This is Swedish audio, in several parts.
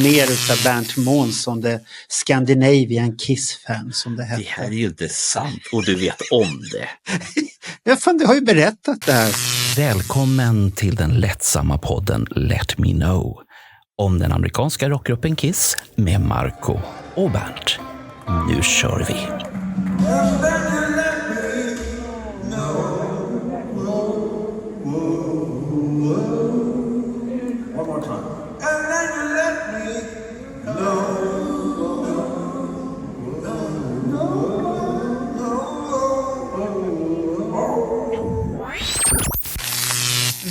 mer utav Bernt Månsson, the Scandinavian Kiss-fan som det hette. Det här är ju inte sant och du vet om det. Ja, fan, du har ju berättat det här. Välkommen till den lättsamma podden Let Me Know om den amerikanska rockgruppen Kiss med Marco och Bernt. Nu kör vi!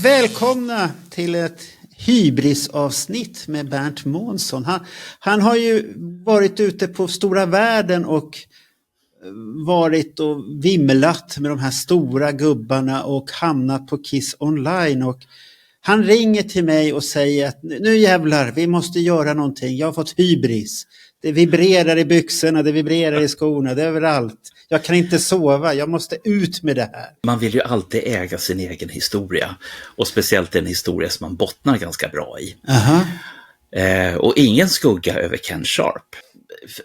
Välkomna till ett hybrisavsnitt med Bernt Månsson. Han har ju varit ute på stora världen och varit och vimlat med de här stora gubbarna och hamnat på Kiss Online. Och han ringer till mig och säger att nu jävlar, vi måste göra någonting. Jag har fått hybris. Det vibrerar i byxorna, det vibrerar i skorna, det är överallt. Jag kan inte sova, jag måste ut med det här. Man vill ju alltid äga sin egen historia. Och speciellt en historia som man bottnar ganska bra i. Och ingen skugga över Ken Sharp.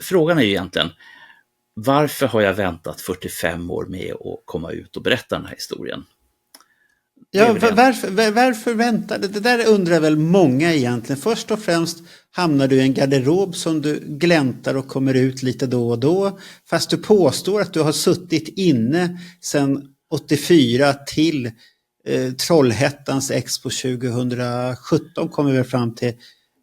Frågan är ju egentligen, varför har jag väntat 45 år med att komma ut och berätta den här historien? Ja, varför vänta? Det där undrar väl många egentligen. Först och främst hamnar du i en garderob som du gläntar och kommer ut lite då och då. Fast du påstår att du har suttit inne sedan 84 till Trollhättans Expo 2017 kommer vi fram till.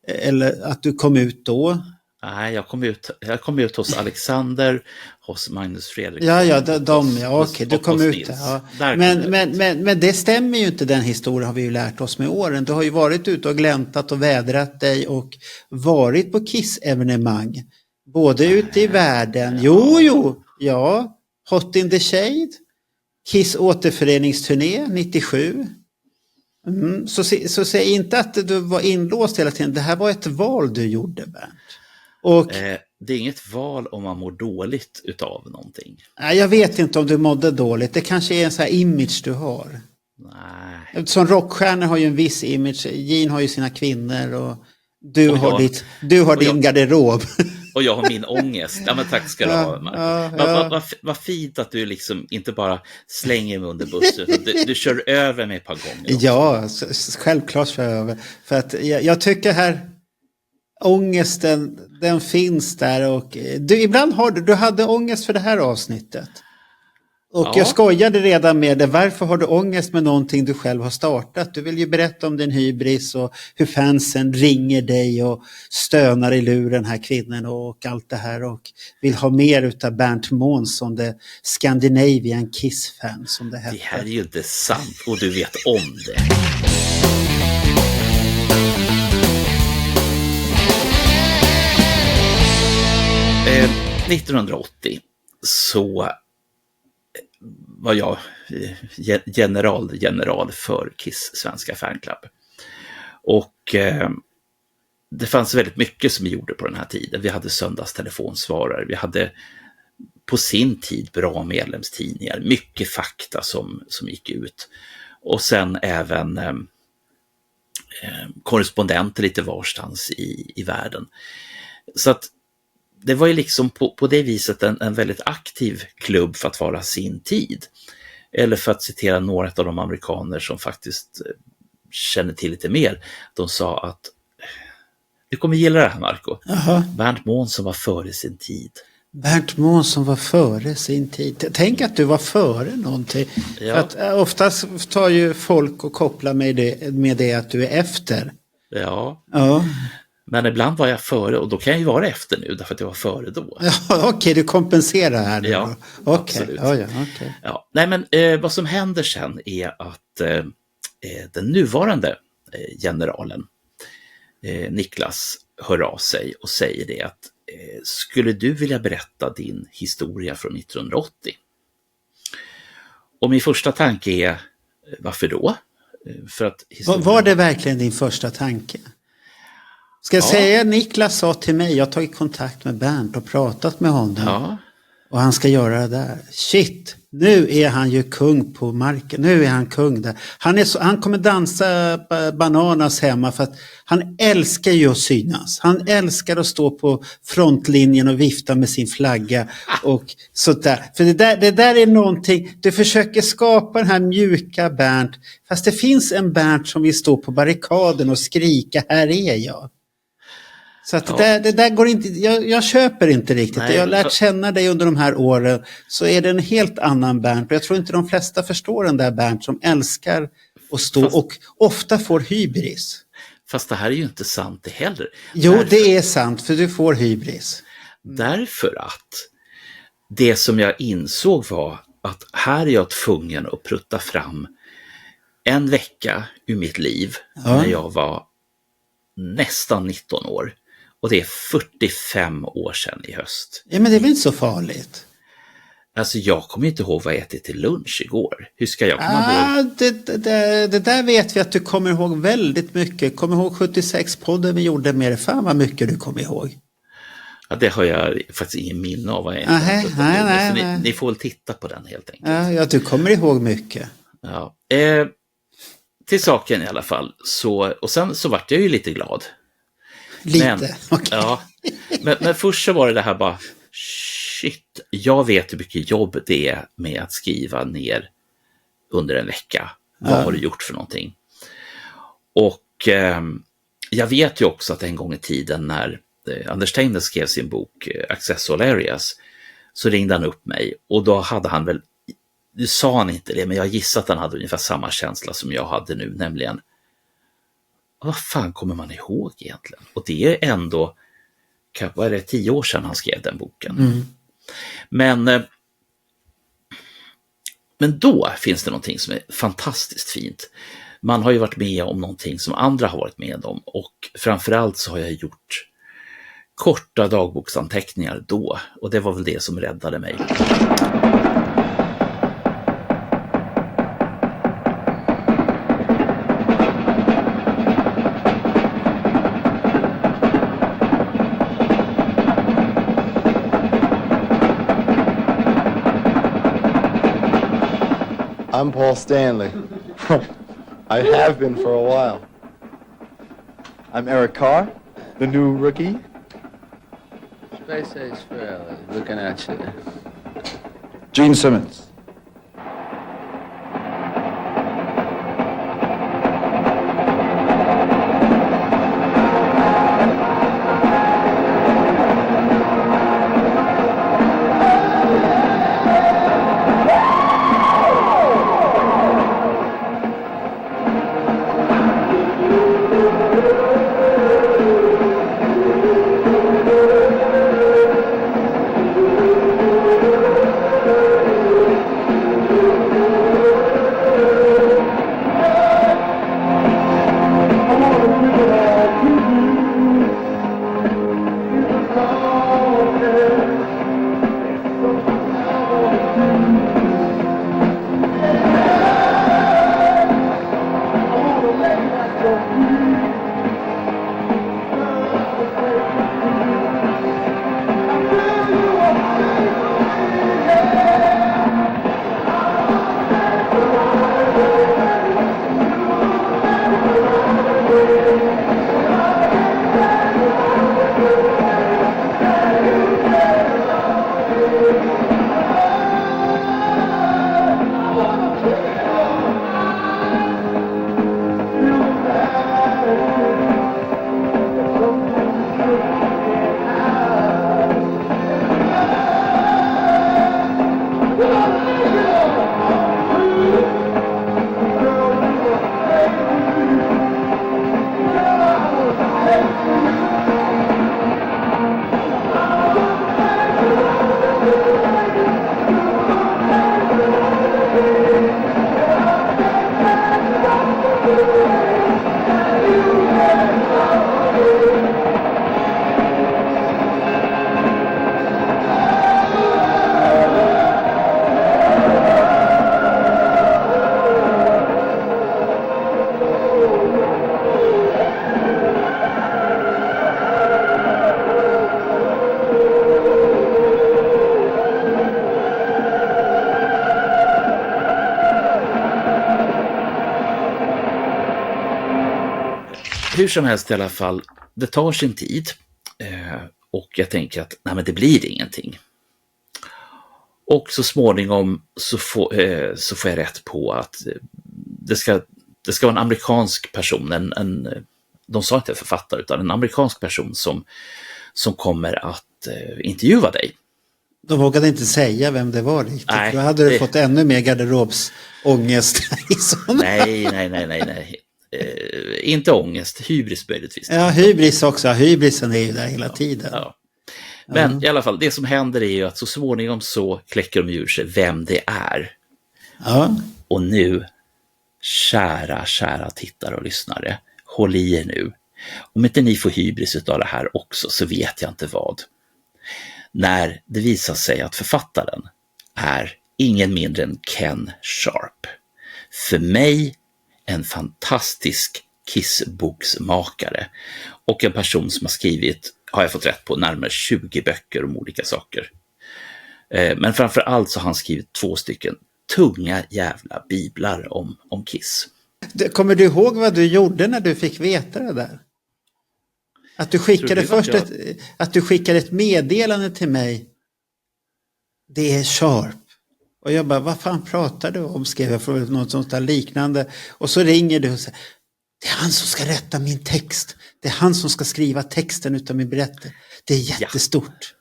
Eller att du kom ut då. Nej, jag kom ut hos Alexander, hos Magnus Fredriksson. Okej, du kom ut. Ja. Men det stämmer ju inte, den historien har vi ju lärt oss med åren. Du har ju varit ute och gläntat och vädrat dig och varit på Kiss-evenemang. Både ute i världen. Ja. Hot in the Shade. Kiss återföreningsturné 97. Så säg inte att du var inlåst hela tiden. Det här var ett val du gjorde, Bernt. Och, det är inget val om man mår dåligt utav någonting. Jag vet inte om du mådde dåligt. Det kanske är en sån här image du har. Nej. Som rockstjärnor har ju en viss image. Gene har ju sina kvinnor och du har din garderob. Och jag har min ångest. Ja, men tack ska du ha, Marco. Vad fint att du liksom inte bara slänger mig under bussen. Du kör över mig ett par gånger också. Ja, självklart kör jag över. För att jag tycker här ångesten, den finns där. Och ibland du hade ångest för det här avsnittet. Och jag skojade redan med det. Varför har du ångest med någonting du själv har startat? Du vill ju berätta om din hybris och hur fansen ringer dig och stönar i luren, här kvinnan och allt det här. Och vill ha mer utav Bernt Månsson, the Scandinavian Kiss-fan som det hette. Det här är ju inte sant och du vet om det. Eh, 1980 så var jag general för Kiss svenska fanclub. Och det fanns väldigt mycket som vi gjorde på den här tiden. Vi hade söndagstelefonsvarare, vi hade på sin tid bra medlemstidningar, mycket fakta som gick ut. Och sen även korrespondenter lite varstans i världen. Så att det var ju liksom på det viset en väldigt aktiv klubb för att vara sin tid. Eller för att citera några av de amerikaner som faktiskt känner till lite mer. De sa att du kommer gilla det här, Marco. Bernt Månsson var före sin tid. Bernt Månsson var före sin tid. Tänk att du var före någonting. Ja. För att oftast tar ju folk och kopplar med det att du är efter. Ja. Men ibland var jag före och då kan jag ju vara efter nu därför att jag var före då. Ja, okej, du kompenserar här nu. Ja, absolut. Okay. Ja, nej, men vad som händer sen är att den nuvarande generalen Niklas hör av sig och säger det att skulle du vilja berätta din historia från 1980? Och min första tanke är, varför då? För att var det verkligen din första tanke? Ska jag säga, Niklas sa till mig, jag har tagit kontakt med Bernt och pratat med honom. Ja. Och han ska göra det där. Shit, nu är han ju kung på marken. Nu är han kung där. Han kommer dansa bananas hemma för att han älskar ju att synas. Han älskar att stå på frontlinjen och vifta med sin flagga och sådär. För det där är någonting, du försöker skapa den här mjuka Bernt. Fast det finns en Bernt som vill stå på barrikaden och skrika, här är jag. Så att det där går inte, jag köper inte riktigt. Nej, jag har lärt känna dig under de här åren, så är det en helt annan Bernt. Och jag tror inte de flesta förstår den där Bernt som älskar att stå och ofta får hybris. Fast det här är ju inte sant det heller. Jo, det är sant, för du får hybris. Därför att det som jag insåg var att här är jag tvungen att prutta fram en vecka ur mitt liv när jag var nästan 19 år. Och det är 45 år sedan i höst. Ja, men det är väl inte så farligt? Alltså jag kommer inte ihåg vad jag ätit till lunch igår. Hur ska jag komma ihåg? Det där vet vi att du kommer ihåg väldigt mycket. Kommer ihåg 76-podden vi gjorde med det. Fan vad mycket du kommer ihåg. Ja, det har jag faktiskt ingen minne av. Nej. Ni får väl titta på den helt enkelt. Ja, du kommer ihåg mycket. Ja. Till saken i alla fall. Och sen så vart jag ju lite glad. Lite? Okay. Ja, men först så var det här bara, shit, jag vet hur mycket jobb det är med att skriva ner under en vecka. Vad har du gjort för någonting? Och jag vet ju också att en gång i tiden när Anders Tegnell skrev sin bok Accessible Areas, så ringde han upp mig och då hade han väl, du sa han inte det, men jag gissar att han hade ungefär samma känsla som jag hade nu, nämligen vad fan kommer man ihåg egentligen? Och det är ändå, vad är det, 10 år sedan han skrev den boken. Men då finns det någonting som är fantastiskt fint. Man har ju varit med om någonting som andra har varit med om, och framförallt så har jag gjort korta dagboksanteckningar då, och det var väl det som räddade mig. I'm Paul Stanley. I have been for a while. I'm Eric Carr, the new rookie. Space Age Fairley, looking at you. Gene Simmons. hur som helst i alla fall, det tar sin tid. Och jag tänker att nej, men det blir ingenting. Och så småningom så får jag rätt på att det ska vara en amerikansk person, de sa inte författare utan en amerikansk person som kommer att intervjua dig. De vågade inte säga vem det var riktigt. Nej, Då hade du fått ännu mer garderobsångest. Nej. Inte ångest, hybris möjligtvis. Ja, hybris också. Hybrisen är ju där hela tiden. Ja. Men i alla fall, det som händer är ju att så småningom så kläcker de ur sig vem det är. Ja. Och nu, kära tittare och lyssnare, håll i er nu. Om inte ni får hybris av det här också så vet jag inte vad. När det visar sig att författaren är ingen mindre än Ken Sharp. För mig en fantastisk Kiss-boksmakare och en person som har skrivit, har jag fått rätt på, närmare 20 böcker om olika saker. Men framför allt så har han skrivit 2 stycken tunga jävla biblar om Kiss. Kommer du ihåg vad du gjorde när du fick veta det där? Att du skickade ett meddelande till mig. Det är Sharp. Och jag bara, vad fan pratar du om? Skrev jag för något sånt där liknande. Och så ringer du och säger, det är han som ska rätta min text. Det är han som ska skriva texten utav min berättelse. Det är jättestort.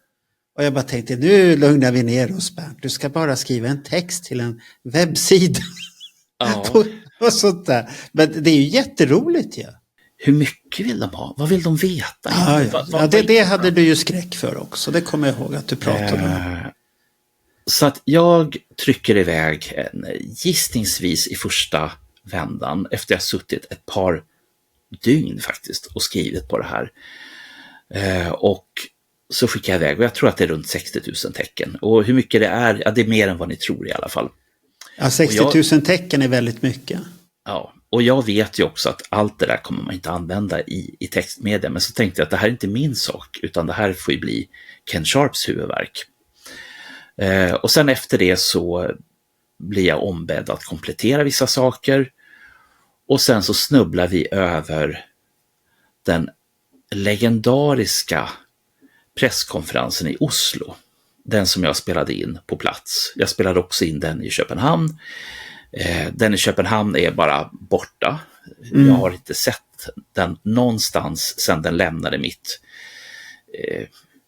Och jag bara tänkte, nu lugnar vi ner oss, Bernt. Du ska bara skriva en text till en webbsida. Ja. och sånt där. Men det är ju jätteroligt, ja. Hur mycket vill de ha? Vad vill de veta? Det hade du ju skräck för också. Det kommer jag ihåg att du pratade om. Så att jag trycker iväg gissningsvis i första vändan efter jag suttit ett par dygn faktiskt och skrivit på det här. Och så skickar jag iväg och jag tror att det är runt 60 000 tecken. Och hur mycket det är, ja, det är mer än vad ni tror i alla fall. Ja, 60 000 tecken är väldigt mycket. Ja, och jag vet ju också att allt det där kommer man inte använda i textmedia. Men så tänkte jag att det här är inte min sak utan det här får ju bli Ken Sharps huvudverk. Och sen efter det så blir jag ombedd att komplettera vissa saker. Och sen så snubblar vi över den legendariska presskonferensen i Oslo. Den som jag spelade in på plats. Jag spelade också in den i Köpenhamn. Den i Köpenhamn är bara borta. Jag har inte sett den någonstans sedan den lämnade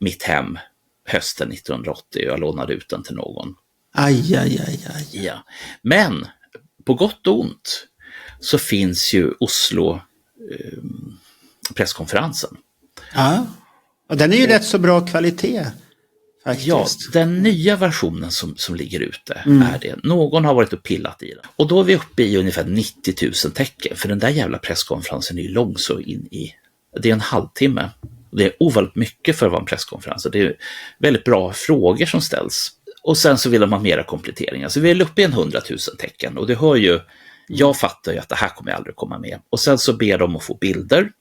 mitt hem hösten 1980. Jag lånade ut den till någon. Aj. Ja. Men på gott och ont så finns ju Oslo presskonferensen. Ja, och den är ju rätt så bra kvalitet faktiskt. Ja, den nya versionen som ligger ute är det. Någon har varit och pillat i den. Och då är vi uppe i ungefär 90 000 tecken. För den där jävla presskonferensen är ju lång så in i... Det är en halvtimme. Det är ovanligt mycket för att vara en presskonferens. Det är väldigt bra frågor som ställs. Och sen så vill de ha mera kompletteringar. Så vi är uppe i 100 000 tecken. Och det hör ju... Jag fattar ju att det här kommer aldrig komma med. Och sen så ber de att få bilder.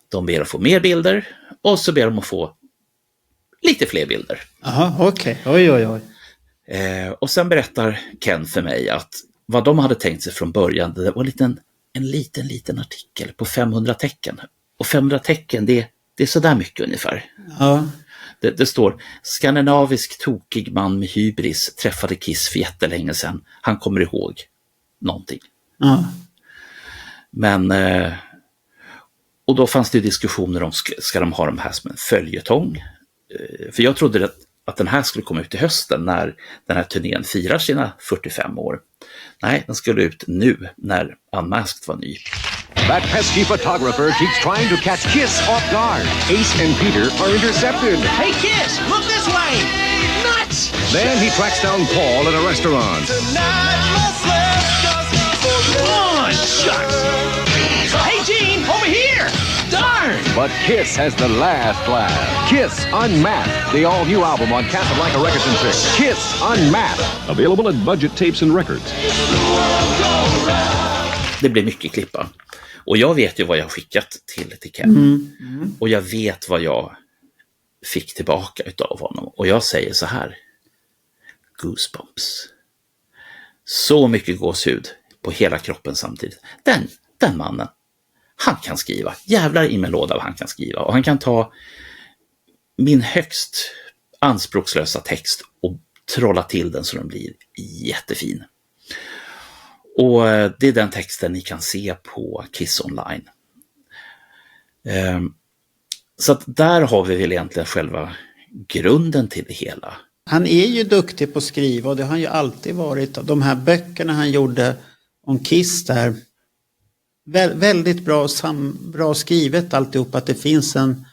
De ber att få mer bilder. Och så ber de att få lite fler bilder. Aha, okej. Oj. Och sen berättar Ken för mig att vad de hade tänkt sig från början, det var en liten artikel på 500 tecken. Och 500 tecken, det är sådär mycket ungefär. Ja. Det står, skandinavisk tokig man med hybris träffade Kiss för jättelänge sedan. Han kommer ihåg någonting. Ja. Men... Och då fanns det diskussioner om ska de ha de här som en följetong. För jag trodde att den här skulle komma ut i hösten när den här turnén firar sina 45 år. Nej, den skulle ut nu när Unmasked var ny. That pesky photographer keeps trying to catch Kiss off guard. Ace and Peter are intercepted. Hey kids, look this way! Nuts! Then he tracks down Paul at a restaurant. Come on, shucks! Hey Gene, over here! Darn! But Kiss has the last laugh. Kiss Unmasked, the all-new album on Casablanca Records and Six. Kiss Unmasked. Available at Budget Tapes and Records. Det blir mycket klippa. Och jag vet ju vad jag har skickat till Ken. Och jag vet vad jag fick tillbaka utav honom. Och jag säger så här. Goosebumps. Så mycket gåshud på hela kroppen samtidigt. Den mannen. Han kan skriva. Jävlar i min låda vad han kan skriva. Och han kan ta min högst anspråkslösa text och trolla till den så den blir jättefin. Och det är den texten ni kan se på Kiss Online. Så att där har vi väl egentligen själva grunden till det hela. Han är ju duktig på att skriva och det har han ju alltid varit. De här böckerna han gjorde om Kiss där, väldigt bra skrivet alltihop, att det finns en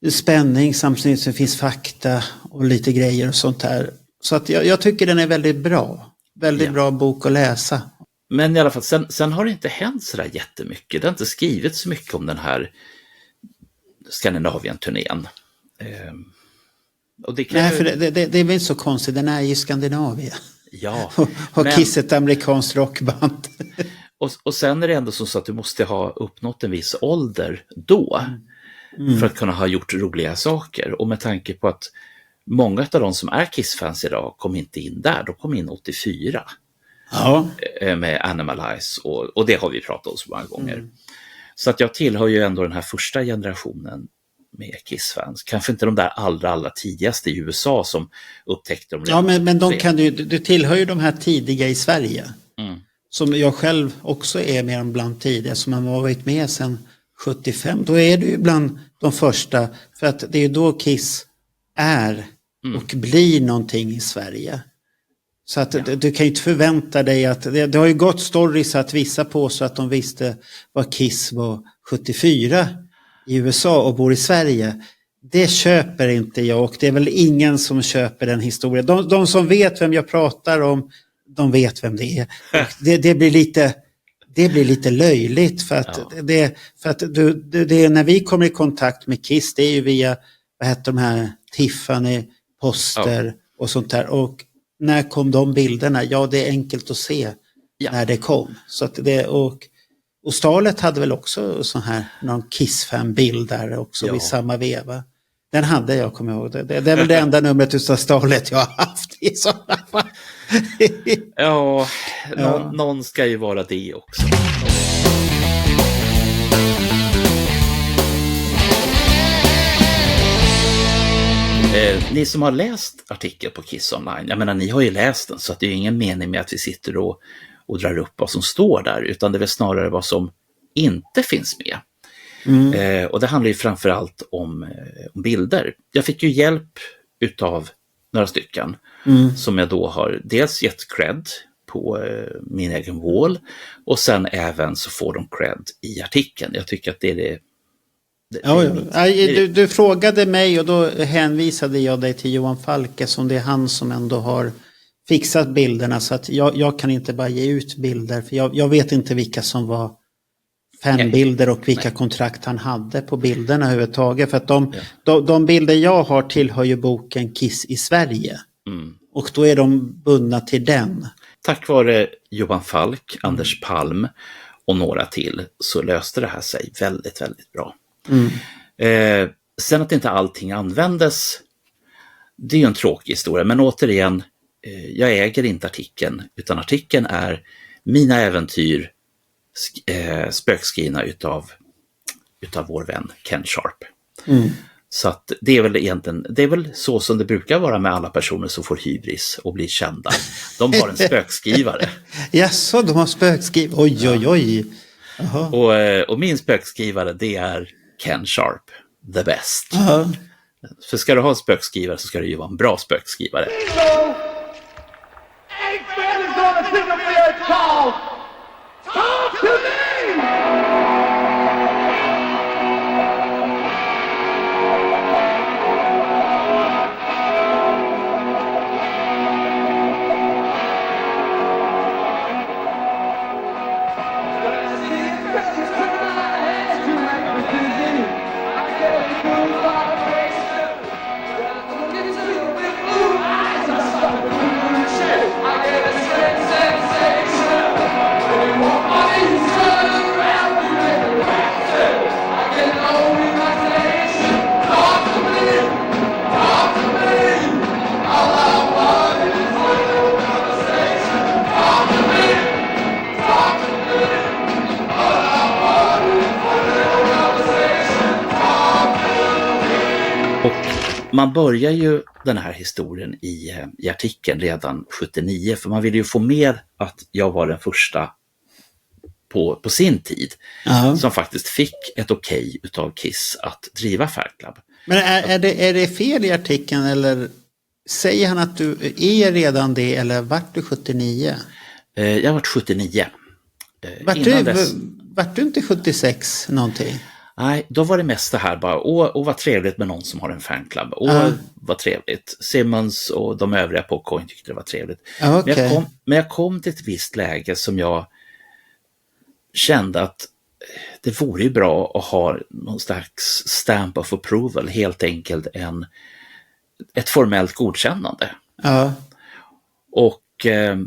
spänning samtidigt som det finns fakta och lite grejer och sånt här. Så att jag tycker den är väldigt bra. Väldigt bra bok att läsa. Men i alla fall, sen har det inte hänt så där jättemycket. Det har inte skrivit så mycket om den här Skandinavien-turnén. Och det kan Nej, för det är väl inte så konstigt. Den är ju Skandinavien. Ja. och Kiss ett amerikanskt rockband. och sen är det ändå så att du måste ha uppnått en viss ålder då. För att kunna ha gjort roliga saker. Och med tanke på att många av de som är Kiss-fans idag kom inte in där. De kom in 84. Ja. Med Animalize. Och det har vi pratat om så många gånger. Så att jag tillhör ju ändå den här första generationen med Kiss-fans. Kanske inte de där allra tidigaste i USA som upptäckte dem. Ja, men de kan du tillhör ju de här tidiga i Sverige. Som jag själv också är med bland tidiga, som har varit med sedan 75. Då är du ju bland de första, för att det är ju då Kiss är och blir någonting i Sverige. Så att du kan ju inte förvänta dig att, det har ju gått stories att vissa påstår att de visste vad Kiss var 74 i USA och bor i Sverige. Det köper inte jag, och det är väl ingen som köper den historien. De som vet vem jag pratar om, de vet vem det är. Och det blir lite löjligt för att, det när vi kommer i kontakt med Kiss, det är ju via, vad heter de här, Tiffany, poster och sånt där. Och när kom de bilderna? Ja, det är enkelt att se när det kom. Så att och Starlet hade väl också sån här, någon Kiss-fan-bild där också vid samma veva. Den hade jag, kommer ihåg. Det är väl det enda numret utav Starlet jag har haft i sådana fall. Någon ska ju vara det också. Ni som har läst artikeln på Kiss Online, jag menar, ni har ju läst den, så att det är ingen mening med att vi sitter och drar upp vad som står där, utan det är väl snarare vad som inte finns med. Och det handlar ju framförallt om bilder. Jag fick ju hjälp utav några stycken som jag då har dels gett cred på min egen wall, och sen även så får de cred i artikeln. Jag tycker att det är det. Du frågade mig och då hänvisade jag dig till Johan Falke, som det är han som ändå har fixat bilderna, så att jag kan inte bara ge ut bilder, för jag vet inte vilka som var fanbilder och vilka kontrakt han hade på bilderna överhuvudtaget, för att de bilder jag har tillhör ju boken Kiss i Sverige och då är de bundna till den. Tack vare Johan Falk, Anders Palm och några till så löste det här sig väldigt, väldigt bra. Sen att inte allting användes, det är ju en tråkig historia, men återigen, jag äger inte artikeln, utan artikeln är mina äventyr spökskrivna utav vår vän Ken Sharp. Så att det är väl egentligen, det är väl så som det brukar vara med alla personer som får hybris och blir kända. De har en spökskrivare. Jaså, de har spökskrivare. Oj. Och min spökskrivare, det är Ken Sharp, the best. För ska du ha en spökskrivare så ska du ju vara en bra spökskrivare. Och man börjar ju den här historien i artikeln redan 79, för man ville ju få med att jag var den första på sin tid som faktiskt fick ett okej utav Kiss att driva Fanclub. Men är det fel i artikeln, eller säger han att du är redan det, eller vart du 79? Jag var 79. Vart du inte 76 någonting? Nej, då var det mest det här bara, vad trevligt med någon som har en fanclub. Vad trevligt. Simmons och de övriga på Coin tyckte det var trevligt. Okay. Men jag kom till ett visst läge som jag kände att det vore ju bra att ha någon slags stamp of approval, helt enkelt ett formellt godkännande. Ja. Och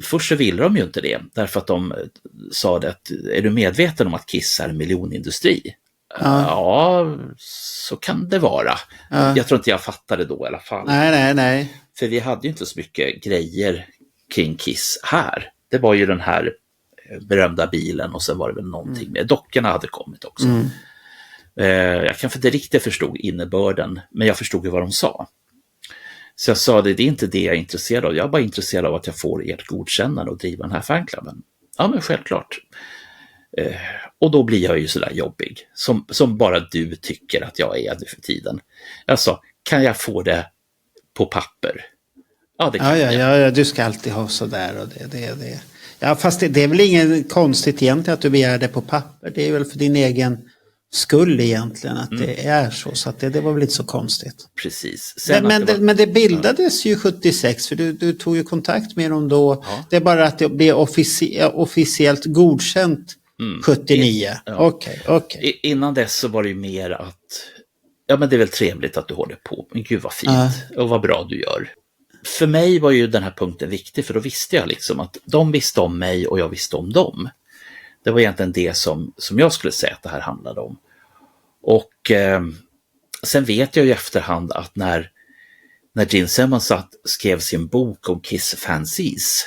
först så ville de ju inte det, därför att de sa det att, är du medveten om att Kiss är en miljonindustri? Ja, så kan det vara. Jag tror inte jag fattade då i alla fall. Nej. För vi hade ju inte så mycket grejer kring Kiss här. Det var ju den här berömda bilen, och sen var det väl någonting med dockorna hade kommit också. Jag kanske inte riktigt förstod innebörden, men jag förstod ju vad de sa. Så jag sa det är inte det jag är intresserad av. Jag är bara intresserad av att jag får ert godkännande och driva den här fanklubben. Ja, men självklart. Och då blir jag ju sådär jobbig. Som bara du tycker att jag är nu för tiden. Jag sa, kan jag få det på papper? Ja, det kan jag. Ja, du ska alltid ha sådär och det. Ja, fast det är väl inget konstigt egentligen att du begär det på papper. Det är väl för din egen skull egentligen att det är så att det var väl inte så konstigt. Precis. Men det bildades ju 76, för du tog ju kontakt med dem då. Ja. Det är bara att det blev officiellt godkänt 79. Okej. Innan dess så var det ju mer att ja, men det är väl trevligt att du håller på. Men gud vad fint och vad bra du gör. För mig var ju den här punkten viktig, för då visste jag liksom att de visste om mig och jag visste om dem. Det var egentligen det som jag skulle säga att det här handlade om. Och sen vet jag ju i efterhand att när Gene Simmons skrev sin bok om Kiss Fancies,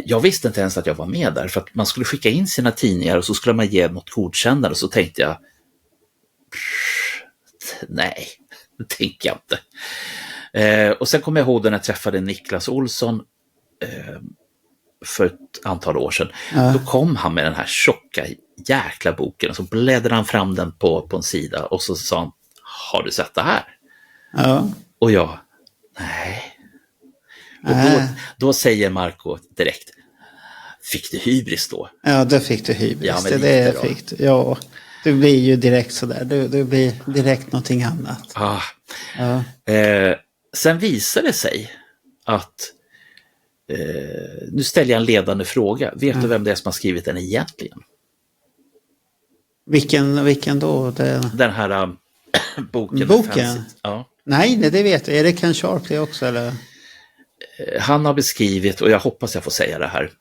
jag visste inte ens att jag var med där, för att man skulle skicka in sina tidningar och så skulle man ge något godkännande, och så tänkte jag nej, det tänker jag inte. Och sen kommer jag ihåg när jag träffade Niklas Olsson för ett antal år sedan. Då kom han med den här tjocka jäkla boken, och så bläddrade han fram den på en sida, och så sa han, har du sett det här? Och jag, nej. Och då säger Marco direkt, fick du hybris då? Ja, då fick du hybris. Ja, men det fick du. Ja, du blir ju direkt sådär. Du blir direkt någonting annat. Sen visade det sig att nu ställer jag en ledande fråga. Vet du vem det är som har skrivit den egentligen? Vilken då? Den här boken? Ja. Nej, det vet jag. Är det Ken Sharp också, eller? Han har beskrivit, och jag hoppas jag får säga det här.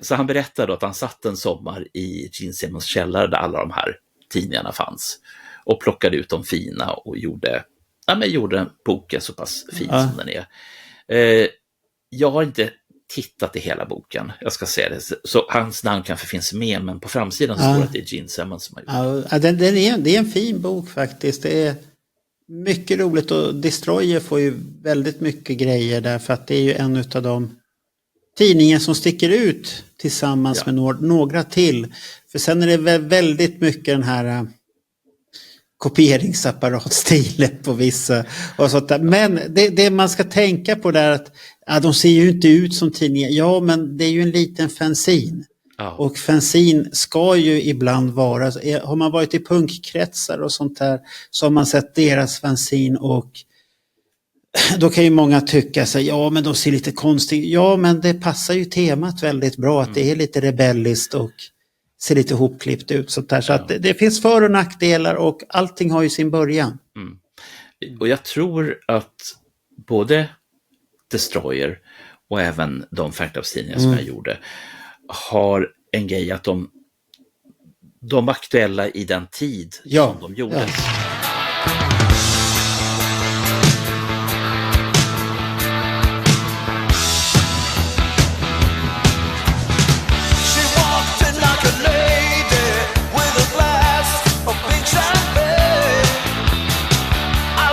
Så han berättade att han satt en sommar i Gene Simmons källare där alla de här tidningarna fanns, och plockade ut de fina och gjorde boken så pass fin som den är. Jag har inte tittat i hela boken, jag ska säga det. Så hans namn kanske finns med, men på framsidan står det att det är Gene Simmons som har gjort det. Det är en fin bok faktiskt. Det är mycket roligt, och Destroyer får ju väldigt mycket grejer där, för att det är ju en av de tidningar som sticker ut tillsammans med några till. För sen är det väldigt mycket den här kopieringsapparatstilen på vissa och sånt där. Men det man ska tänka på där är att de ser ju inte ut som tidningar. Ja, men det är ju en liten fanzine. Och fanzine ska ju ibland vara, har man varit i punkkretsar och sånt där, så har man sett deras fanzine, och då kan ju många tycka sig, ja men de ser lite konstigt. Ja, men det passar ju temat väldigt bra, att det är lite rebelliskt och ser lite hopklippt ut sånt där. Så att det finns för- och nackdelar, och allting har ju sin början. Och jag tror att både Destroyer och även de fanclubstidningar som jag gjorde har en grej att de var aktuella i den tid som de gjordes. I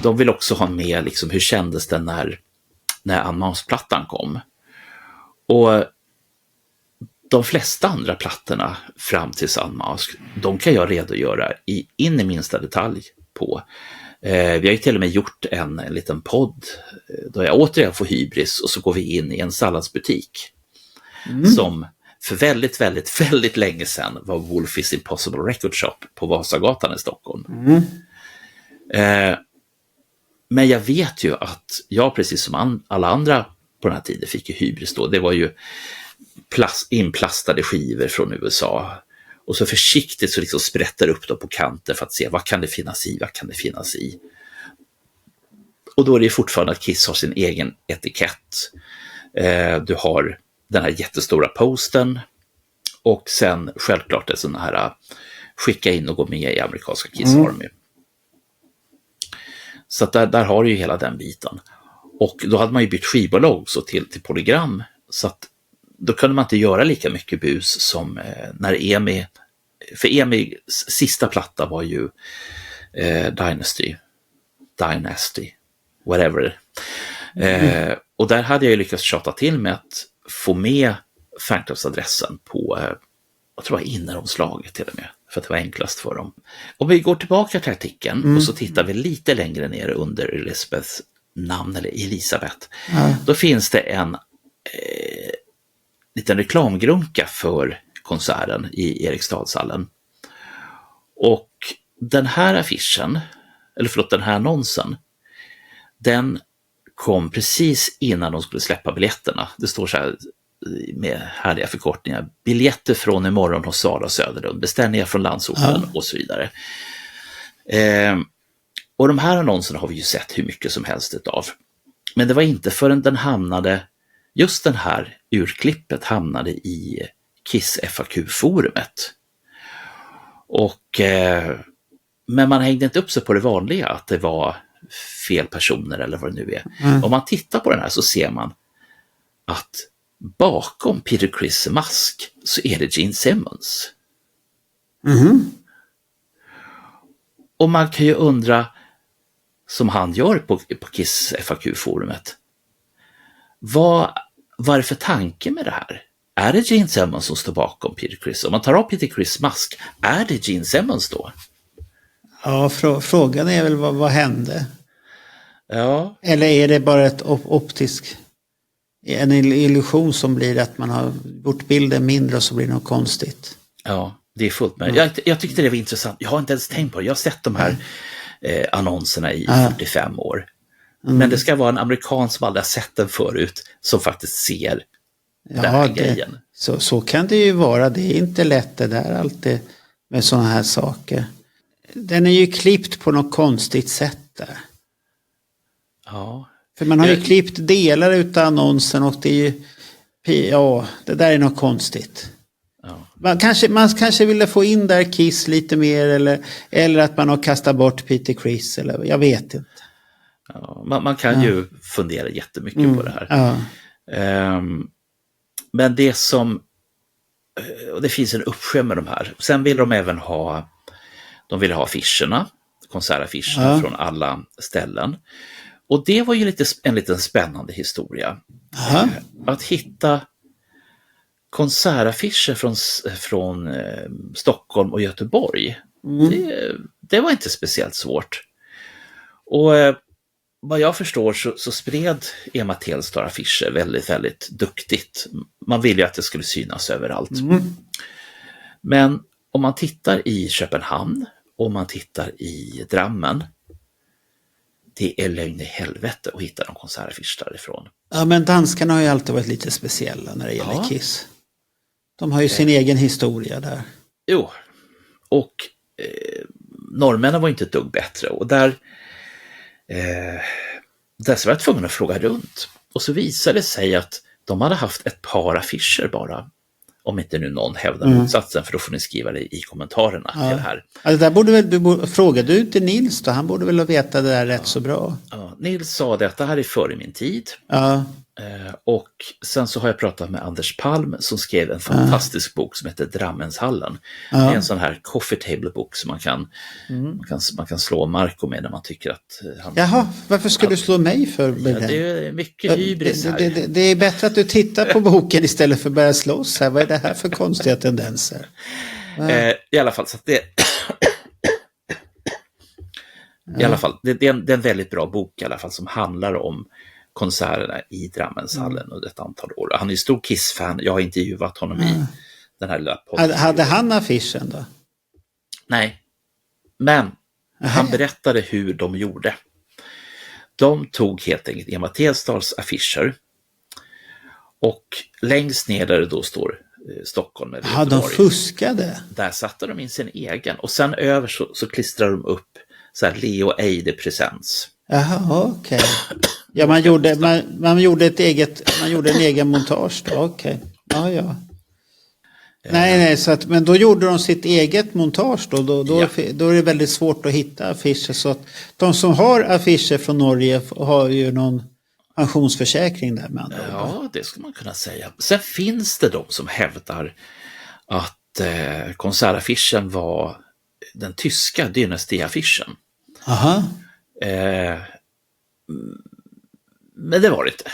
de vill också ha med liksom, hur kändes det när Unmasked-plattan kom. Och de flesta andra plattorna fram till Unmasked, de kan jag redogöra in i minsta detalj på. Vi har ju till och med gjort en liten podd då jag återigen får hybris och så går vi in i en salladsbutik som för väldigt, väldigt, väldigt länge sedan var Wolfie's Impossible Record Shop på Vasagatan i Stockholm. Men jag vet ju att jag, precis som alla andra på den här tiden, fick ju hybris då. Det var ju inplastade skivor från USA. Och så försiktigt så liksom sprättar upp dem på kanten för att se vad kan det finnas i. Och då är det fortfarande att Kiss har sin egen etikett. Du har den här jättestora posten och sen självklart ett sån här skicka in och gå med i amerikanska Kiss Army. Så att där har du ju hela den biten. Och då hade man ju bytt skivbolag också till Polygram, så att då kunde man inte göra lika mycket bus som när för EMIs sista platta var ju Dynasty, whatever. Och där hade jag ju lyckats tjata till med att få med fanclubsadressen på, jag tror det var inneromslaget till och med, för att det var enklast för dem. Om vi går tillbaka till artikeln och så tittar vi lite längre ner under Elizabeths namn, eller Elisabeth, då finns det en liten reklamgrunka för konserten i Eriksdalshallen. Och den här affischen, den här annonsen, den kom precis innan de skulle släppa biljetterna. Det står så här med härliga förkortningar: biljetter från imorgon hos Sara Söderlund, beställningar från landsorten och så vidare. Och de här annonserna har vi ju sett hur mycket som helst utav. Men det var inte förrän just den här urklippet hamnade i Kiss FAQ-forumet. Men man hängde inte upp sig på det vanliga, att det var fel personer eller vad det nu är. Om man tittar på den här så ser man att bakom Peter Criss mask så är det Gene Simmons. Och man kan ju undra, som han gör på Kiss FAQ-forumet, vad är det för tanke med det här? Är det Gene Simmons som står bakom Peter Criss? Om man tar av Peter Criss mask, är det Gene Simmons då? Ja, frågan är väl vad hände? Ja. Eller är det bara en illusion som blir att man har gjort bilden mindre och så blir det något konstigt? Ja, det är fullt med. Jag tyckte det var intressant. Jag har inte ens tänkt på det. Jag har sett de här annonserna i 45 år. Men det ska vara en amerikan som aldrig har sett den förut som faktiskt ser den här grejen. Så kan det ju vara. Det är inte lätt det där alltid med sådana här saker. Den är ju klippt på något konstigt sätt där. Ja. För man har ju klippt delar utav annonsen och det är ju, det där är något konstigt. Ja. Man kanske ville få in där Kiss lite mer eller att man har kastat bort Peter Criss, eller jag vet inte. Ja, man kan ju fundera jättemycket på det här. Men det som, och det finns en uppsjö med de här. Sen vill de även ha affischerna, konsertaffischerna från alla ställen. Och det var ju en liten spännande historia. Att hitta konsertaffischer från Stockholm och Göteborg, det var inte speciellt svårt. Och vad jag förstår så spred Emma Telstar affischer väldigt, väldigt duktigt. Man ville ju att det skulle synas överallt. Men om man tittar i Köpenhamn och om man tittar i Drammen, det är lögn i helvete att hitta någon konsertaffisch därifrån. Ja, men danskarna har ju alltid varit lite speciella när det gäller Kiss. De har ju sin egen historia där. Jo, och norrmännen var inte ett dugg bättre. Och där så var jag tvungen att fråga runt. Och så visade det sig att de hade haft ett par affischer bara. Om inte nu någon hävdar motsatsen, för då får ni skriva det i kommentarerna till det här. Alltså där frågade du inte Nils då? Han borde väl veta det där rätt så bra. Ja, Nils sa det att det här är före min tid. Ja. Och sen så har jag pratat med Anders Palm som skrev en fantastisk bok som heter Drammenshallen. Det är en sån här coffee table bok som man kan slå Marco med när man tycker att han... Jaha, varför ska du slå mig för det? Ja, det är mycket hybris här. Det är bättre att du tittar på boken istället för att börja slåss här. Vad är det här för konstiga tendenser? I alla fall, så att det... I alla fall, det är en väldigt bra bok i alla fall som handlar om konserterna i Drammenshallen under ett antal år. Han är ju stor Kiss-fan. Jag har intervjuat honom i den här lilla podden. Hade han affischen då? Nej, men han berättade hur de gjorde. De tog helt enkelt Emma Telsdals affischer och längst ner där det då står Stockholm. Ja, de fuskade. Där satte de in sin egen och sen över så klistrade de upp så här Leo Eide Presents. Jaha, okej. Ja, man gjorde en egen montage då, okej. Ja. Nej, så att, men då gjorde de sitt eget montage då är det väldigt svårt att hitta affischer, så att de som har affischer från Norge har ju någon pensionsförsäkring där med andra ord. Ja, det skulle man kunna säga. Sen finns det de som hävdar att konsertaffischen var den tyska dynastiaffischen. Aha. Men det var det inte.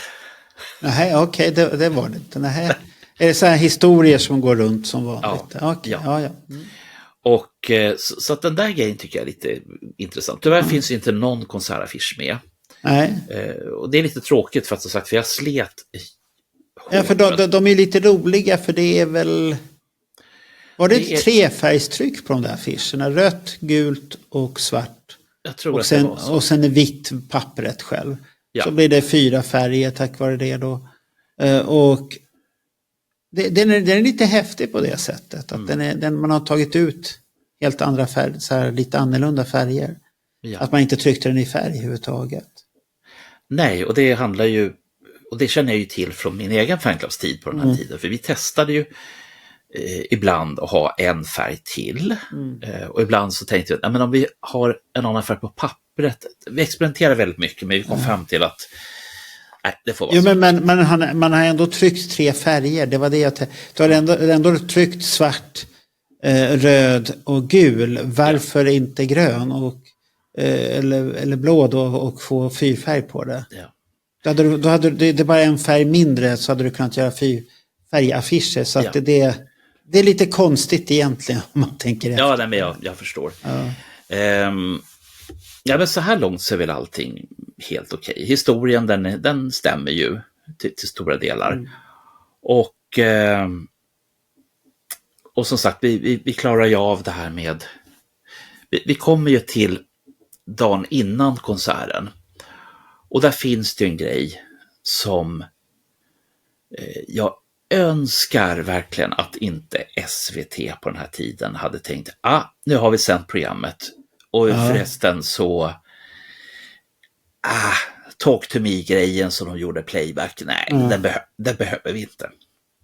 Nej, okej, det var det inte. Nej. Är det så här historier som går runt som vanligt? Ja. Okay. Ja. Mm. Och så att den där grejen tycker jag är lite intressant. Tyvärr finns ju inte någon konsertaffisch med. Nej. Och det är lite tråkigt för att, som sagt, för jag slet hårt. Ja, för de är lite roliga, för det är väl... Var det ett trefärgstryck på de där affischerna? Rött, gult och svart. Jag tror och sen, det var så. Och sen är vitt pappret själv. Ja. Så blir det 4 färger tack vare det då. Och den är lite häftig på det sättet. Att man har tagit ut helt andra färger, så här lite annorlunda färger. Ja. Att man inte tryckte den i färg överhuvudtaget. Nej, och det handlar ju, och det känner jag ju till från min egen fanklubbstid på den här tiden. För vi testade ju ibland att ha en färg till. Och ibland så tänkte jag, men om vi har en annan färg på pappret. Vi experimenterade väldigt mycket, men vi kom fram till att det får vara så. Men man har ändå tryckt 3 färger. Det var det jag du har ändå tryckt svart, röd och gul. Varför inte grön och eller blå då, och få 4-färg på det? Ja. Då hade det bara en färg mindre, så hade du kunnat göra 4-färgaffischer. Så att det är lite konstigt egentligen om man tänker efter. Ja, nej, men jag förstår. Ja, men så här långt så är väl allting helt okej. Historien den stämmer ju till stora delar. Och som sagt, vi klarar ju av det här med... Vi kommer ju till dagen innan konserten. Och där finns det en grej som jag önskar verkligen att inte SVT på den här tiden hade tänkt, nu har vi sänt programmet. Och förresten så Talk to me-grejen som de gjorde playback, nej, den behöver vi inte.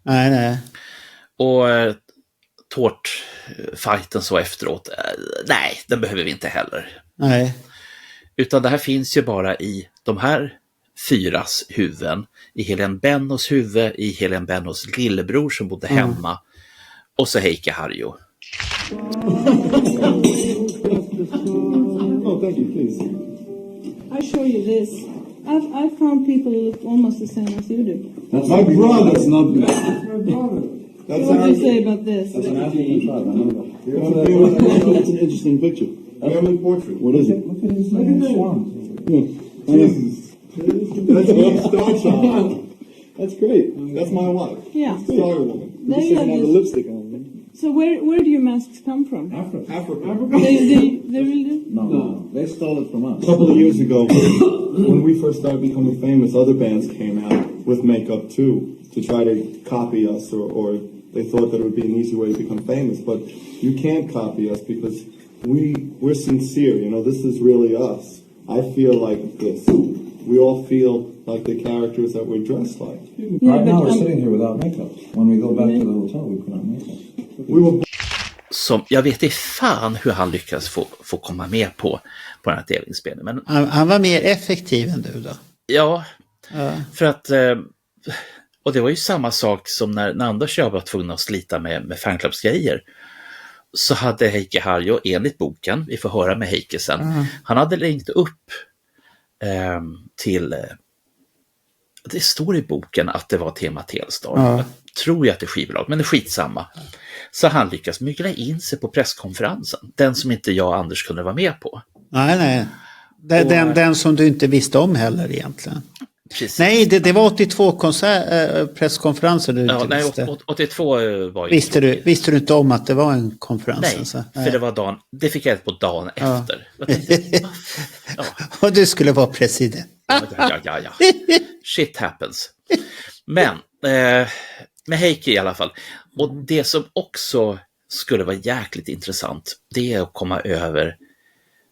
Nej. Och tårtfighten så efteråt, nej, den behöver vi inte heller. Nej. Utan det här finns ju bara i de här 4:s huvuden, i Helen Bennos huvud, i Helen Bennos lillebror som bodde hemma, och så Heikki Harju. Oh, thank you, please. I show you this. I've found people who look almost the same as you do. That's my brother. That's not me. That's my brother. What do you say about this? That's an African tribe. I know that. That's an interesting picture. Family portrait. What is it? Look at his swan. Jesus. That's me, Star Child. That's great. That's my wife. Yeah. Star Woman. There you have the lipstick on. So where do your masks come from? Africa. They really do? No. They stole it from us. A couple of years ago, when we first started becoming famous, other bands came out with makeup too, to try to copy us, or they thought that it would be an easy way to become famous. But you can't copy us because we're sincere. You know, this is really us. I feel like this. We all feel like the characters that we're dressed like. Right now we're sitting here without makeup. When we go back to the hotel, we put on makeup. som, jag vet inte fan hur han lyckas få komma med på den här tävlingsspelningen. Men Han var mer effektiv än du då? ja. För att, och det var ju samma sak som när Anders och jag var tvungna att slita med fanclubsgrejer, så hade Heikki Harjo, enligt boken, vi får höra med Heikki sen, han hade ringt upp till, det står i boken att det var Tema Telstar. Jag tror jag att det är skivbolag, men det är skitsamma. Så han lyckas mygla in sig på presskonferensen, den som inte jag och Anders kunde vara med på. Nej. Den som du inte visste om heller egentligen. Precis. Nej, det var 82 presskonferenser du inte visste. 82 var ju... Visste du inte om att det var en konferens? Nej, alltså? för det var det fick jag på dagen efter. Jag tänkte, Och du skulle vara president. Ja. Shit happens. Men med Heikki i alla fall. Och det som också skulle vara jäkligt intressant, det är att komma över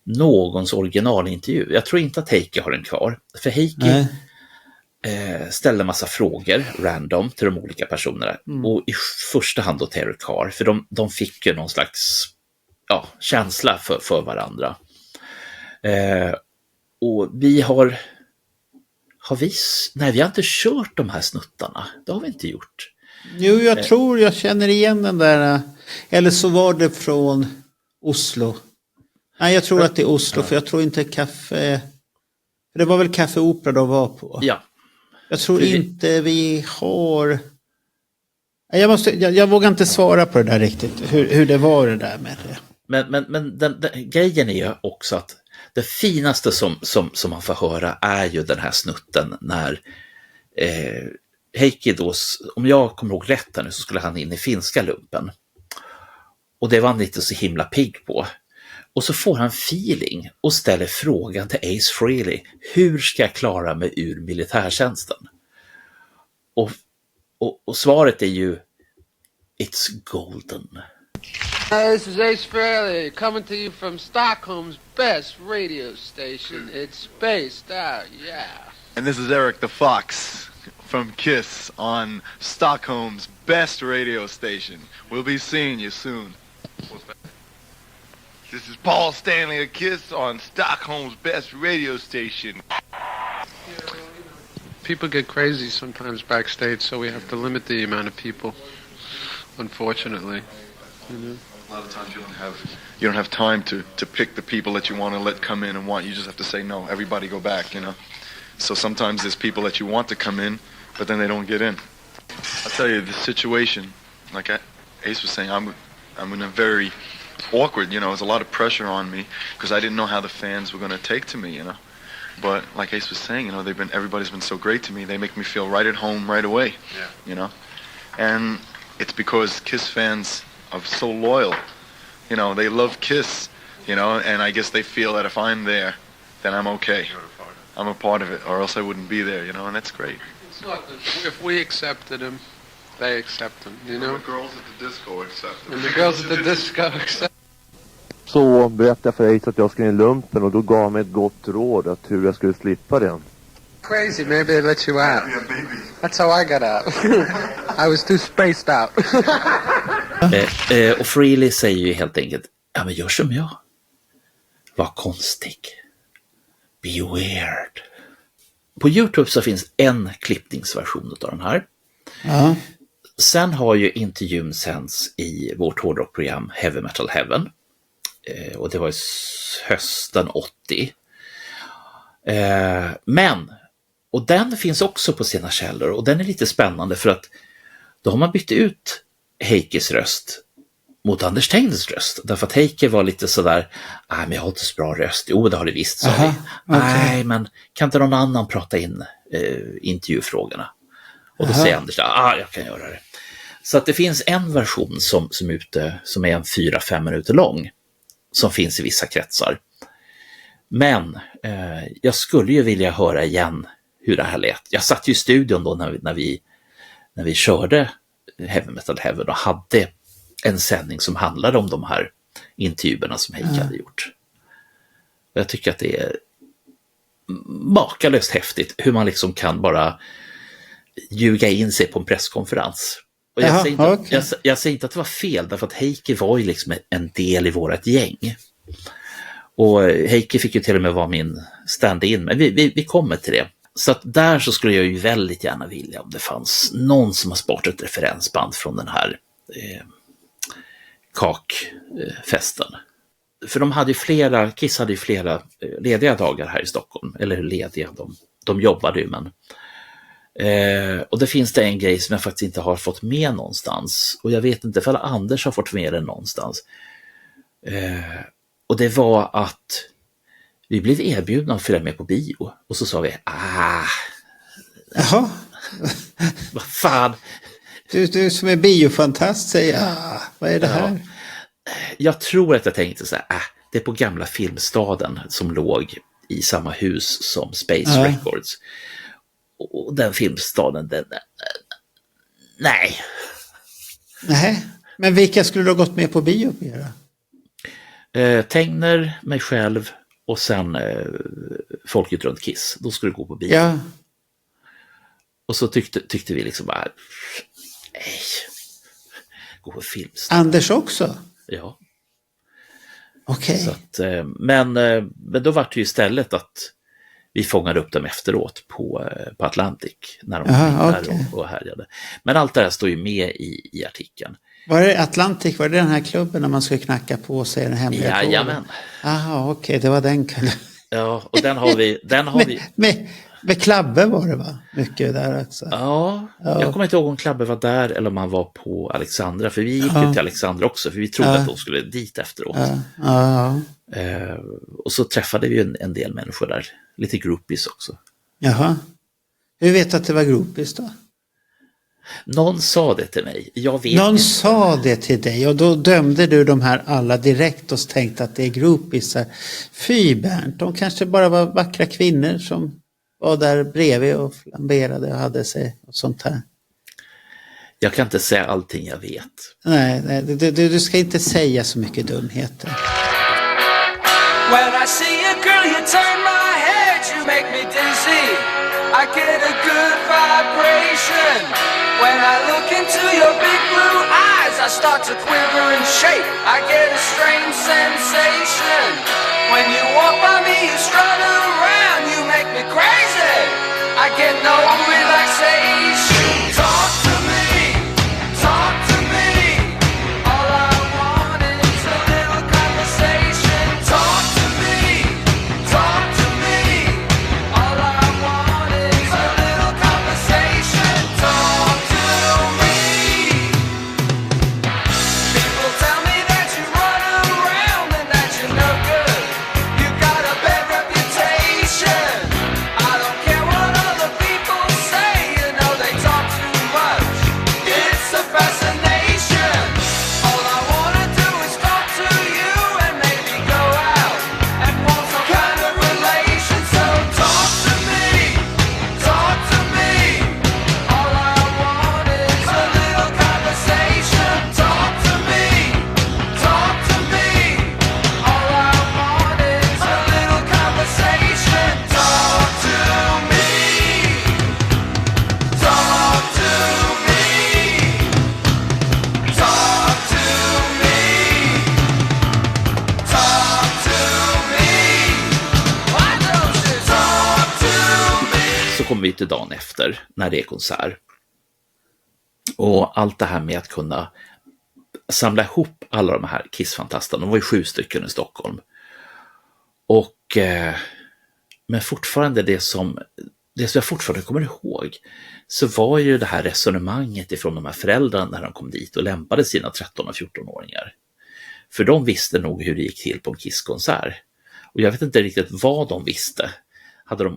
någons originalintervju. Jag tror inte att Heikki har den kvar. För Heikki ställde massa frågor random till de olika personerna. Och i första hand då Terry Carr. För de fick ju någon slags känsla för varandra. Och vi har vi har inte kört de här snuttarna. Det har vi inte gjort. Jo, jag tror jag känner igen den där. Eller så var det från Oslo. Nej, jag tror att det är Oslo, för jag tror inte Café... Det var väl Café Opera de var på. Ja. Jag tror inte vi har... Jag vågar inte svara på det där riktigt. Hur det var det där med det. Men den grejen är ju också att det finaste som man får höra är ju den här snutten när Heikki då, om jag kommer ihåg rätt här nu, så skulle han in i finska lumpen. Och det var han inte så himla pigg på. Och så får han feeling och ställer frågan till Ace Frehley: hur ska jag klara mig ur militärtjänsten? Och svaret är ju: it's golden. This is Ace Frehley coming to you from Stockholm's best radio station. It's spaced out, yeah. And this is Eric the Fox from Kiss on Stockholm's best radio station. We'll be seeing you soon. This is Paul Stanley of Kiss on Stockholm's best radio station. People get crazy sometimes backstage, so we have to limit the amount of people, unfortunately. A lot of times you don't have time to pick the people that you want to let come in and want. You just have to say no, everybody go back, you know. So sometimes there's people that you want to come in, but then they don't get in. I'll tell you the situation, like Ace was saying, I'm in a very awkward, you know, there's a lot of pressure on me because I didn't know how the fans were going to take to me, you know. But like Ace was saying, you know, everybody's been so great to me. They make me feel right at home right away, you know. And it's because Kiss fans are so loyal, you know, they love Kiss, you know, and I guess they feel that if I'm there, then I'm okay. I'm a part of it, or else I wouldn't be there, you know, and that's great. It's not that if we accepted him, they accept him, you know? And the girls at the disco accept him. And the girls at the disco accept. Så berättade jag för Ace att jag skulle in i lumpen, och då gav han mig ett gott råd att hur jag skulle slippa den. Crazy, maybe they let you out. That's how I got out. I was too spaced out. Och Frehley säger ju helt enkelt: ja, men gör som jag. Var konstig. Be weird. På YouTube så finns en klippningsversion av den här. Ja. Sen har ju intervjun sänds i vårt hårdrockprogram Heavy Metal Heaven. Och det var hösten 80. Men, och den finns också på sina källor, och den är lite spännande för att då har man bytt ut Heikkis röst mot Anders Tegnells röst. Därför att Heikki var lite sådär: nej, men jag har inte så bra röst. Jo, det har det visst, sa vi. Nej, men kan inte någon annan prata in intervjufrågorna? Och då säger Anders: jag kan göra det. Så att det finns en version som är ute, som är en 4-5 minuter lång, som finns i vissa kretsar. Men jag skulle ju vilja höra igen hur det här lät. Jag satt ju i studion då när vi körde Heavy Metal Heaven och hade en sändning som handlade om de här intervjuerna som Heikki hade gjort. Jag tycker att det är makalöst häftigt hur man liksom kan bara ljuga in sig på en presskonferens. Och jag säger inte att det var fel, därför att Heikki var ju liksom en del i vårat gäng. Och Heikki fick ju till och med vara min stand-in, men vi kommer till det. Så att där så skulle jag ju väldigt gärna vilja om det fanns någon som har sportat ett referensband från den här kakfesten. För Kiss hade ju flera lediga dagar här i Stockholm, eller hur lediga, de jobbade ju, men och det finns det en grej som jag faktiskt inte har fått med någonstans, och jag vet inte för Anders har fått med den någonstans, och det var att vi blev erbjudna att följa med på bio, och så sa vi Jaha. Vad fan. Du som är biofantast säger vad är det här? Jag tror att jag tänkte så här, det är på gamla Filmstaden som låg i samma hus som Space Records. Och den Filmstaden, nej. Nej, men vilka skulle du ha gått med på bio med då? Tegner, mig själv och sen folket runt Kiss. Då skulle du gå på bio. Ja. Och så tyckte vi liksom bara, nej, gå på Filmstaden. Anders också? Ja. Okej. Okay. Men då var det ju istället att vi fångade upp dem efteråt på Atlantic när de var där och härjade. Men allt det här står ju med i artikeln. Var det Atlantic, var det den här klubben när man skulle knacka på sig en hemliga koden? Jajamän. Jaha, okej, det var den klubben. Ja, och den har vi. Med Klabbe var det, va? Mycket där också. Ja, jag kommer inte ihåg om Klabbe var där eller om man var på Alexandra. För vi gick ju till Alexandra också, för vi trodde att de skulle dit efteråt. Och så träffade vi en del människor där. Lite groupies också. Jaha. Hur vet du att det var groupies då? Någon sa det till mig. Någon sa det till dig och då dömde du de här alla direkt och tänkte att det är groupies. Fy Bernt, de kanske bara var vackra kvinnor som var där bredvid och flamberade och hade sig och sånt här. Jag kan inte säga allting jag vet. Nej, du ska inte säga så mycket dumheter. When I see a girl, you turn my head, you make me dizzy. I get a good vibration. When I look into your big blue eyes, I start to quiver and shake. I get a strange sensation. When you walk by me, you strut around, you make me crazy. I get no relaxation. Talk to me, talk to me. All I want is a little conversation. Talk to me, talk to me. All I want is a little conversation. Talk to me. People tell me that you run around and that you're no good. You got a bad reputation. I don't care what other people say, you know they talk too much. It's a fascination. All I wanna do is talk to you and maybe go out and form some kind of relation. So talk to me, talk to me. All I want is a little conversation. Talk to me, talk to me. All I want is a little conversation. Talk to me, talk to me, talk to me, talk to me. Why don't you talk to me? Så kommer vi till dagen efter när det är konsert. Och allt det här med att kunna samla ihop alla de här Kiss-fantasterna. De var ju 7 stycken i Stockholm. Och men fortfarande det som jag fortfarande kommer ihåg, så var ju det här resonemanget ifrån de här föräldrarna när de kom dit och lämpade sina 13- och 14-åringar. För de visste nog hur det gick till på en Kiss-konsert. Och jag vet inte riktigt vad de visste. Hade de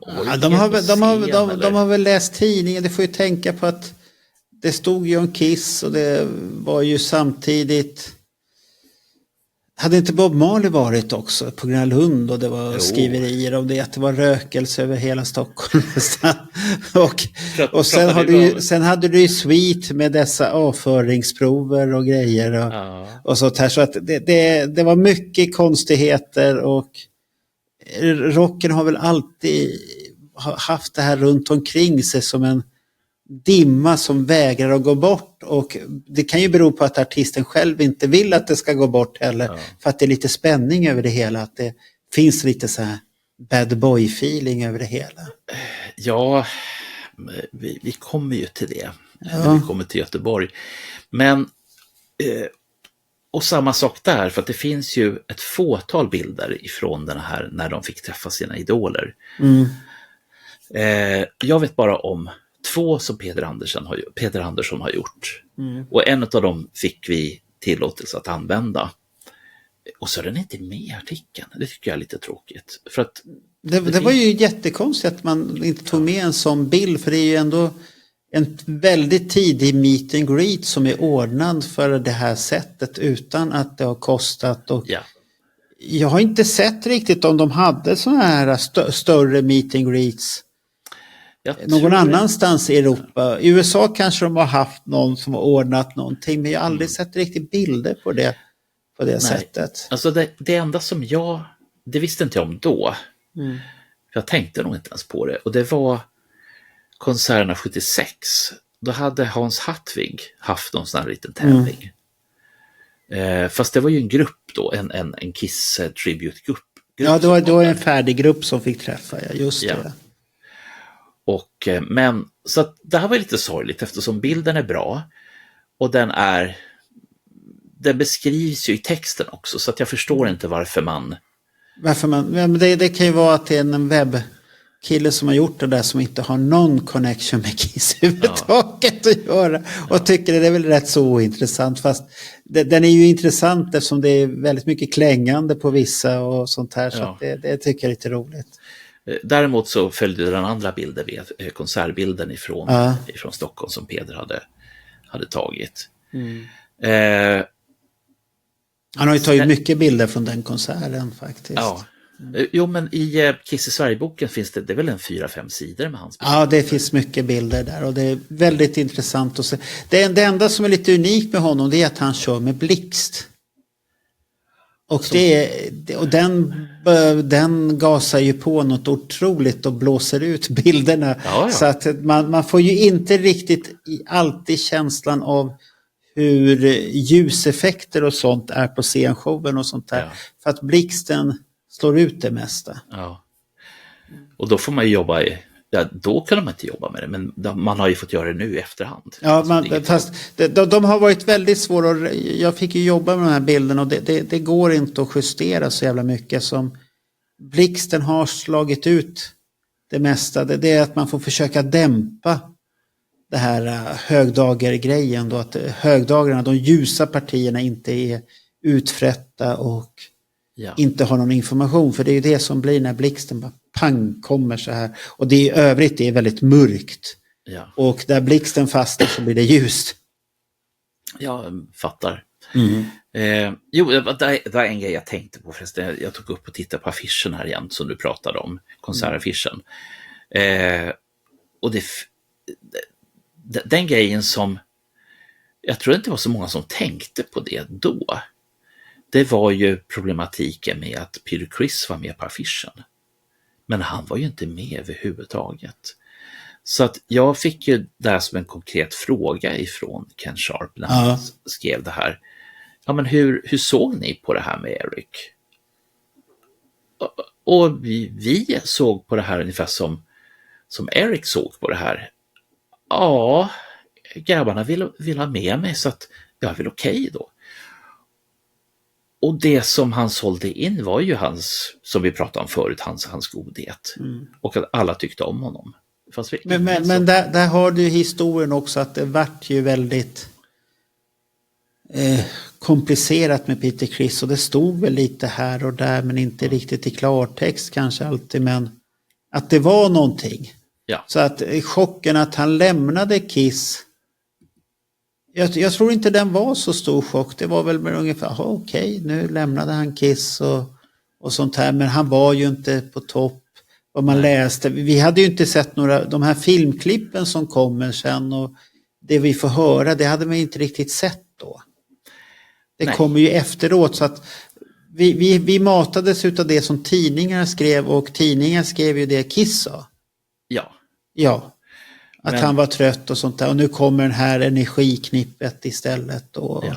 de har väl läst tidningen. Det får ju tänka på att det stod ju om Kiss och det var ju samtidigt. Hade inte Bob Marley varit också på Gröna Lund och det var skriverier om det, att det var rökelse över hela Stockholm och sen hade du ju Sweet med dessa avföringsprover och grejer och sånt här, så att det var mycket konstigheter, och rocken har väl alltid haft det här runt omkring sig som en dimma som vägrar att gå bort, och det kan ju bero på att artisten själv inte vill att det ska gå bort heller, för att det är lite spänning över det hela, att det finns lite så här bad boy feeling över det hela. Ja, vi kommer ju till det när vi kommer till Göteborg. Men och samma sak där, för att det finns ju ett fåtal bilder ifrån den här när de fick träffa sina idoler. Jag vet bara om 2 som Peder Andersson har gjort. Och en av dem fick vi tillåtelse att använda. Och så är den inte med i artikeln. Det tycker jag är lite tråkigt. För att det var ju jättekonstigt att man inte tog med en sån bild, för det är ju ändå en väldigt tidig meet and greet som är ordnad för det här sättet utan att det har kostat. Och jag har inte sett riktigt om de hade såna här större meet and greets någon annanstans i Europa. I USA kanske de har haft någon som har ordnat någonting, men jag har aldrig sett riktigt bilder på det sättet. Alltså det enda som det visste inte jag om då. Jag tänkte nog inte ens på det. Och det var konserterna 76. Då hade Hans Hartvig haft någon sån här liten tävling. Fast det var ju en grupp då, en Kiss tribute-grupp. Ja, det var en färdig grupp som fick träffa, just det. Och, men, så att det här var lite sorgligt eftersom bilden är bra och den beskrivs ju i texten också, så att jag förstår inte varför man det kan ju vara att det är en webbkille som har gjort det där som inte har någon connection med Kiss överhuvudtaget att göra och tycker det är väl rätt så ointressant, fast den är ju intressant eftersom det är väldigt mycket klängande på vissa och sånt här, så att det tycker jag är lite roligt. Däremot så följde den andra bilden, konsertbilden ifrån Stockholm som Peder hade tagit. Han har ju tagit mycket bilder från den konserten faktiskt. Ja. Jo, men i Kiss i Sverige-boken finns det är väl en 4-5 sidor med hans bilder. Ja, det finns mycket bilder där och det är väldigt intressant att se. Det enda som är lite unikt med honom, det är att han kör med blixt. Och, den gasar ju på något otroligt och blåser ut bilderna. Så att man får ju inte riktigt alltid känslan av hur ljuseffekter och sånt är på scenshowen och sånt där. För att blixten slår ut det mesta. Ja. Och då får man ju jobba då kan man inte jobba med det, men man har ju fått göra det nu i efterhand. Ja, fast de har varit väldigt svåra. Jag fick ju jobba med de här bilderna och det går inte att justera så jävla mycket som blixten har slagit ut det mesta. Det är att man får försöka dämpa det här högdagergrejen då, att högdagarna, de ljusa partierna inte är utfrätta och inte har någon information, för det är ju det som blir när blixten bara pang kommer så här, och det i övrigt är väldigt mörkt och där blixten fastnar så blir det ljust. Jag fattar. Jo, det var en grej jag tänkte på förresten. Jag tog upp och tittade på affischen här igen som du pratade om, konsertaffischen. Och den grejen som jag tror inte var så många som tänkte på det då. Det var ju problematiken med att Peter Criss var med på affischen. Men han var ju inte med överhuvudtaget. Så att jag fick ju där som en konkret fråga ifrån Ken Sharp när han skrev det här. Ja, men hur såg ni på det här med Eric? Och vi såg på det här ungefär som Eric såg på det här. Ja, grabbarna vill ha med mig, så att jag är väl okej då. Och det som han sålde in var ju hans, som vi pratade om förut, hans godhet. Och att alla tyckte om honom. Men där har du historien också, att det vart ju väldigt komplicerat med Peter Criss, och det stod väl lite här och där, men inte riktigt i klartext kanske alltid, men att det var någonting. Så att chocken att han lämnade Kiss, jag tror inte den var så stor chock. Det var väl med ungefär, okej, nu lämnade han Kiss och sånt här, men han var ju inte på topp. Vad man läste, vi hade ju inte sett de här filmklippen som kommer sen, och det vi får höra, det hade man inte riktigt sett då. Det kommer ju efteråt, så att vi matades utav det som tidningar skrev, och tidningar skrev ju det Kiss sa. Ja. Att han var trött och sånt där. Och nu kommer den här energiknippet istället. Och... Ja.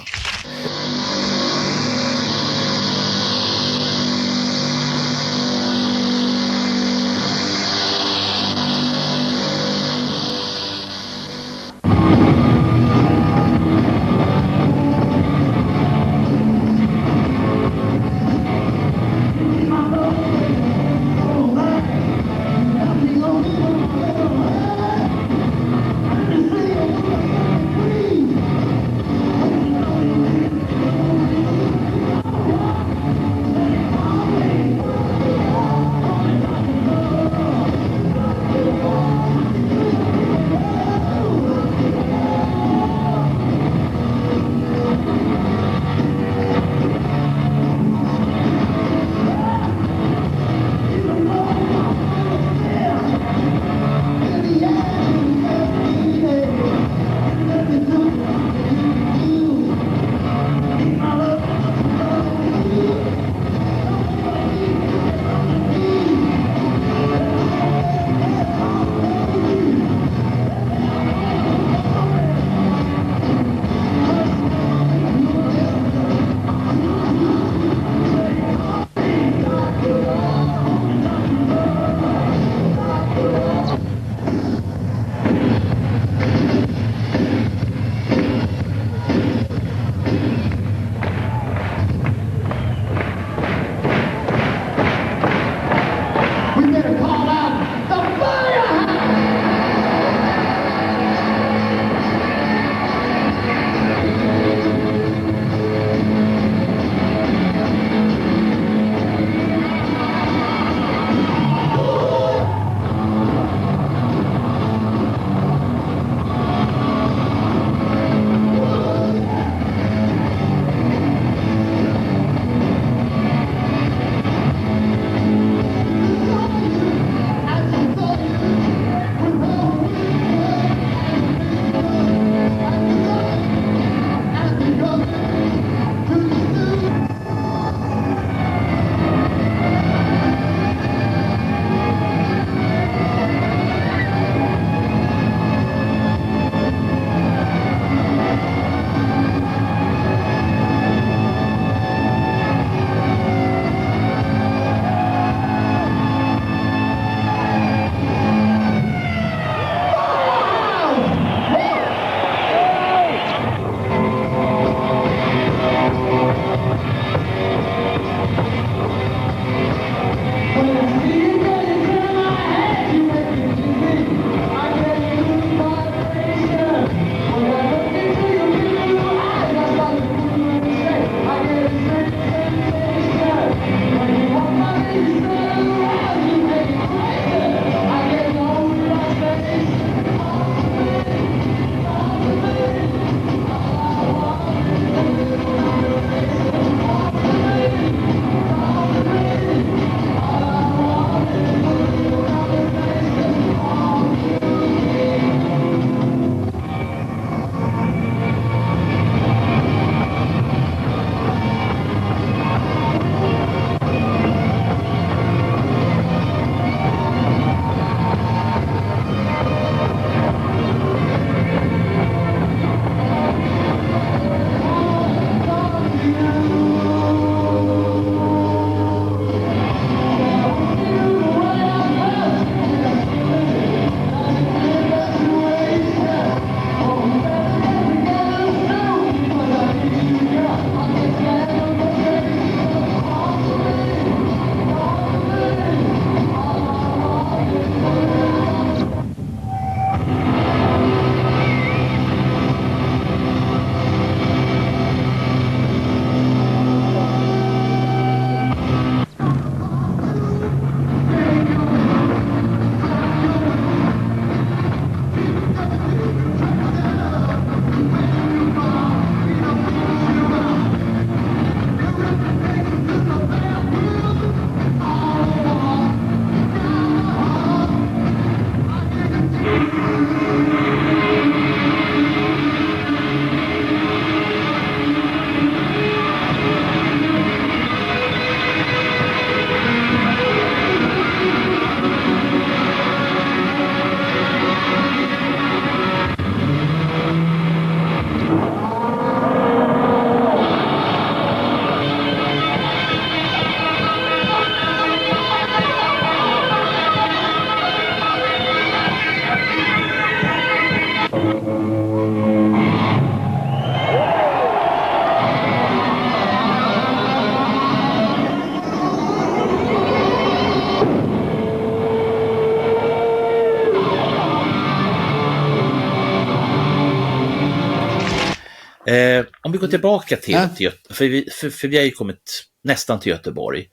Om vi går tillbaka till för vi har ju kommit nästan till Göteborg.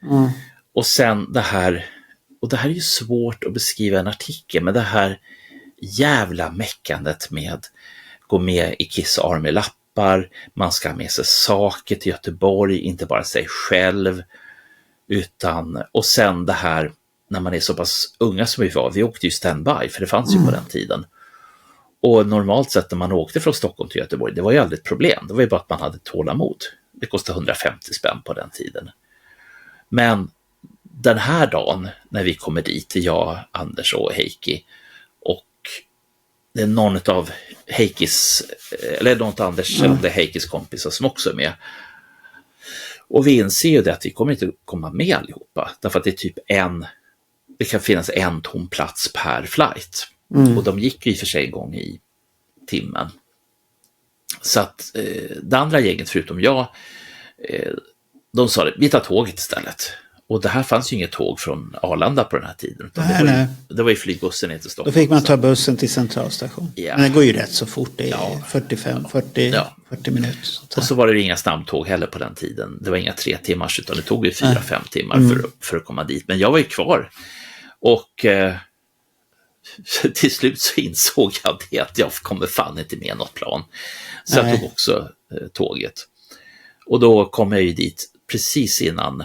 Och sen det här är ju svårt att beskriva en artikel, men det här jävla meckandet med gå med i Kiss Army-lappar, man ska ha med sig saker till Göteborg, inte bara sig själv, och sen det här när man är så pass unga som vi åkte ju standby, för det fanns ju på den tiden. Och normalt sett när man åkte från Stockholm till Göteborg, det var ju aldrig ett problem. Det var ju bara att man hade tålamod. Det kostade 150 spänn på den tiden. Men den här dagen när vi kommer dit, jag, Anders och Heikki, och det är någon av Heikkis, eller något Anders eller det är Heikkis kompisar som också är med. Och vi inser ju det att vi kommer inte komma med allihopa. Därför att det är typ det kan finnas en tom plats per flight. Och de gick ju i och för sig igång i timmen. Så att det andra gänget förutom jag, de sa det, vi tar tåget istället. Och det här fanns ju inget tåg från Arlanda på den här tiden. Det var ju flygbussen ner till Stockholm. Då fick man ta bussen till centralstation. Ja. Men det går ju rätt så fort, det är 40 minuter. Och så var det inga snabbtåg heller på den tiden. Det var inga 3 timmars utan det tog ju 4-5 timmar för att komma dit. Men jag var ju kvar. Och till slut så insåg jag det att jag kommer fan inte med något plan. Så jag tog också tåget. Och då kom jag ju dit precis innan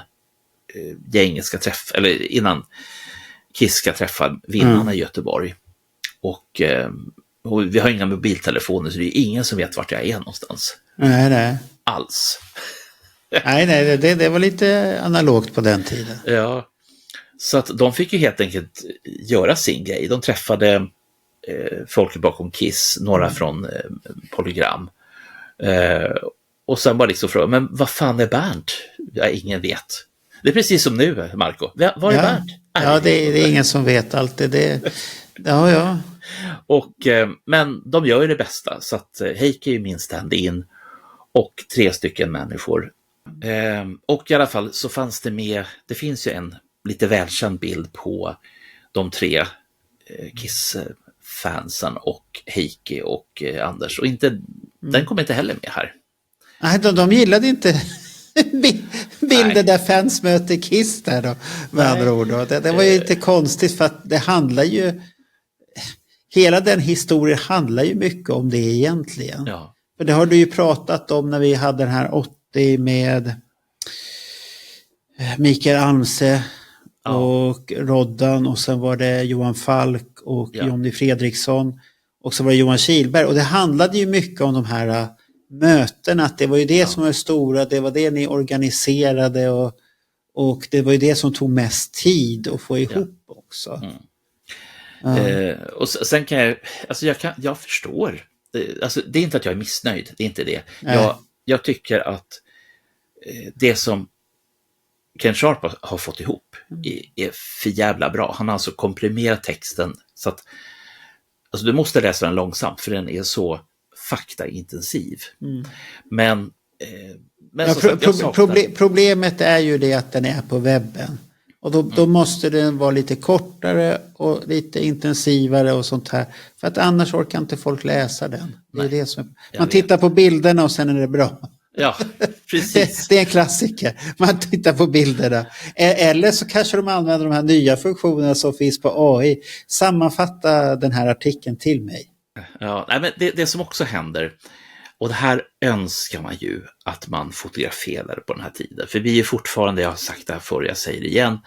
gänget ska träffa, eller innan Kiss ska träffa vinnarna i Göteborg. Och vi har inga mobiltelefoner så det är ingen som vet vart jag är någonstans. Nej. Alls. Nej, det var lite analogt på den tiden. Ja. Så att de fick ju helt enkelt göra sin grej. De träffade folk bakom Kiss, några från Polygram. Och sen bara liksom frågade, men vad fan är Bernt? Ja, ingen vet. Det är precis som nu, Marco. Var är Bernt? Ja, det är ingen som vet allt det. Ja. Och, men de gör ju det bästa. Så att Heikki är min stand-in och 3 stycken människor. Och i alla fall så fanns det finns ju en lite välkänd bild på de 3 Kiss-fansen och Heikki och Anders. Och den kommer inte heller med här. Nej, de gillade inte bilder där fans möter Kiss där då, med andra ord. Det var ju inte konstigt för att det handlar ju, hela den historien handlar ju mycket om det egentligen. Ja. För det har du ju pratat om när vi hade den här 80 med Mikael Almse och Roddan, och sen var det Johan Falk och Jonny Fredriksson, och så var det Johan Kihlberg, och det handlade ju mycket om de här möten, att det var ju det som var stora, det var det ni organiserade och det var ju det som tog mest tid att få ihop också. Och sen kan jag förstår, alltså det är inte att jag är missnöjd, det är inte det. Jag tycker att det som Ken Sharp har fått ihop är för jävla bra. Han har alltså komprimerat texten så att alltså du måste läsa den långsamt för den är så faktaintensiv. Men problemet är ju det att den är på webben. Och då måste den vara lite kortare och lite intensivare och sånt här. För att annars orkar inte folk läsa den. Det är det som, man tittar på bilderna och sen är det bra. Ja, precis. Det är en klassiker. Man tittar på bilderna. Eller så kanske de använder de här nya funktionerna som finns på AI. Sammanfatta den här artikeln till mig. Ja, nej, men det som också händer, och det här önskar man ju att man fotograferade på den här tiden. För vi är fortfarande, jag har sagt det här förr, jag säger det igen,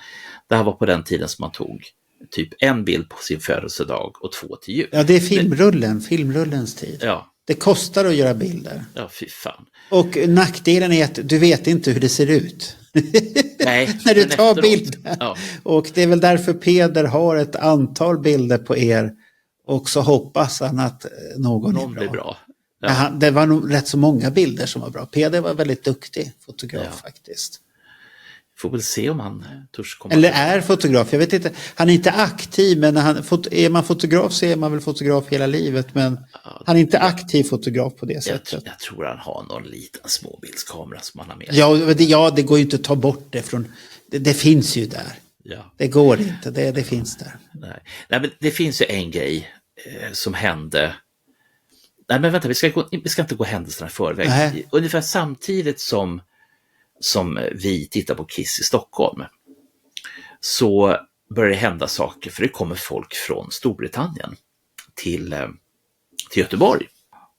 det här var på den tiden som man tog typ en bild på sin födelsedag och 2 till jul. Ja, det är filmrullens tid. Ja. Det kostar att göra bilder. Ja, fy fan. Och nackdelen är att du vet inte hur det ser ut. Nej, när du tar bilder. Ja. Och det är väl därför Peder har ett antal bilder på er. Och så hoppas han att någon blir bra. Ja. Det var nog rätt så många bilder som var bra. Peder var väldigt duktig fotograf faktiskt. Får väl se om han törs komma. Eller är fotograf, jag vet inte. Han är inte aktiv, men är man fotograf så är man väl fotograf hela livet. Men han är inte aktiv fotograf på det sättet. Jag tror han har någon liten småbildskamera som han har med. Ja, det går ju inte att ta bort det från... Det finns ju där. Ja. Det går inte, det finns där. Nej, men det finns ju en grej som hände. Nej, men vänta, vi ska inte gå händelserna i förväg. Nej. Ungefär samtidigt som vi tittar på Kiss i Stockholm så börjar det hända saker, för det kommer folk från Storbritannien till Göteborg.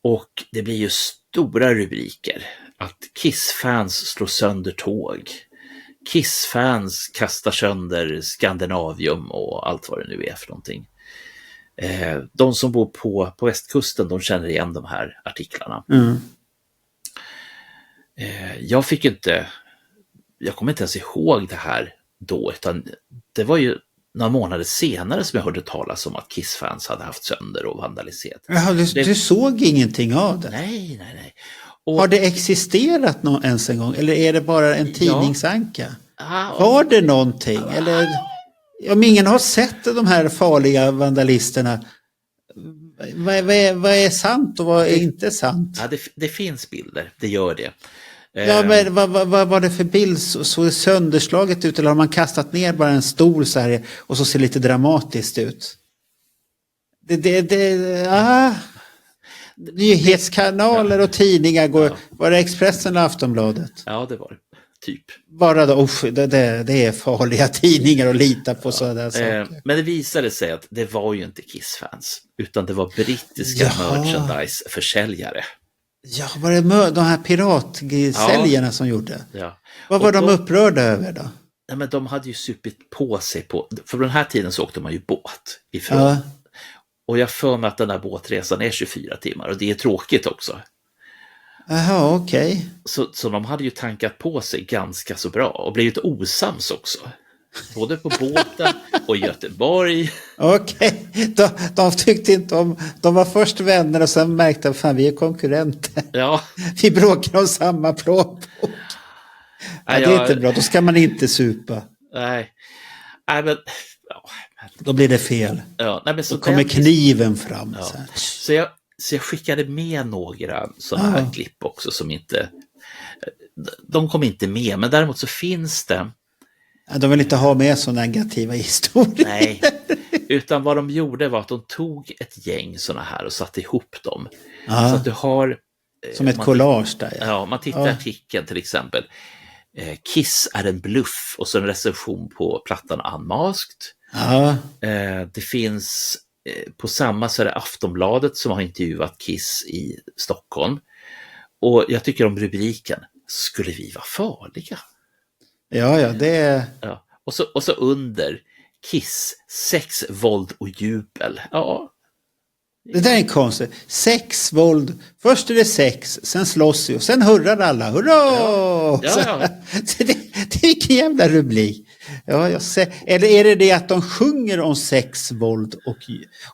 Och det blir ju stora rubriker att Kiss-fans slår sönder tåg. Kiss-fans kastar sönder Skandinavium och allt vad det nu är för någonting. De som bor på västkusten, de känner igen de här artiklarna. Jag kommer inte ens ihåg det här då, utan det var ju några månader senare som jag hörde talas om att Kiss-fans hade haft sönder och vandaliserat. Jaha, du såg ingenting av det? Nej. Har det existerat ens en gång, eller är det bara en tidningsanka? Var det någonting? Eller om ingen har sett de här farliga vandalisterna, vad är sant och vad är inte sant? Ja, det finns bilder, det gör det. Ja, men vad var det för bild? Så sönderslaget ut, eller har man kastat ner bara en stol så här och så ser det lite dramatiskt ut? Nyhetskanaler och tidningar går. Var det Expressen eller Aftonbladet? Ja, det var det. Typ. Bara då, det är farliga tidningar att lita på sådana saker. Men det visade sig att det var ju inte Kiss-fans, utan det var brittiska merchandise-försäljare. Ja, var det de här piratsäljarna som gjorde? Ja. Vad var de upprörda över då? Nej, men de hade ju supit på sig för den här tiden så åkte man ju båt ifrån. Ja. Och jag för mig att den här båtresan är 24 timmar och det är tråkigt också. Jaha, okej. Så de hade ju tankat på sig ganska så bra och blivit osams också. Både på båten och Göteborg. Okej, de tyckte inte om... De var först vänner och sen märkte att fan, vi är konkurrenter. Ja. Vi bråkar om samma plåtbord. Ja, det är inte bra, då ska man inte supa. Nej men... Då blir det fel. Ja, nej, men så då kommer kniven fram. Ja. Så jag skickade med några sådana här klipp också som inte... De kom inte med, men däremot så finns det... Ja, de vill inte ha med så negativa historier. Nej, utan vad de gjorde var att de tog ett gäng sådana här och satte ihop dem. Så att du har... Som ett collage där. Ja, man tittar i artikeln till exempel. Kiss är en bluff och så en recension på plattan Unmasked. Det finns på samma så är det Aftonbladet som har intervjuat Kiss i Stockholm. Och jag tycker om rubriken, skulle vi vara farliga? Ja, det är... Ja. Och så under Kiss, sex, våld och jubel. Ja. Det där är konstigt. Sex, våld. Först är det sex, sen slåss vi och sen hurrar alla. Hurra! Ja. Det är vilken jävla rubrik. Ja, jag ser. Eller är det att de sjunger om sex, våld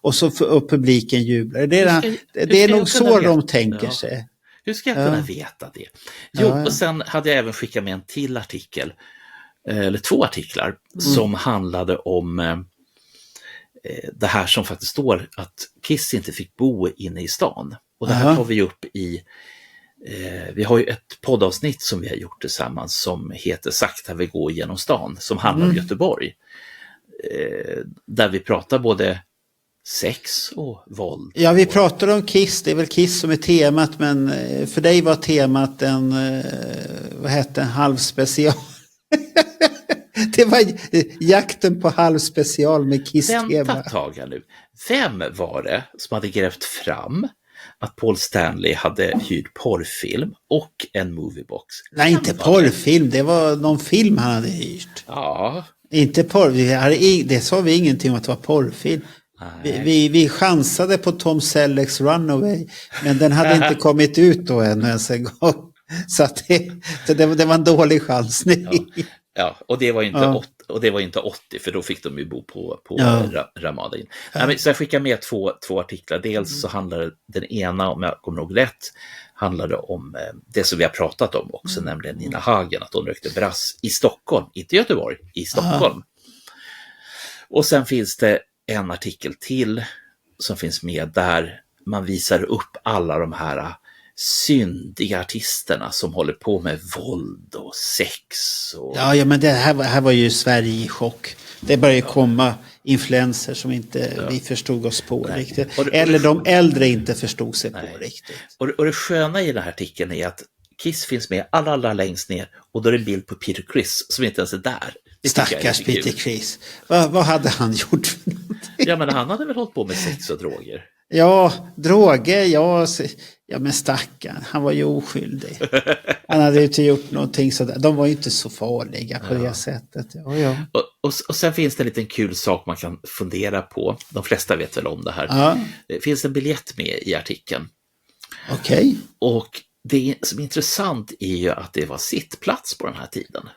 och så och publiken jublar? Det är nog så de tänker sig. Hur ska jag kunna veta det? Jo, och sen hade jag även skickat med en till artikel, eller 2 artiklar, som handlade om det här som faktiskt står att Kiss inte fick bo inne i stan. Och det här tar vi upp i, vi har ju ett poddavsnitt som vi har gjort tillsammans som heter Sakta vi går genom stan, som handlar om Göteborg. Där vi pratar både sex och våld. Ja, vi pratar om Kiss, det är väl Kiss som är temat, men för dig var temat en halvspecial. Det var jakten på halvspecial med Kiss-tema. Vänta ett tag här nu. Vem var det som hade grävt fram att Paul Stanley hade hyrt porrfilm och en moviebox? Nej, inte porrfilm, det var någon film han hade hyrt. Ja. Inte porr, det sa vi ingenting om att det var porrfilm. Vi chansade på Tom Sellecks Runaway, men den hade inte kommit ut då ännu ens en gång. Så att det var en dålig chansning. Ja, och det var inte 80, för då fick de ju bo på Ramada Inn. Så jag skickar med två artiklar. Dels så handlar den ena, om jag kommer ihåg rätt, handlade om det som vi har pratat om också, nämligen Nina Hagen, att hon rökte brass i Stockholm, inte i Göteborg, i Stockholm. Och sen finns det en artikel till som finns med där man visar upp alla de här syndiga artisterna som håller på med våld och sex. Och... Ja, men det här var ju Sverige i chock. Det börjar komma influenser som inte vi förstod oss på riktigt. Och Eller de äldre inte förstod sig på riktigt. Och det sköna i den här artikeln är att Kiss finns med allra längst ner och då är det en bild på Peter Criss som inte ens är där. Stackars Peter Criss. Vad hade han gjort för någonting? Ja, men han hade väl hållit på med sex och droger. Ja, droger, ja men stackarn, han var ju oskyldig. Han hade ju inte gjort någonting sådär. De var ju inte så farliga på det sättet. Ja. Och sen finns det en liten kul sak man kan fundera på. De flesta vet väl om det här. Ja. Det finns en biljett med i artikeln. Okej. Och det som är intressant är ju att det var sittplats på den här tiden.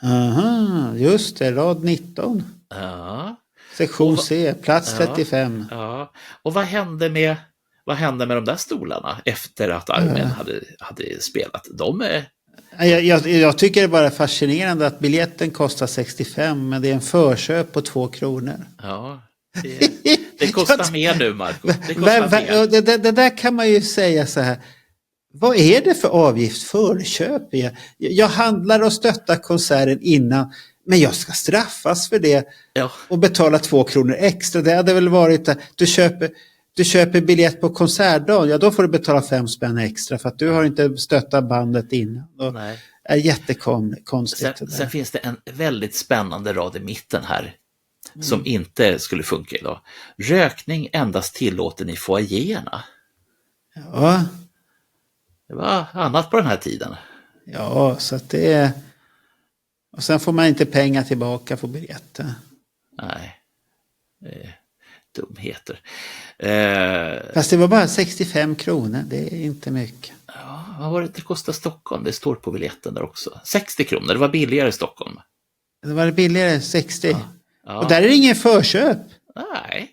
Aha, just det, rad 19. Ja. Sektion C, plats 35. Ja. Och vad hände med de där stolarna efter att Iron hade spelat? Jag tycker det är bara fascinerande att biljetten kostar 65 men det är en förköp på 2 kronor. Ja, det kostar mer nu, Marco. Det kostar mer. Det där kan man ju säga så här. Vad är det för avgift förköp? Jag handlar och stöttar konserten innan, men jag ska straffas för det och betala 2 kronor extra. Det hade väl varit att du köper biljett på konsertdagen, ja då får du betala 5 spänn extra för att du har inte stöttat bandet innan. Det är jättekonstigt. Sen finns det en väldigt spännande rad i mitten här som inte skulle funka idag. Rökning endast tillåten i foajéerna. Ja. Det var annat på den här tiden. Ja, så att det är... Och sen får man inte pengar tillbaka för biljetter. Nej, det är dumheter. Fast det var bara 65 kronor, det är inte mycket. Ja, vad var det kostar Stockholm? Det står på biljetten där också. 60 kronor, det var billigare i Stockholm. Det var billigare, 60. Ja. Och där är det ingen förköp. Nej.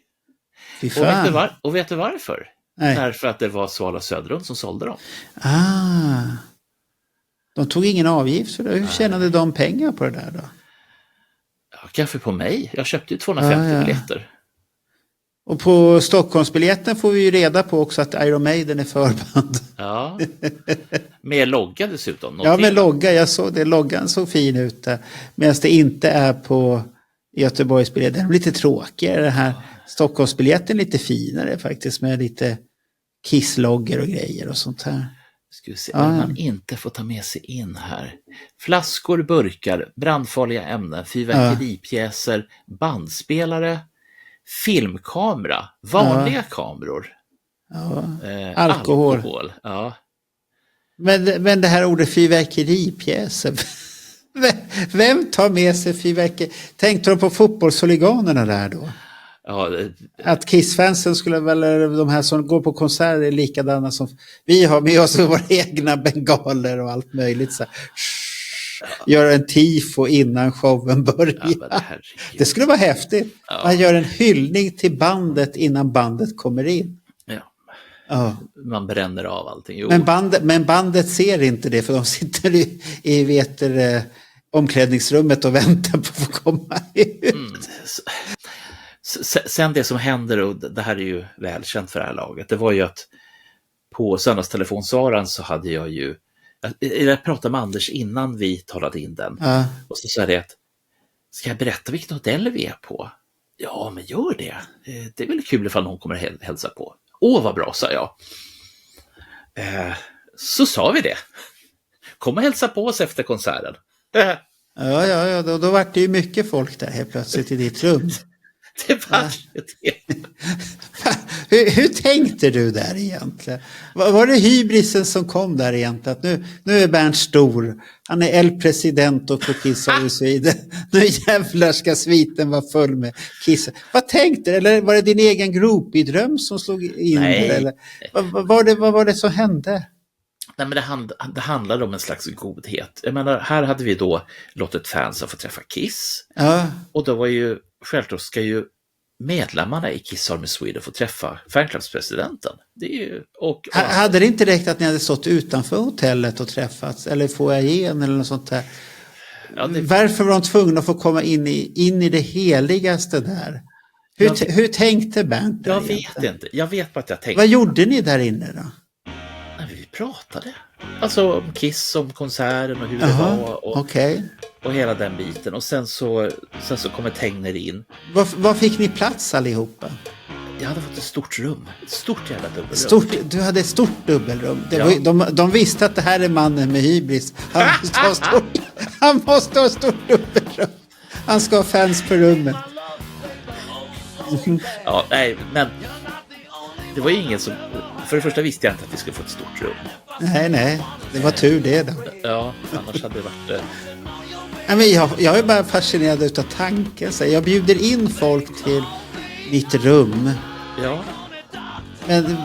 Fy fan. Och vet du varför? Nej. Därför att det var Svala Söderlund som sålde dem. De tog ingen avgift för det. Hur tjänade de pengar på det där då? Ja, kanske på mig. Jag köpte ju 250 biljetter. Och på Stockholmsbiljetten får vi ju reda på också att Iron Maiden är förband. Ja, med logga dessutom. Ja, med logga. Jag såg det. Loggan såg fin ut där. Medan det inte är på Göteborgsbiljetten. Den är lite tråkigare. Det här Stockholmsbiljetten är lite finare faktiskt. Med lite kisslogger och grejer och sånt här. Ska vi se vad man inte får ta med sig in här. Flaskor, burkar, brandfarliga ämnen, fyrverkeripjäser, bandspelare, filmkamera, vanliga kameror. Alkohol. Ja. Men det här ordet fyrverkeripjäser. Vem tar med sig fyrverkeri? Tänkte de på fotbollshuliganerna där då? Ja, att Kiss-fansen skulle väl, de här som går på konserter är likadana som vi har med oss våra egna bengaler och allt möjligt så här. Gör en tifo innan showen börjar. Det skulle vara häftigt. Man gör en hyllning till bandet innan bandet kommer in. Ja. Man bränner av allting. Jo. Men bandet ser inte det för de sitter i omklädningsrummet och väntar på att få komma ut. Sen det som händer, och det här är ju välkänt för det här laget, det var ju att på söndagstelefonsvaran så hade jag pratade med Anders innan vi talade in den. Och så sa det att, ska jag berätta vilket hotell vi är på? Ja, men gör det. Det är väl kul ifall någon kommer hälsa på. Åh, vad bra, sa jag. Så sa vi det. Kom och hälsa på oss efter konserten. Ja, då var det ju mycket folk där helt plötsligt i ditt rum. Det var hur tänkte du där egentligen? Var det hybrisen som kom där egentligen? Att nu är Bernt stor. Han är El Presidente och Kiss of Sweden. Nu jävlar ska sviten vara full med Kiss. Vad tänkte du? Eller var det din egen groupie-dröm som slog in? Nej. Eller? Vad var det som hände? Nej, men det handlade om en slags godhet. Jag menar, här hade vi då låtit fansen få träffa Kiss. Och då var ju självklart ska ju medlemmarna i Kiss Army Sweden få träffa fanklubbspresidenten. Det är ju, hade det inte räckt att ni hade stått utanför hotellet och träffats eller foajén eller något sånt där? Ja, varför var de tvungna att få komma in i det heligaste där? Hur tänkte Bernt? Jag vet inte. Jag vet bara att jag tänkte. Vad gjorde ni där inne då? Nej, vi pratade. Alltså om Kiss, om konserten och hur det var och, Okej. och hela den biten. Och sen så kommer Tegner in. Var fick ni plats allihopa? Jag hade fått ett stort rum. Ett stort jävla dubbelrum. Du hade ett stort dubbelrum. Ja. De visste att det här är mannen med hybris. Han måste ha stort dubbelrum. Han ska ha fans på rummet. Ja, nej, men det var ju ingen som... För det första visste jag inte att vi skulle få ett stort rum. Nej. Det var tur det då. Ja, annars hade det varit... Nej, men jag är bara fascinerad utav tanken. Så jag bjuder in folk till mitt rum. Ja. Men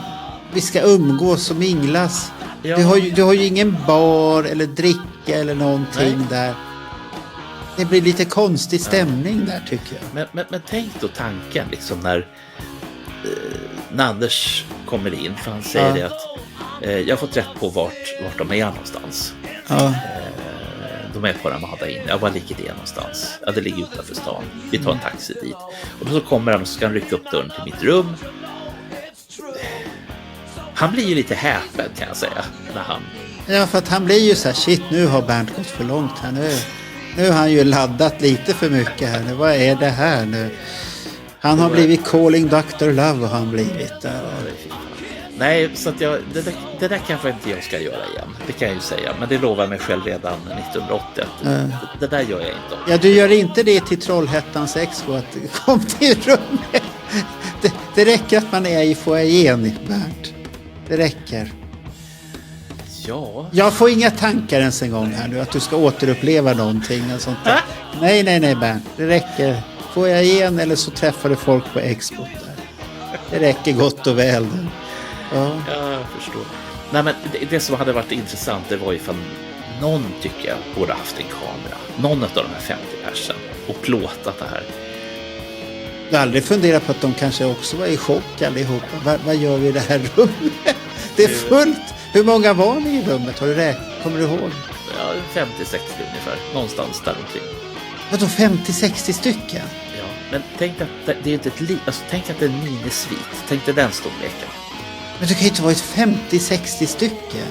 vi ska umgås och minglas. Ja. Du har ju ingen bar eller dricka eller någonting där. Det blir lite konstig stämning där tycker jag. Men tänk då tanken liksom när Anders kommer in. För han säger det att jag har fått rätt på vart de är någonstans. Ja. De är på Ramada in. Var ligger det någonstans? Ja, det ligger utanför stan. Vi tar en taxi dit. Och då så kommer han och så ska han rycka upp dörren till mitt rum. Han blir ju lite häpen kan jag säga. När han... Ja, för att han blir ju så här, shit, nu har Bernt gått för långt här. Nu har han ju laddat lite för mycket här. Nu, vad är det här nu? Han har blivit calling Dr. Love och han blivit. Nej, så att det där kanske inte jag ska göra igen. Det kan jag ju säga. Men det lovar jag mig själv redan 1980. Det där gör jag inte. Ja, du gör inte det till Trollhättans Expo att kom till rummet. Det räcker att man är i foajén, Bernt. Det räcker. Ja. Jag får inga tankar ens en gång här nu att du ska återuppleva någonting och sånt där. Nej, Bernt. Det räcker. Får jag igen eller så träffar du folk på Expo där. Det räcker gott och väl. Ja. Jag förstår. Nej, men det som hade varit intressant det var ifall någon tycker jag borde haft en kamera. Någon av de här 50 personen och plåtat det här. Jag har aldrig funderat på att de kanske också var i chock allihopa. Vad gör vi i det här rummet? Det är fullt. Hur många var ni i rummet? Har du kommer du ihåg? Ja, 50-60 ungefär. Någonstans där omkring. Vadå 50-60 stycken? Ja, men tänk att det är inte ett tänk att det är en minisvit. Tänk dig den storleken. Men det kan ju inte vara ett 50-60 stycken.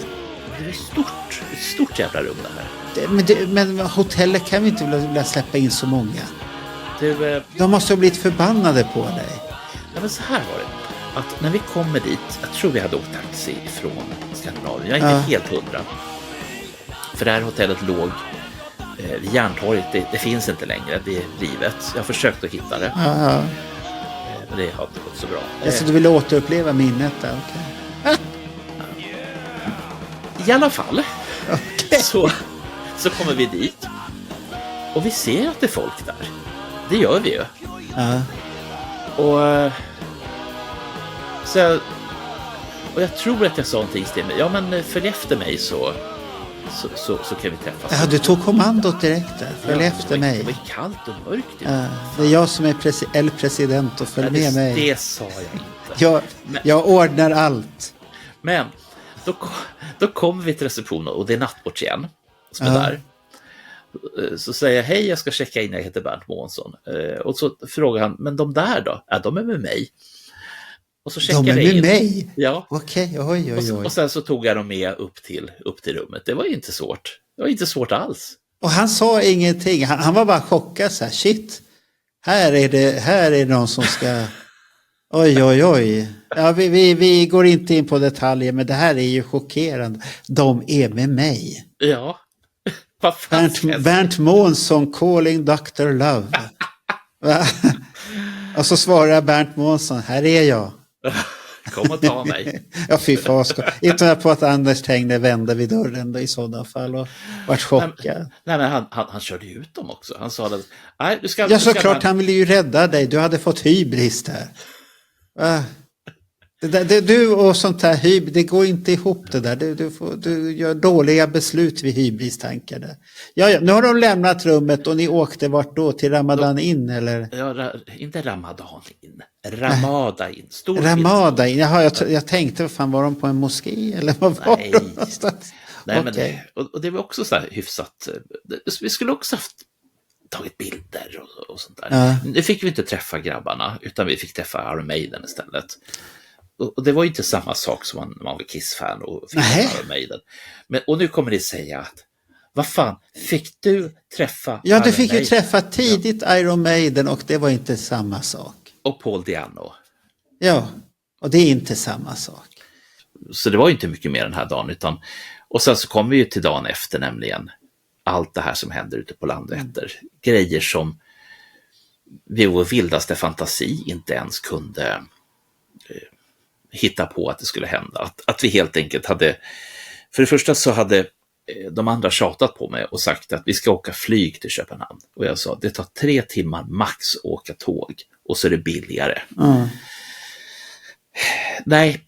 Det är ett stort jävla rum det här. Men hotellet kan vi inte vilja släppa in så många. De måste ha blivit förbannade på dig. Ja, men så här var det. Att när vi kommer dit, jag tror vi hade åkt taxi från Skandinavien. Jag är inte helt hundra. För det här hotellet låg vid Järntorget. Det finns inte längre, det är rivet. Jag har försökt att hitta det. Ja. Men det har inte gått så bra. Så du vill återuppleva minnet där, okej. I alla fall. Okay. Så kommer vi dit. Och vi ser att det är folk där. Det gör vi ju. Ja. Och jag tror att jag sa någonting till mig. Ja, men följ efter mig så kan vi träffas. Ja, du tog kommandot direkt där. Följ efter mig. Det var kallt och mörkt. Det är jag som är El President och följ med mig. Det sa jag inte. Jag ordnar allt. Men då kommer vi till receptionen och det är nattbord igen som är där. Så säger jag, hej, jag ska checka in, jag heter Bernt Månsson. Och så frågar han, men de där då? Ja, de är med mig. Och så checkar de är med in. mig? Ja. Okej, oj. Och sen så tog jag dem med upp till rummet. Det var ju inte svårt. Det var inte svårt alls. Och han sa ingenting. Han var bara chockad så här, shit. Här är det någon som ska... Oj. Ja, vi går inte in på detaljer, men det här är ju chockerande. De är med mig. Ja. Bernt Månsson calling Dr. Love. Och så svarar Bernt Månsson, här är jag. Kom och ta mig. Ja, fy fasko. Inte på att Anders Tegner vände vid dörren då, i sådana fall och vart chockad. Nej, men han körde ut dem också. Han sa att nej, du ska... Ja, såklart, han ville ju rädda dig. Du hade fått hybris där. Du och sånt här det går inte ihop det där. Du gör dåliga beslut vid hybristankar där. Ja, nu har de lämnat rummet och ni åkte vart då? Till Ramadan in eller? Ja, inte Ramadan in. Ramada in. Ramada in. Jaha, jag tänkte, vad fan var de på en moské eller vad var de någonstans? Nej, men det var också så här hyfsat. Vi skulle också haft tagit bilder och sånt där. Nu fick vi inte träffa grabbarna utan vi fick träffa Iron Maiden istället. och det var ju inte samma sak som man var Kiss-fan och fick Iron Maiden. Och nu kommer det säga att, vad fan, fick du träffa Ja, du Iron fick ju Maiden? träffa tidigt Iron Maiden och det var inte samma sak. Och Paul Di'Anno. Ja, och det är inte samma sak. Så det var ju inte mycket mer den här dagen, och sen så kom vi ju till dagen efter, nämligen allt det här som händer ute på Landvetter. Grejer som vi vår vildaste fantasi inte ens kunde hitta på att det skulle hända. Att vi helt enkelt hade, för det första så hade de andra tjatat på mig och sagt att vi ska åka flyg till Köpenhamn. Och jag sa, det tar 3 timmar max att åka tåg och så är det billigare. Nej,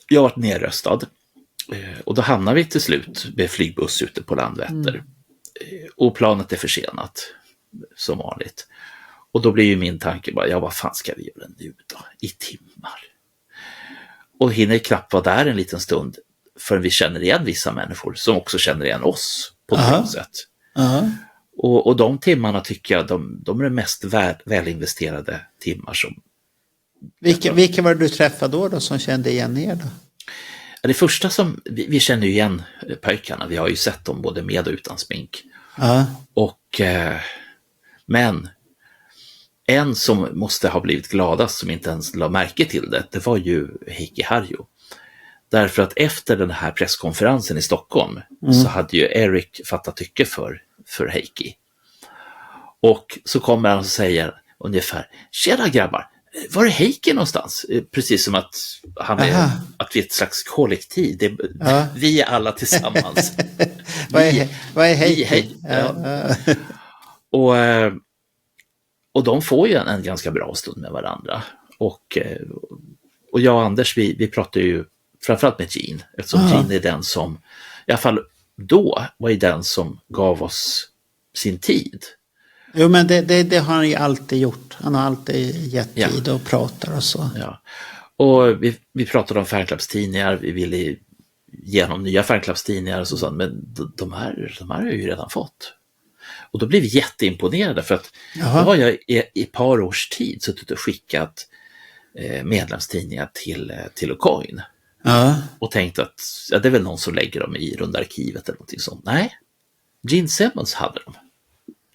jag var nerröstad. Och då hamnar vi till slut med flygbuss ute på Landvetter. Och planet är försenat, som vanligt. Och då blir ju min tanke bara, vad fan ska vi göra nu då? I timmar. Och hinner knappt vara där en liten stund förrän vi känner igen vissa människor som också känner igen oss på något sätt. Och de timmarna tycker jag, de är de mest välinvesterade timmar som... Vilka var det du träffade då som kände igen er då? Det första som, vi känner ju igen pojkarna, vi har ju sett dem både med och utan smink. Och, men en som måste ha blivit gladast, som inte ens la märke till det var ju Heikki Harju. Därför att efter den här presskonferensen i Stockholm så hade ju Eric fattat tycke för Heikki. Och så kommer han och säger ungefär, tjena grabbar, var är Heikki någonstans? Precis som att att vi är ett slags kollektiv. Vi är alla tillsammans. Vad är Heikki? Och de får ju en ganska bra stund med varandra. Och jag och Anders, vi pratar ju framförallt med Gene. Eftersom Gene är den som, i alla fall då, var ju den som gav oss sin tid. Jo, men det har han ju alltid gjort. Han har alltid gett tid och pratar och så. Ja. Och vi pratade om fanclubstidningar, vi ville ge honom nya fanclubstidningar och sånt, men de här har jag ju redan fått. Och då blev vi jätteimponerade för att då har jag i ett par års tid suttit och skickat medlemstidningar till Aucoin. Och tänkt att det är väl någon som lägger dem i rundarkivet eller någonting sånt. Nej, Gene Simmons hade dem.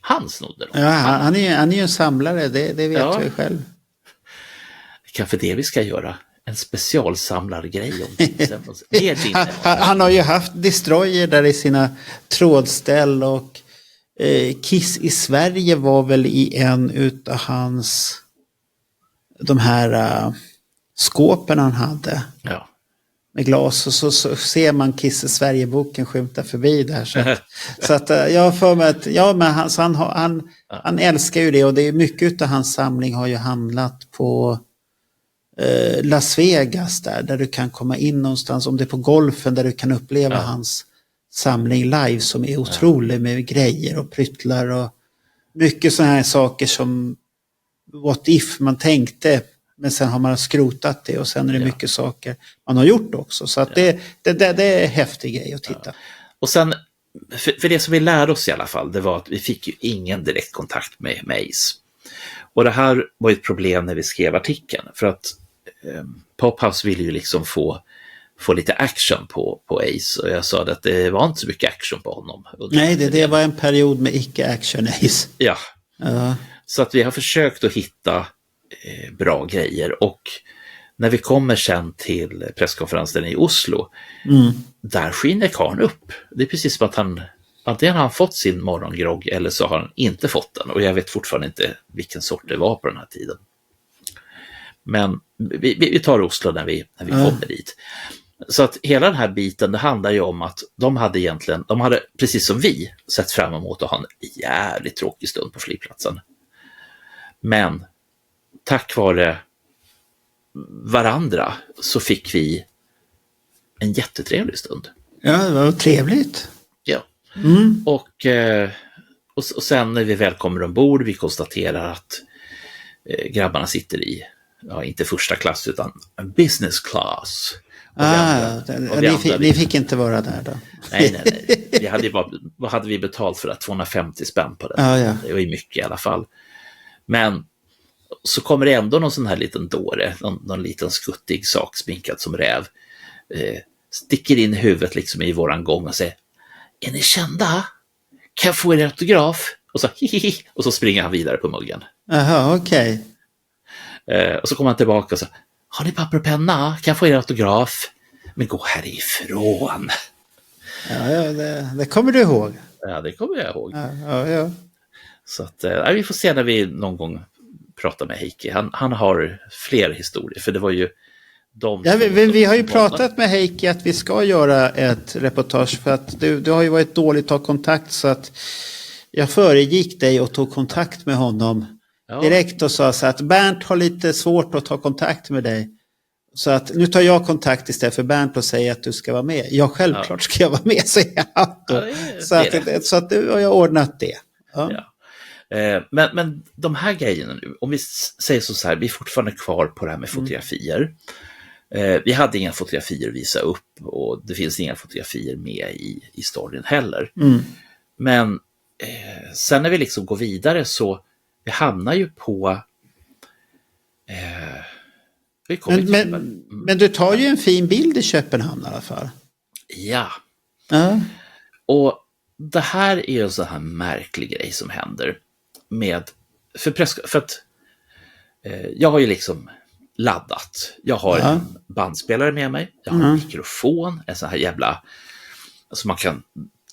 Han snodde dem. Ja, han är ju en samlare, det vet jag ju själv. Kanske det vi ska göra. En specialsamlargrej om Gene Simmons. Han har ju haft Destroyer där i sina trådställ och Kiss i Sverige var väl i en utav hans de här skåpen han hade. Ja. Med glas och så ser man Kiss i Sverige-boken skymta förbi där. Så att jag har för mig att men han älskar ju det och det är mycket av hans samling har ju hamnat på Las Vegas där du kan komma in någonstans, om det är på golfen där du kan uppleva hans samling live som är otrolig med grejer och pryttlar och mycket sådana här saker som what if man tänkte, men sen har man skrotat det och sen är det mycket saker man har gjort också. Så att det är en häftig grej att titta. Och sen, för det som vi lärde oss i alla fall, det var att vi fick ju ingen direkt kontakt med Ace. Och det här var ett problem när vi skrev artikeln, för att Pophouse ville ju liksom få lite action på Ace, och jag sa att det var inte så mycket action på honom. Nej, det var en period med icke-action Ace. Ja. Så att vi har försökt att hitta bra grejer, och när vi kommer sen till presskonferensen i Oslo, där skiner karln upp. Det är precis som att antingen har han fått sin morgongrogg eller så har han inte fått den, och jag vet fortfarande inte vilken sort det var på den här tiden. Men vi tar Oslo när vi kommer dit. Så att hela den här biten, det handlar ju om att de hade precis som vi sett fram emot att ha en jävligt tråkig stund på flygplatsen. Men tack vare varandra så fick vi en jättetrevlig stund. Ja, det var trevligt. Ja. Och sen när vi väl kommer ombord, vi konstaterar att grabbarna sitter i, inte första klass utan business class. Ni fick inte vara där då? Nej. Vad hade vi betalt för det? 250 spänn på det. Det var ju mycket i alla fall. Men, så kommer det ändå någon sån här liten dåre, någon liten skuttig sak sminkad som räv, sticker in huvudet liksom i våran gång och säger: är ni kända? Kan jag få er autograf? Och så hihihi, och så springer han vidare på muggen. Jaha, okej. Och så kommer han tillbaka och så: har ni papper och penna? Kan jag få er autograf? Men gå härifrån. Ja, det kommer du ihåg. Ja, det kommer jag ihåg. Ja. Så att, vi får se när vi någon gång pratar med Heikki. Han har fler historier, för det var ju vi har ju pratat med Heikki att vi ska göra ett reportage, för att du har ju varit dåligt att ta kontakt, så att jag föregick dig och tog kontakt med honom direkt och sa så att Bernt har lite svårt att ta kontakt med dig. Så att nu tar jag kontakt istället för Bernt och säger att du ska vara med. Ja, självklart ska jag vara med, säger jag. Så att du har jag ordnat det. Ja. Men de här grejerna nu, om vi säger så här, vi är fortfarande kvar på det här med fotografier. Vi hade inga fotografier att visa upp, och det finns inga fotografier med i storyn heller. Men sen när vi liksom går vidare, så vi hamnar ju på men du tar ju en fin bild i Köpenhamn i alla fall. Ja. Och det här är en så här märklig grej som händer med, för att jag har ju liksom laddat. Jag har en bandspelare med mig, jag har en mikrofon, en sån här jävla som man kan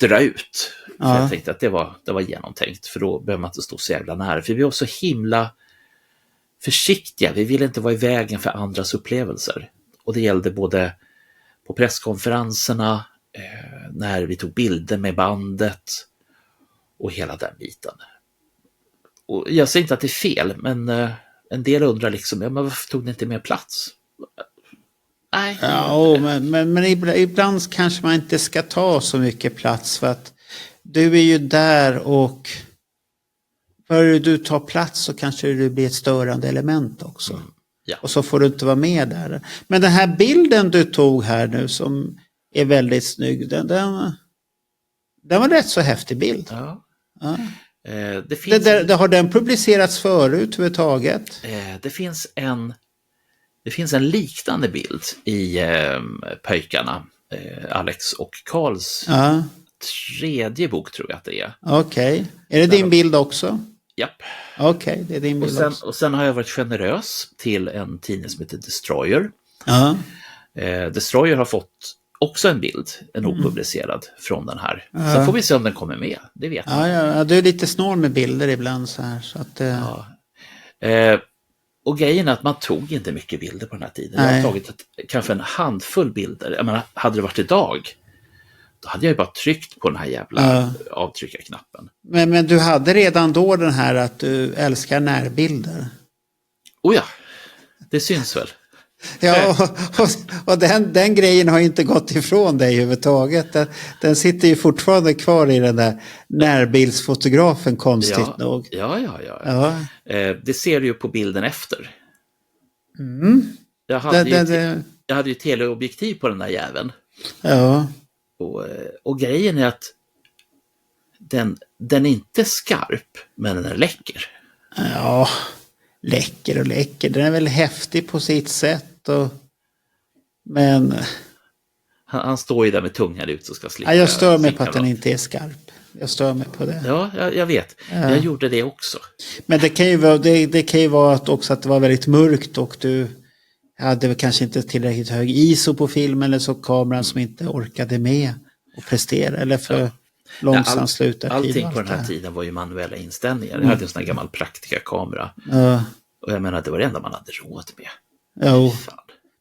dra ut. För jag tänkte att det var genomtänkt, för då behöver man inte stå så jävla nära. För vi var så himla försiktiga, vi ville inte vara i vägen för andras upplevelser. Och det gällde både på presskonferenserna, när vi tog bilder med bandet och hela den biten. Och jag säger inte att det är fel, men en del undrar liksom, men varför tog ni inte mer plats? Nej. Ja, men ibland kanske man inte ska ta så mycket plats, för att du är ju där, och för du tar plats så kanske det blir ett störande element också. Ja. Och så får du inte vara med där. Men den här bilden du tog här nu som är väldigt snygg, den var rätt så häftig bild. Ja. Har den publicerats förut överhuvudtaget? Det finns en liknande bild i Pöjkarna, Alex och Karls tredje bok, tror jag att det är. Okej. Är det din bild också? Japp. Okej, det är din bild också. Och sen har jag varit generös till en tidning som heter Destroyer. Destroyer har fått också en bild, en opublicerad från den här. Sen får vi se om den kommer med, det vet jag. Ja, du är lite snål med bilder ibland så här. Så att, och grejen är att man tog inte mycket bilder på den här tiden. Jag har tagit kanske en handfull bilder. Jag menar, hade det varit idag, då hade jag ju bara tryckt på den här jävla avtryckarknappen. Men du hade redan då den här att du älskar närbilder. Oh ja, det syns väl. Ja, och den grejen har inte gått ifrån dig överhuvudtaget. Den sitter ju fortfarande kvar i den där närbildsfotografen, konstigt nog. Ja. Det ser du ju på bilden efter. Jag hade ju teleobjektiv på den där jäveln. Ja. Och grejen är att den är inte skarp, men den är läcker. Ja, läcker och läcker. Den är väl häftig på sitt sätt. Men han står ju där med tungan ut och ska slicka. Jag stör mig på att den inte är skarp. Jag stör mig på det. Ja, jag vet. Jag gjorde det också. Men det kan ju vara att det var väldigt mörkt, och du hade väl kanske inte tillräckligt hög ISO på filmen, eller så kameran som inte orkade med och prestera, eller för långsamt sluta. Allting på den här tiden var ju manuella inställningar. Jag hade en sån här gammal Praktika-kamera. Och jag menar, det var det enda man hade råd med. Jo.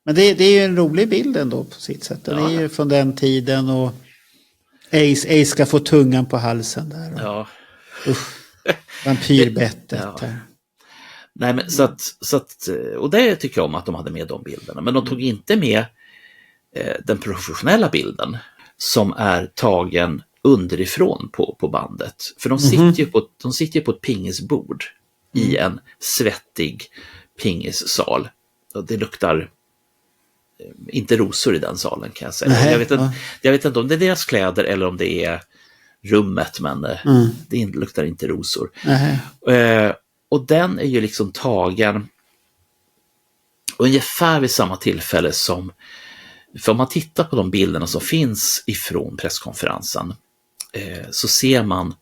Men det är ju en rolig bild ändå på sitt sätt. Den är ju från den tiden, och Ace ska få tungan på halsen där. Vampyrbettet. Nej, men så att, och det tycker jag om att de hade med de bilderna. Men de tog inte med den professionella bilden som är tagen underifrån på bandet. För de sitter ju på ett pingisbord i en svettig pingissal. Och det luktar inte rosor i den salen, kan jag säga. Nej, jag vet inte om det är deras kläder eller om det är rummet, men det luktar inte rosor. Och den är ju liksom tagen ungefär vid samma tillfälle som, för om man tittar på de bilderna som finns ifrån presskonferensen så ser man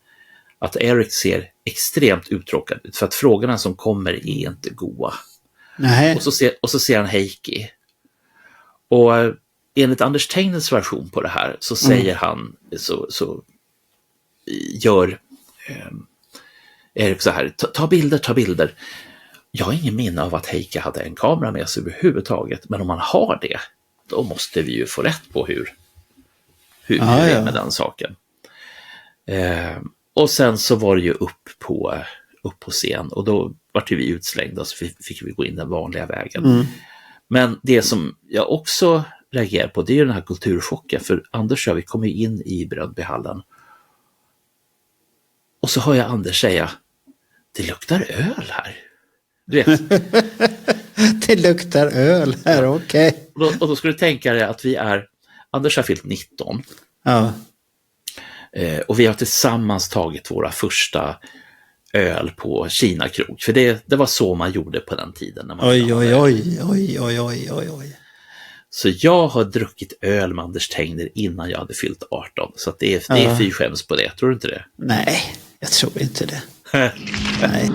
att Eric ser extremt uttråkad ut för att frågorna som kommer är inte goda. Nej. Och så ser han Heikki. Och enligt Anders Tegnells version på det här så säger han, så gör Erik så här, ta bilder. Jag har ingen minne av att Heikki hade en kamera med sig överhuvudtaget, men om man har det, då måste vi ju få rätt på hur det är med den saken. Och sen så var det ju upp på scen, och då var vi utslängda, så fick vi gå in den vanliga vägen. Men det som jag också reagerar på, det är ju den här kulturchocken, för Anders och vi kommer in i Bröndbyhallen och så hör jag Anders säga, det luktar öl här. Du vet. Det luktar öl här, okej. Och då ska du tänka dig att Anders har fyllt 19. Ja. Och vi har tillsammans tagit våra första öl på Kina krog. För det var så man gjorde på den tiden. När man Oj. Så jag har druckit öl med Anders Tegner innan jag hade fyllt 18. Så att det är fy skäms på det, tror du inte det? Nej, jag tror inte det. Nej.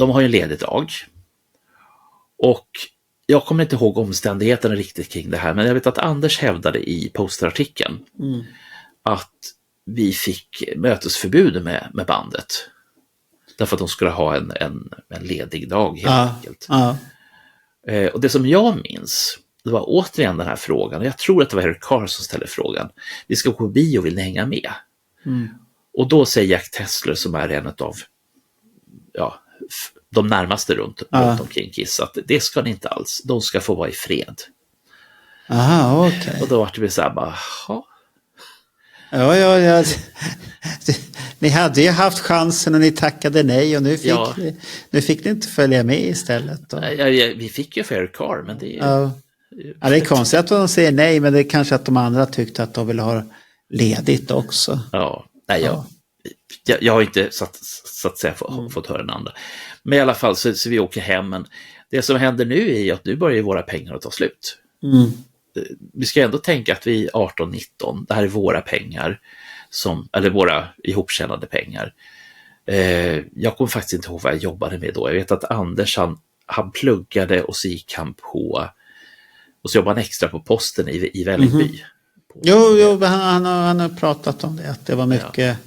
de har ju en ledig dag. Och jag kommer inte ihåg omständigheterna riktigt kring det här, men jag vet att Anders hävdade i posterartikeln att vi fick mötesförbud med bandet. Därför att de skulle ha en ledig dag helt enkelt. Och det som jag minns, det var återigen den här frågan. Jag tror att det var Eric Carr som ställde frågan. Vi ska gå på bio, vill ni hänga med? Och då säger Jack Tessler, som är en av de närmaste runt omkring Kiss, att det ska ni inte alls. De ska få vara i fred. Aha, okej. Och då var det så här bara, Ja. Ni hade ju haft chansen och ni tackade nej, och nu fick ni inte följa med istället. Då. Vi fick ju Eric Carr, men det är det är konstigt att de säger nej, men det är kanske att de andra tyckte att de ville ha ledigt också. Jag har inte så att säga fått höra den andra. Men i alla fall så vi åker hem. Men det som händer nu är att nu börjar våra pengar att ta slut. Vi ska ändå tänka att vi är 18-19. Det här är våra pengar, eller våra ihoptjänade pengar. Jag kommer faktiskt inte ihåg vad jag jobbade med då. Jag vet att Anders han pluggade, och så gick han på, och så jobbade han extra på posten i Vällingby. Jo, han har pratat om det, att det var mycket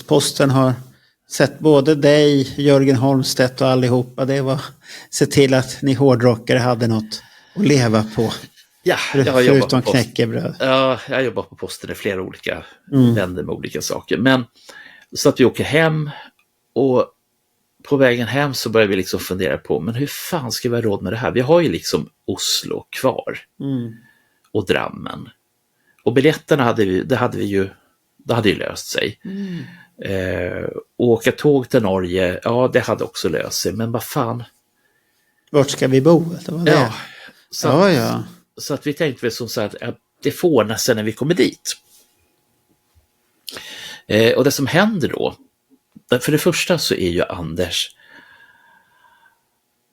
posten har sett både dig, Jörgen Holmstedt och allihopa. Det var se till att ni hårdrockare hade något att leva på. Förutom knäckebröd. Ja, jag jobbar på posten i flera olika länder med olika saker. Men så att vi åker hem, och på vägen hem så börjar vi liksom fundera på, men hur fan ska vi ha råd med det här? Vi har ju liksom Oslo kvar och Drammen. Och biljetterna hade ju löst sig. Och åka tåg till Norge, det hade också löst sig. Men vad fan? Vart ska vi bo? Det var det. Så att vi tänkte väl som så att det får ordna sig när vi kommer dit. Och det som händer då, för det första så är ju Anders,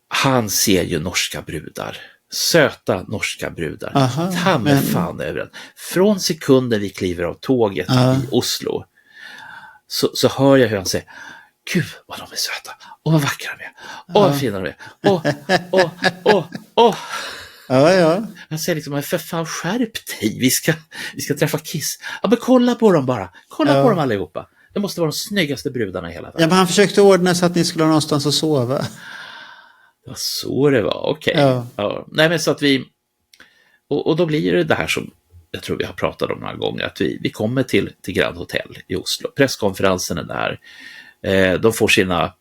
han ser ju norska brudar. Söta norska brudar. Ta med fan över den. Från sekunden vi kliver av tåget i Oslo så hör jag hur han säger, gud vad de är söta. Åh vad vackra de är. Åh vad fina de är. Åh. Jag säger liksom, för fan skärp dig. Vi ska träffa Kiss. Ja, men kolla på dem bara. Kolla på dem allihopa. Det måste vara de snyggaste brudarna i hela världen. Ja, men han försökte ordna så att ni skulle ha någonstans att sova. Det var så det var, okej. Nej, men så att vi, och då blir det här som jag tror vi har pratat om några gånger, att vi kommer till Grand Hotel i Oslo. Presskonferensen är där. De får sina,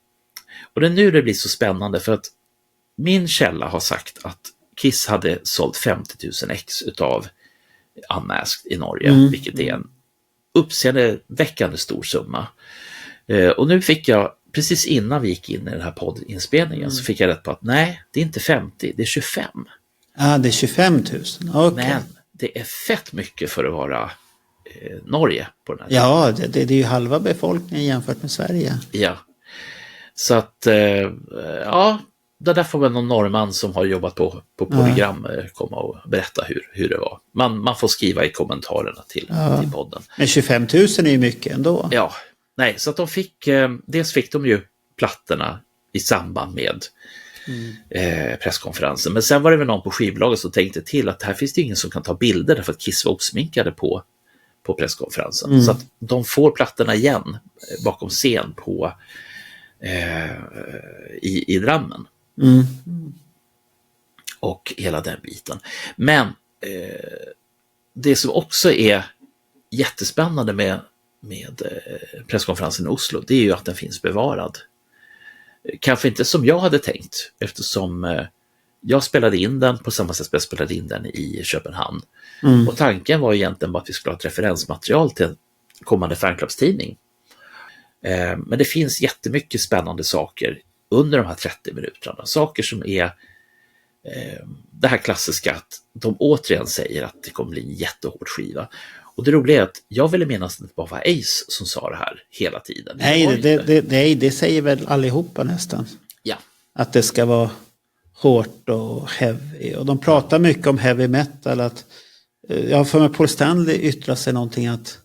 och det är nu det blir så spännande, för att min källa har sagt att Kiss hade sålt 50 000 ex utav Unmasked i Norge, vilket är en uppseendeväckande stor summa. Och nu fick jag, precis innan vi gick in i den här poddinspelningen, så fick jag rätt på att nej, det är inte 50, det är 25. Det är 25 000, okay. Men det är fett mycket för att vara Norge på den här tiden. Ja, det är ju halva befolkningen jämfört med Sverige. Ja, så att det där får väl någon norrman som har jobbat på program komma och berätta hur det var. Man får skriva i kommentarerna till podden. Men 25 000 är ju mycket ändå. Ja, nej, så att de fick, dels fick de ju plattorna i samband med presskonferensen. Men sen var det väl någon på skivbolaget som tänkte till att här finns det ingen som kan ta bilder, därför att Kiss var osminkade på presskonferensen. Så att de får plattorna igen bakom scen i Drammen. Och hela den biten. Men det som också är jättespännande med presskonferensen i Oslo, det är ju att den finns bevarad. Kanske inte som jag hade tänkt, eftersom jag spelade in den på samma sätt som jag spelade in den i Köpenhamn. Och tanken var egentligen bara att vi skulle ha ett referensmaterial till en kommande fanclubstidning. Men det finns jättemycket spännande saker under de här 30 minuterna. Saker som är det här klassiska, att de återigen säger att det kommer bli en jättehård skiva. Och det roliga är att jag ville minnas att det bara var Ace som sa det här hela tiden. Nej, det säger väl allihopa nästan. Ja. Att det ska vara hårt och heavy. Och de pratar mycket om heavy metal. Att, jag har för mig Paul Stanley yttrar sig någonting att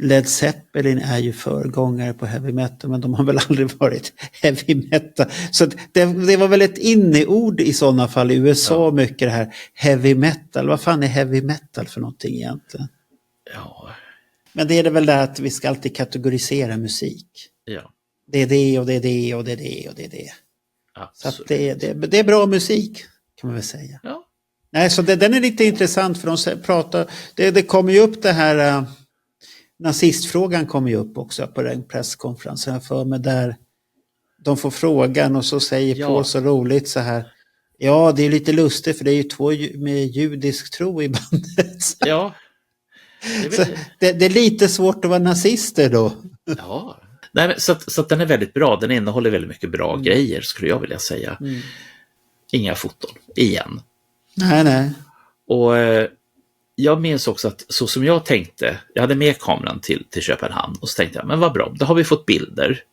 Led Zeppelin är ju föregångare på heavy metal, men de har väl aldrig varit heavy metal. Så det var väl ett inneord i sådana fall i USA, mycket det här heavy metal. Vad fan är heavy metal för någonting egentligen? Ja. Men det är det väl där att vi ska alltid kategorisera musik. Ja. Det är det och det är det och det är det och det är det. Så Absolut. att det är bra musik, kan man väl säga. Ja. Nej, så den är lite intressant för de pratar, det kommer ju upp det här, nazistfrågan kommer ju upp också på den presskonferensen här för mig, där de får frågan och så säger Paul så roligt så här: ja, det är lite lustigt för det är ju 2 med judisk tro i bandet. Ja. Det är lite svårt att vara nazister då. Ja. Nej, men, så att den är väldigt bra. Den innehåller väldigt mycket bra grejer, skulle jag vilja säga. Inga foton, igen. Nej. Och jag minns också att så som jag tänkte, jag hade med kameran till Köpenhamn och så tänkte jag, men vad bra, då har vi fått bilder.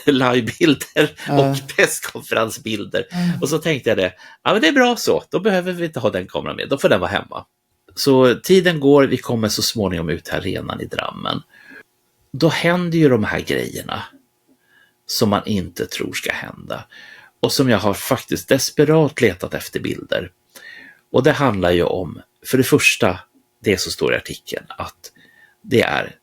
Livebilder och presskonferensbilder. Och så tänkte jag ja men det är bra så, då behöver vi inte ha den kameran med, då får den vara hemma. Så tiden går, vi kommer så småningom ut till arenan i Drammen. Då händer ju de här grejerna som man inte tror ska hända. Och som jag har faktiskt desperat letat efter bilder. Och det handlar ju om, för det första, det som står i artikeln, att det är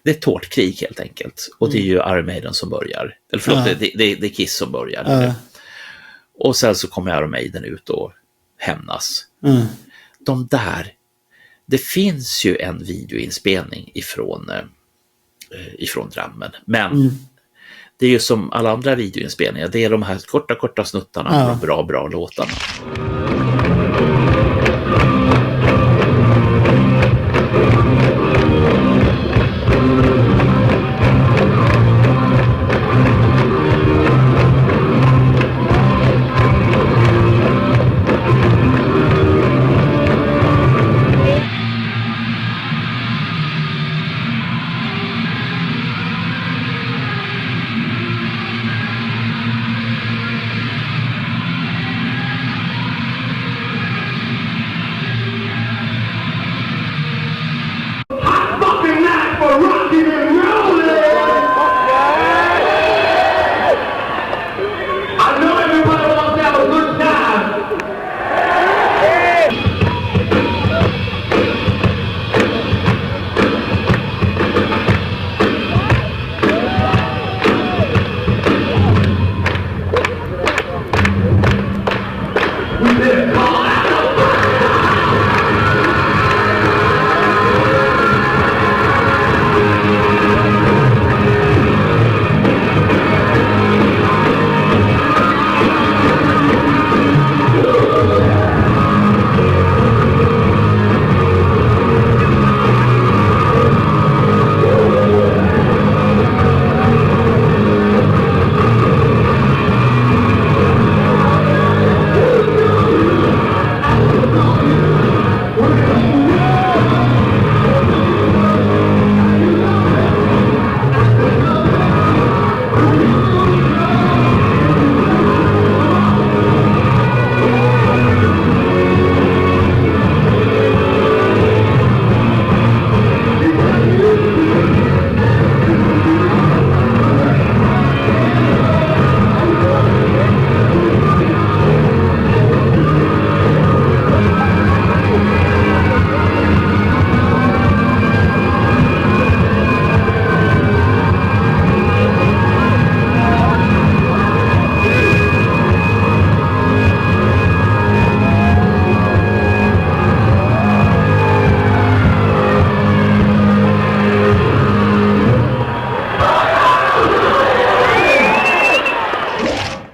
ett tårtkrig helt enkelt. Och det är ju Iron Maiden som börjar. Eller förlåt, det är Kiss som börjar. Och sen så kommer Iron Maiden ut och hämnas. De där, det finns ju en videoinspelning ifrån Drammen. Men det är ju som alla andra videoinspelningar, det är de här korta snuttarna på de bra låtarna.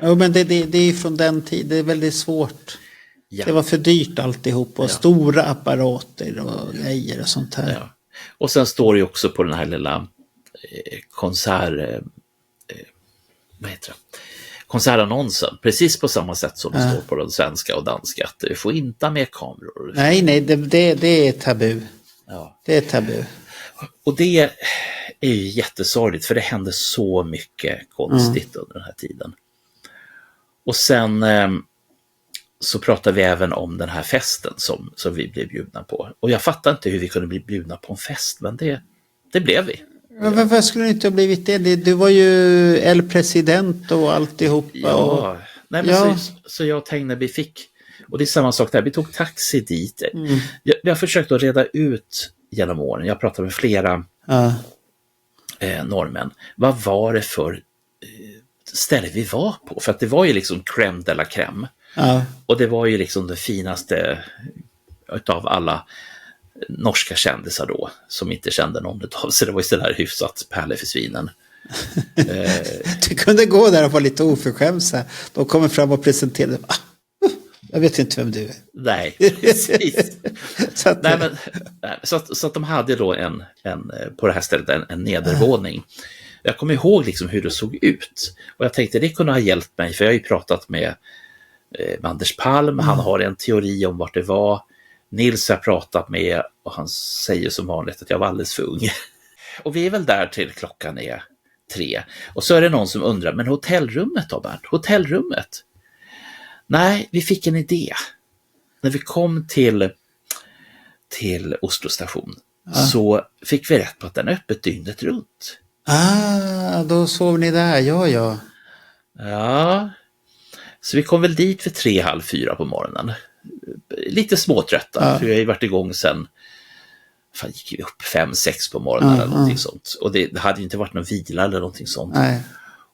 Jo, men det är från den tiden, det är väldigt svårt. Ja. Det var för dyrt alltihop och stora apparater och grejer och sånt här. Ja. Och sen står det också på den här lilla konsertannonsen, precis på samma sätt som det står på den svenska och danska, att du får inte ha med kameror. Nej, det är tabu. Ja. Det är tabu. Och det är ju jättesorgligt, för det hände så mycket konstigt under den här tiden. Och sen så pratade vi även om den här festen som vi blev bjudna på. Och jag fattar inte hur vi kunde bli bjudna på en fest, men det blev vi. Varför skulle det inte ha blivit det? Du var ju El President och alltihopa. Ja, nej, men så jag och Tegne, vi fick, och det är samma sak där, vi tog taxi dit. Jag har försökt att reda ut genom åren, jag pratade med flera norrmän. Vad var det för ställe vi var på? För att det var ju liksom crème de la crème. Och det var ju liksom det finaste utav alla norska kändisar då, som inte kände någon utav sig. Det var ju sådär hyfsat pärle för svinen. Du kunde gå där och vara lite oförskämd. De kommer fram och presenterade. Jag vet inte vem du är. Nej, precis. Så att de hade då en på det här stället en nedervåning. Jag kommer ihåg liksom hur det såg ut. Och jag tänkte det kunde ha hjälpt mig, för jag har ju pratat med Anders Palm. Han har en teori om vart det var. Nils har jag pratat med och han säger som vanligt att jag var alldeles för ung. Och vi är väl där till klockan är 3. Och så är det någon som undrar, men hotellrummet då, Bernt? Hotellrummet? Nej, vi fick en idé. När vi kom till Oslo station så fick vi rätt på att den är öppet dygnet runt. Då sov ni där, ja. Ja, så vi kom väl dit för 3:30 på morgonen. Lite småtrötta, för jag har ju varit igång sen, gick vi upp 5-6 på morgonen eller någonting sånt. Och det hade ju inte varit någon vila eller någonting sånt. Nej.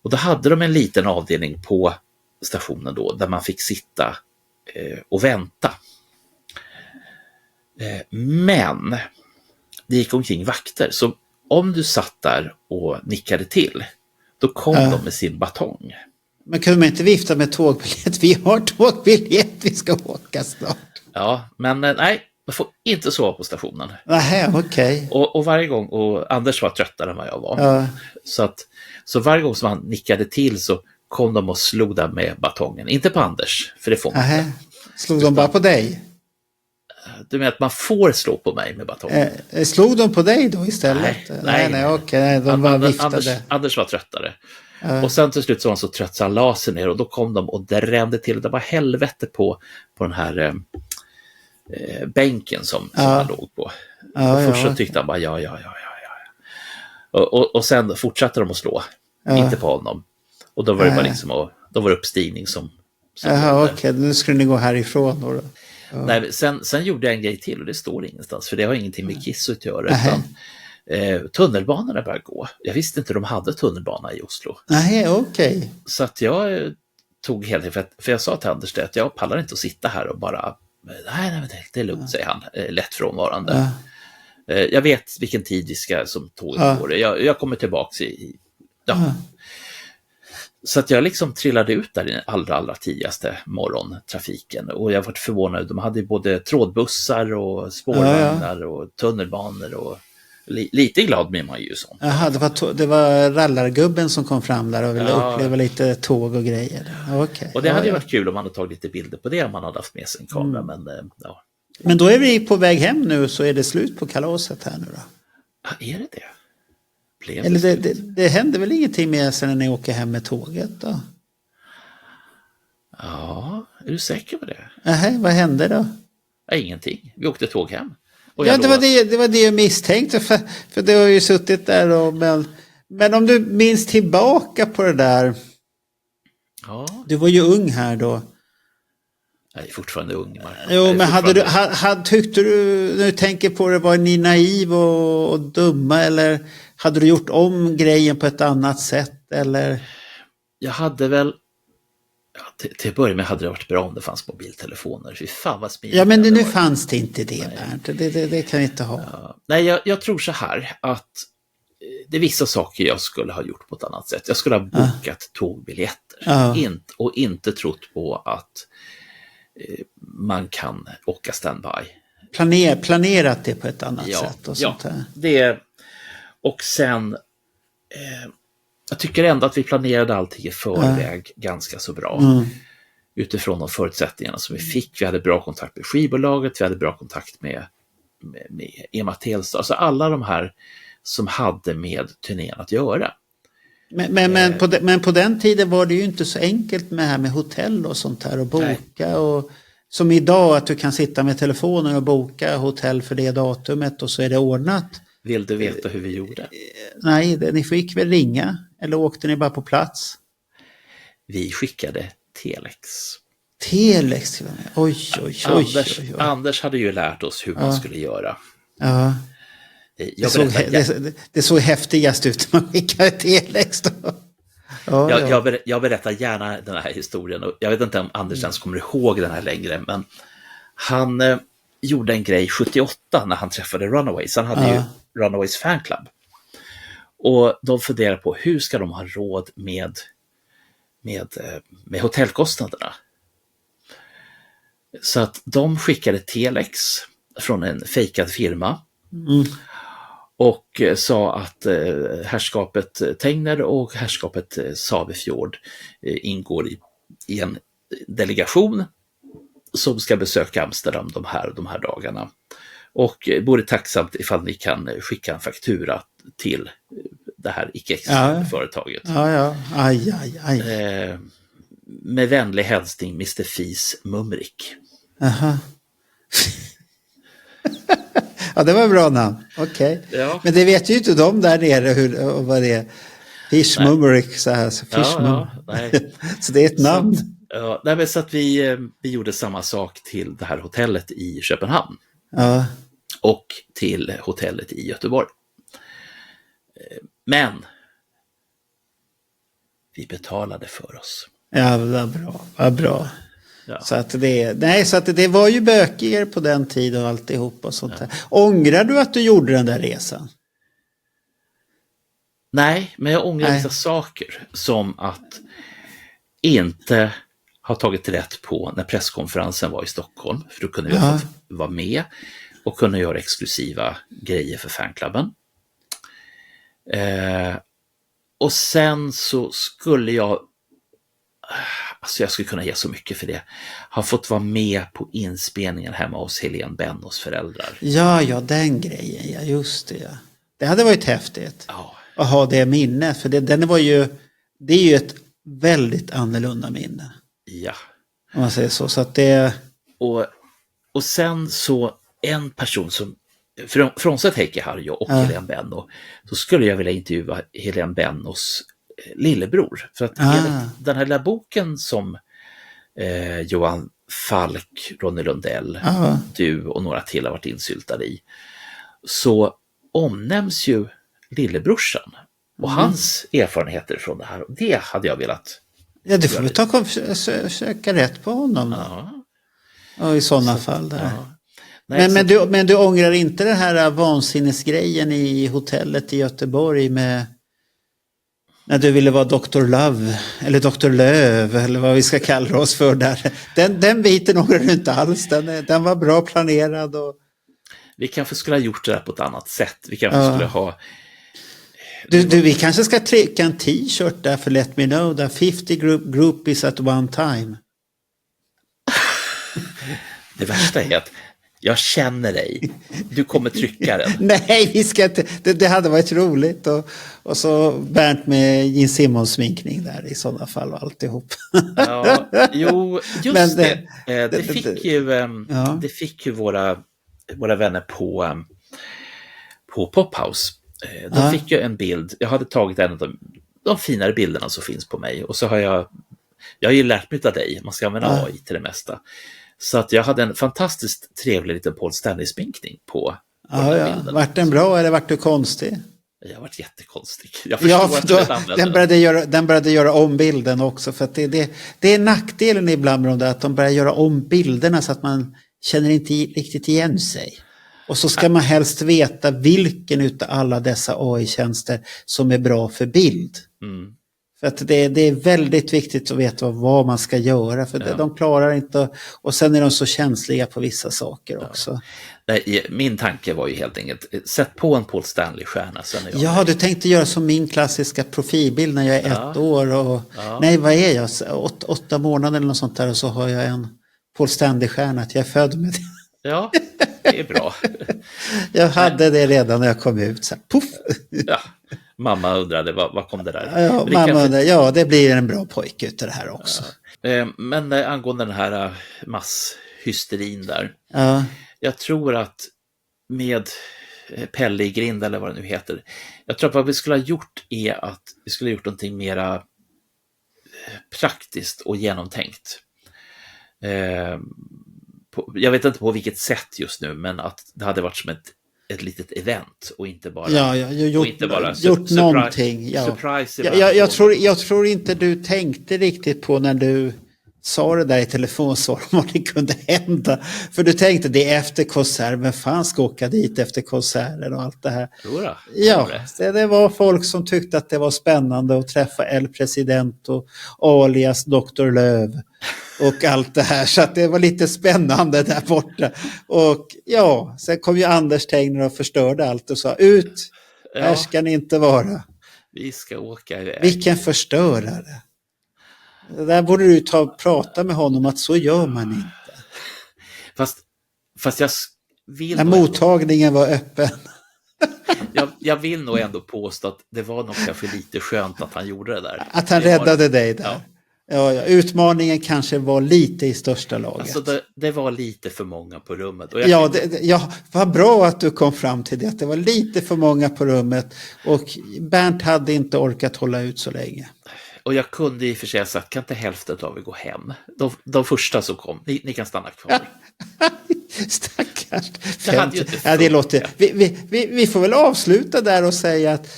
Och då hade de en liten avdelning på stationen då, där man fick sitta och vänta. Men det gick omkring vakter, så om du satt där och nickade till, då kom de med sin batong. Men kunde man inte vifta med tågbiljett? Vi har tågbiljett, vi ska åka snart. Ja, men nej, man får inte sova på stationen. Nej, okej. Och varje gång, och Anders var tröttare än vad jag var. Så varje gång som han nickade till så kom de och slog där med batongen. Inte på Anders, för det får man inte. Slog de bara på dig? Du menar att man får slå på mig med batongen? Slog de på dig då istället? Nej, okej. De bara viftade. Anders var tröttare. Och sen till slut så var han så trött så han la sig ner och då kom de och drämde till. Det var helvete på den här bänken som han låg på. Först så tyckte han bara ja. Och sen fortsatte de att slå. Inte på honom. Och då var det bara liksom, då var det uppstigning som okej, nu skulle ni gå härifrån då. Nej, sen gjorde jag en grej till och det står ingenstans, för det har ingenting med Kiss att göra, utan tunnelbanorna började gå. Jag visste inte de hade tunnelbana i Oslo. Nej, okej. Så att jag tog helt enkelt, för jag sa till Anders det, att jag pallar inte att sitta här och bara, nej det är lugnt, säger han, lätt frånvarande. Jag vet vilken tid vi ska som tåget går. Jag kommer tillbaks i Så att jag liksom trillade ut där i den allra tidigaste morgontrafiken. Och jag var förvånad. De hade både trådbussar och spårvagnar och tunnelbanor. Och lite glad blir man ju sånt. Jaha, det var rallargubben som kom fram där och ville uppleva lite tåg och grejer. Okay. Och det hade ju varit kul om man hade tagit lite bilder på det om man hade haft med sig en kamera. Men då är vi på väg hem nu, så är det slut på kalaset här nu då? Ja, är det det? Eller det händer väl ingenting med sen när ni åker hem med tåget då? Ja, är du säker på det? Nej, vad hände då? Ja, ingenting. Vi åkte tåg hem. Och det var det jag misstänkte, för det har ju suttit där och men om du minns tillbaka på det där. Ja. Du var ju ung här då. Jag är fortfarande ung. Jo, men tyckte du, när du tänker på det, var ni naiv och dumma, eller hade du gjort om grejen på ett annat sätt, eller? Jag hade väl, till att börja med hade det varit bra om det fanns mobiltelefoner. Fy fan vad smidigt. Ja, men nu fanns det inte det, Bernt. Det kan vi inte ha. Ja. Nej, jag tror så här att det är vissa saker jag skulle ha gjort på ett annat sätt. Jag skulle ha bokat tågbiljetter och inte trott på att man kan åka standby. Planerat det på ett annat sätt och sånt här. Det, och sen jag tycker ändå att vi planerade allting i förväg ganska så bra. Utifrån de förutsättningarna som vi fick. Vi hade bra kontakt med skivbolaget, vi hade bra kontakt med Emma Telstar. Alltså alla de här som hade med turnén att göra. Men på den tiden var det ju inte så enkelt med här med hotell och sånt här och boka och som idag att du kan sitta med telefonen och boka hotell för det datumet och så är det ordnat. Vill du veta hur vi gjorde? Nej, ni fick väl ringa eller åkte ni bara på plats? Vi skickade telex. Telex? Oj. Anders hade ju lärt oss hur man skulle göra. Ja. Det såg häftigast ut när man skickade telex då. Jag berättar gärna den här historien och jag vet inte om Anders ens kommer ihåg den här längre, men han gjorde en grej 78 när han träffade Runaways. Han hade ju Runaways fanclub och de funderade på hur ska de ha råd med hotellkostnaderna. Så att de skickade telex från en fejkad firma och sa att herrskapet Tegner och herrskapet Savefjord ingår i en delegation som ska besöka Amsterdam de här dagarna. Och vore tacksamt ifall ni kan skicka en faktura till det här icke-existerande företaget. Ja. Aj. Med vänlig hälsning Mr. Fis Mumrik. Aha. Ja, det var bra namn. Okej. Ja. Men det vet ju inte de där nere vad det är. Fish Mumrik så här. Så, så det är ett namn. Så att vi gjorde samma sak till det här hotellet i Köpenhamn. Ja. Och till hotellet i Göteborg. Men vi betalade för oss. Ja, vad bra. Ja. Så att det var ju bökigare på den tiden och alltihop och sånt där. Ångrar du att du gjorde den där resan? Nej, men jag ångrar vissa saker som att inte ha tagit rätt på när presskonferensen var i Stockholm, för då kunde vi ha fått vara med och kunna göra exklusiva grejer för fanklubben. Och sen så skulle jag skulle kunna ge så mycket för det. Har fått vara med på inspelningen hemma hos Helene Bennos föräldrar. Ja, den grejen. Ja, just det. Ja. Det hade varit häftigt. Att ha det minnet. För det är ju ett väldigt annorlunda minne. Ja. Om man säger så. Så att det... Och sen så en person som frånsett Heikki Harjo och Helene Benno, så skulle jag vilja intervjua Helene Bennos lillebror. För att den här lilla boken som Johan Falk, Ronny Lundell, du och några till har varit insyltade i, så omnämns ju lillebrorsan och hans erfarenheter från det här. Och det hade jag velat. Ja, du får väl söka rätt på honom då. Och i sådana fall där. Men du ångrar inte den här vansinnesgrejen i hotellet i Göteborg med när du ville vara Dr. Love eller Dr. Löv eller vad vi ska kalla oss för där. Den biten ångrar du inte alls. Den var bra planerad. Och... Vi kanske skulle ha gjort det där på ett annat sätt. Vi kanske skulle ha... Vi kanske ska trycka en t-shirt där för Let Me Know där 50 groupies at one time. Det värsta är att jag känner dig. Du kommer trycka den. Nej, vi ska inte. Det hade varit roligt. Och så Bernt med Gene Simmons sminkning där i sådana fall och alltihop. Ja, jo, just men det. Det fick ju våra vänner på Pophouse. De fick ju en bild. Jag hade tagit en av de finare bilderna som finns på mig. Och så har jag har ju lärt mig av dig. Man ska använda AI till det mesta. Så att jag hade en fantastiskt trevlig liten Paul Stanley-sminkning på bilden. Vart den bra eller vart du konstig? Jag har varit jättekonstig. Jag förstår att den började göra om bilden också. För att det är nackdelen ibland med det, att de börjar göra om bilderna så att man känner inte riktigt igen sig. Och så ska man helst veta vilken utav alla dessa AI-tjänster som är bra för bild. Mm. För att det är väldigt viktigt att veta vad man ska göra. För de klarar inte. Och sen är de så känsliga på vissa saker också. Nej, min tanke var ju helt enkelt, sätt på en Paul Stanley-stjärna. Ja, du tänkte göra som min klassiska profilbild när jag är 1 år. Och, nej, vad är jag? 8 månader eller något sånt där. Och så har jag en Paul Stanley-stjärna att jag är född med det. Ja, det är bra. Jag hade det redan när jag kom ut. Så här, puff. Ja. Mamma undrade, vad kom det där? Ja, mamma undrade, det blir en bra pojke utav det här också. Ja. Men angående den här masshysterin där. Ja. Jag tror att med Pelle i grind eller vad det nu heter. Jag tror att vad vi skulle ha gjort är att vi skulle ha gjort någonting mera praktiskt och genomtänkt. Jag vet inte på vilket sätt just nu, men att det hade varit som ett litet event och inte bara gjort någonting. Ja. Surprise jag tror inte du tänkte riktigt på när du sa det där i telefonsvar om vad det kunde hända. För du tänkte det är efter konsert, men fan ska åka dit efter konserten och allt det här. Jodå, ja, det var folk som tyckte att det var spännande att träffa El President och alias Dr. Löv och allt det här. Så att det var lite spännande där borta. Och ja, sen kom ju Anders Tegner och förstörde allt och sa ut, här ska ni inte vara. Vi ska åka iväg. Vilken förstörare. Där borde du prata med honom att så gör man inte. Fast jag vill... När mottagningen var öppen. Jag vill nog ändå påstå att det var nog kanske lite skönt att han gjorde det där. Att han räddade dig där. Ja, utmaningen kanske var lite i största laget. Alltså det var lite för många på rummet. Och vad bra att du kom fram till det. Att det var lite för många på rummet. Och Bernt hade inte orkat hålla ut så länge. Och jag kunde i och för sig sagt, kan inte hälften av er gå hem? De första som kom, ni kan stanna kvar. Stackars. Det låter... Vi får väl avsluta där och säga att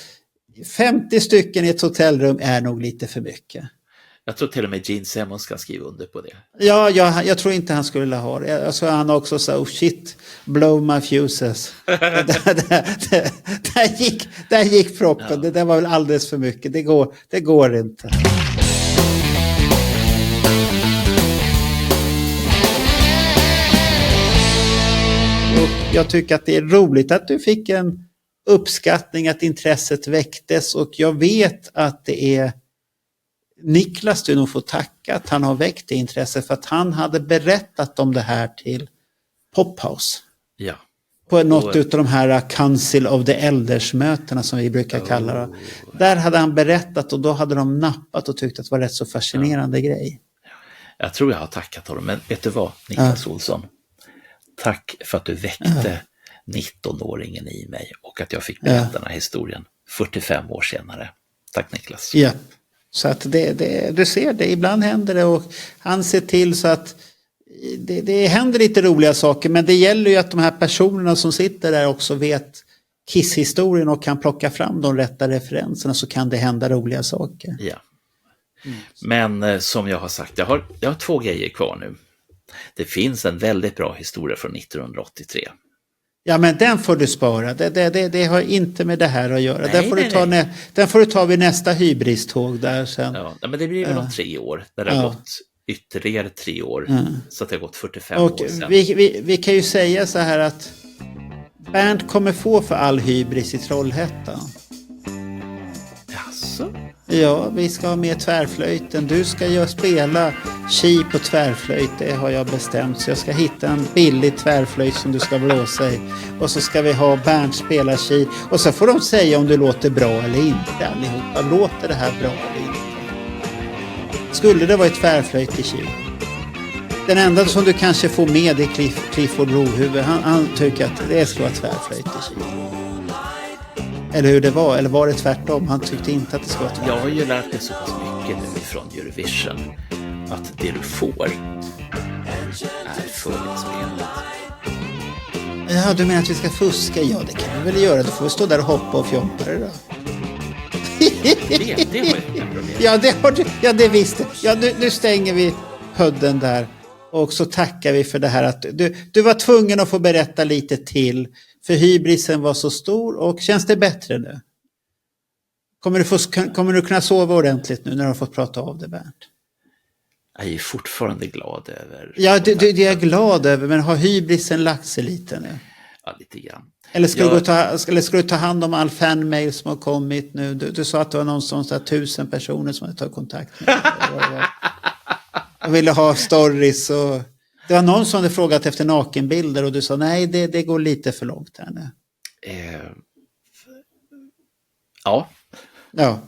50 stycken i ett hotellrum är nog lite för mycket. Jag tror till och med Gene Simmons ska skriva under på det. Ja, jag tror inte han skulle ha det. Jag tror han också sa, oh shit, blow my fuses. där gick proppen. Ja. Det var väl alldeles för mycket. Det går inte. Och jag tycker att det är roligt att du fick en uppskattning, att intresset väcktes. Och jag vet att det är Niklas du nog får tacka att han har väckt det intresse, för att han hade berättat om det här till Pophouse. Ja. På något utav de här Council of the Elders-mötena som vi brukar kalla det. Där hade han berättat och då hade de nappat och tyckt att det var rätt så fascinerande grej. Jag tror jag har tackat honom, men vet du vad, Niklas Olsson? Tack för att du väckte 19-åringen i mig och att jag fick berätta den här historien 45 år senare. Tack Niklas. Ja. Så att du ser det, ibland händer det och han ser till så att det händer lite roliga saker, men det gäller ju att de här personerna som sitter där också vet Kiss-historien och kan plocka fram de rätta referenserna, så kan det hända roliga saker. Ja. Men som jag har sagt, jag har 2 grejer kvar nu. Det finns en väldigt bra historia från 1983. Ja, men den får du spara. Det har inte med det här att göra. Nej. Den får du ta vid nästa hybriståg där sen. Ja, men det blir väl om 3 år. Där det har gått ytterligare 3 år. Så att det har gått 45 år sedan. Vi kan ju säga så här att Bernt kommer få för all hybris i Trollhättan. Jaså? Ja, vi ska ha med tvärflöjten. Du ska ju spela chi på tvärflöjt, det har jag bestämt. Så jag ska hitta en billig tvärflöjt som du ska blåsa i. Och så ska vi ha Bernt spela chi. Och så får de säga om det låter bra eller inte allihopa. Låter det här bra eller inte? Skulle det vara ett tvärflöjt i chi? Den enda som du kanske får med är Clifford Brohuvud. Han tycker att det ska vara tvärflöjt i chi. Eller hur det var, eller var det tvärtom? Han tyckte inte att det skulle vara tvärtom. Jag har ju lärt mig så pass mycket nu från Eurovision att det du får är förinspelat. Ja, du menar att vi ska fuska? Ja, det kan vi väl göra. Då får vi stå där och hoppa och fjompa det då. Det har jag inga problem. Ja, det visste. Ja, nu stänger vi hudden där. Och så tackar vi för det här att du var tvungen att få berätta lite till. För hybrisen var så stor. Och känns det bättre nu? Kommer du kunna sova ordentligt nu när du har fått prata av det, Bernt? Jag är fortfarande glad över... Ja, det är jag glad över. Men har hybrisen lagt sig lite nu? Ja, lite grann. Eller ska du ta hand om all fanmail som har kommit nu? Du sa att det var någonstans 1000 personer som hade tagit kontakt med dig. Jag ville ha stories och... Det var någon som hade frågat efter nakenbilder och du sa nej, det går lite för långt här nu. Ja, Ja.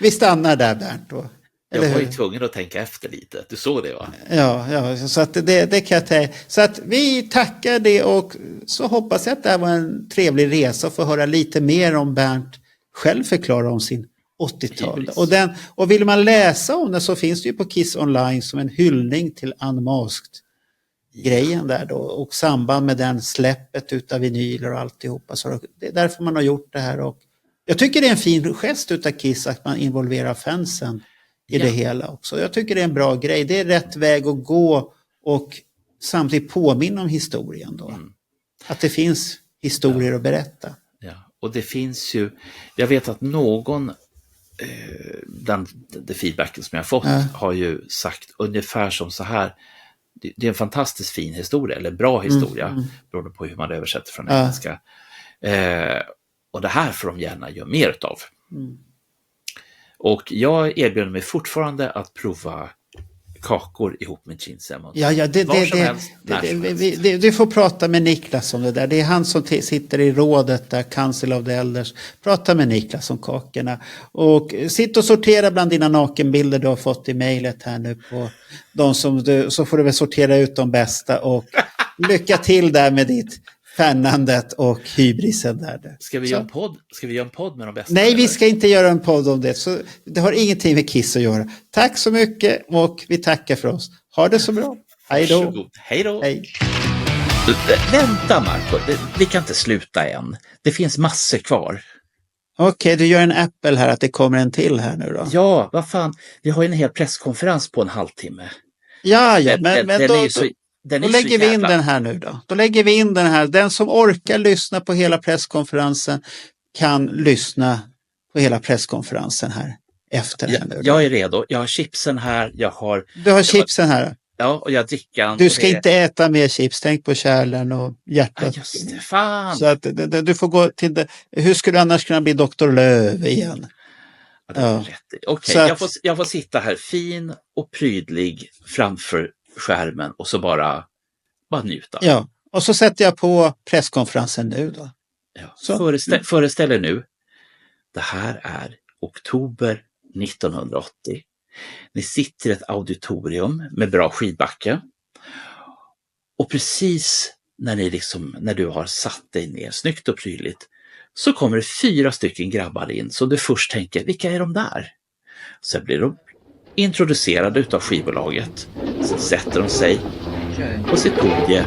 Vi stannar där, Bernt. Då. Jag var ju tvungen att tänka efter lite. Du såg det, va? Ja, så att det kan jag ta. Så att vi tackar det, och så hoppas jag att det här var en trevlig resa och få höra lite mer om Bernt själv förklara om sin 80-tal. Och vill man läsa om det så finns det ju på Kiss Online som en hyllning till Unmasked-grejen där då, och samband med den släppet utav vinyler och alltihopa. Så det är därför man har gjort det här, och jag tycker det är en fin gest utav Kiss att man involverar fansen i det hela också. Jag tycker det är en bra grej. Det är rätt väg att gå, och samtidigt påminna om historien då. Att det finns historier att berätta. Ja, och det finns ju, jag vet att någon det feedbacken som jag har fått har ju sagt ungefär som så här: det är en fantastiskt fin historia, eller bra historia, beroende på hur man översätter från engelska. Och det här får de gärna göra mer utav. Och jag erbjuder mig fortfarande att prova kakor ihop med Gene Simmons. Du får prata med Niklas om det där. Det är han som sitter i rådet där, Council of the Elders. Prata med Niklas om kakorna. Och sitt och sortera bland dina nakenbilder du har fått i mejlet här nu på de som så får du väl sortera ut de bästa, och lycka till där med ditt fännandet och hybrisen där. Ska vi göra en podd med de bästa? Nej, vi ska inte göra en podd om det. Så det har ingenting med Kiss att göra. Tack så mycket, och vi tackar för oss. Ha det så bra. Hej då. Varsågod. Hej då. Hej. Vänta, Marco. Vi kan inte sluta än. Det finns massor kvar. Okej, du gör en Apple här att det kommer en till här nu då. Ja, vad fan. Vi har ju en hel presskonferens på en halvtimme. Ja, men då lägger vi in jävla... den här nu då. Då lägger vi in den här. Den som orkar lyssna på hela presskonferensen kan lyssna på hela presskonferensen här efter. Jag är redo. Jag har chipsen här. Du har chipsen här? Ja, och jag dricker. Du ska inte äta mer chips. Tänk på kärlen och hjärtat. Ja, just det. Fan. Så att du får gå till det. Hur skulle du annars kunna bli Dr. Löv igen? Okej, jag får sitta här fin och prydlig framför skärmen och så bara njuta. Ja, och så sätter jag på presskonferensen nu då. Ja. Föreställ er nu, det här är oktober 1980. Ni sitter i ett auditorium med bra skidbacke, och precis när du har satt dig ner snyggt och prydligt, så kommer det 4 stycken grabbar in, så du först tänker, vilka är de där? Så blir de introducerade utav skivbolaget. Så sätter de sig på sitt podium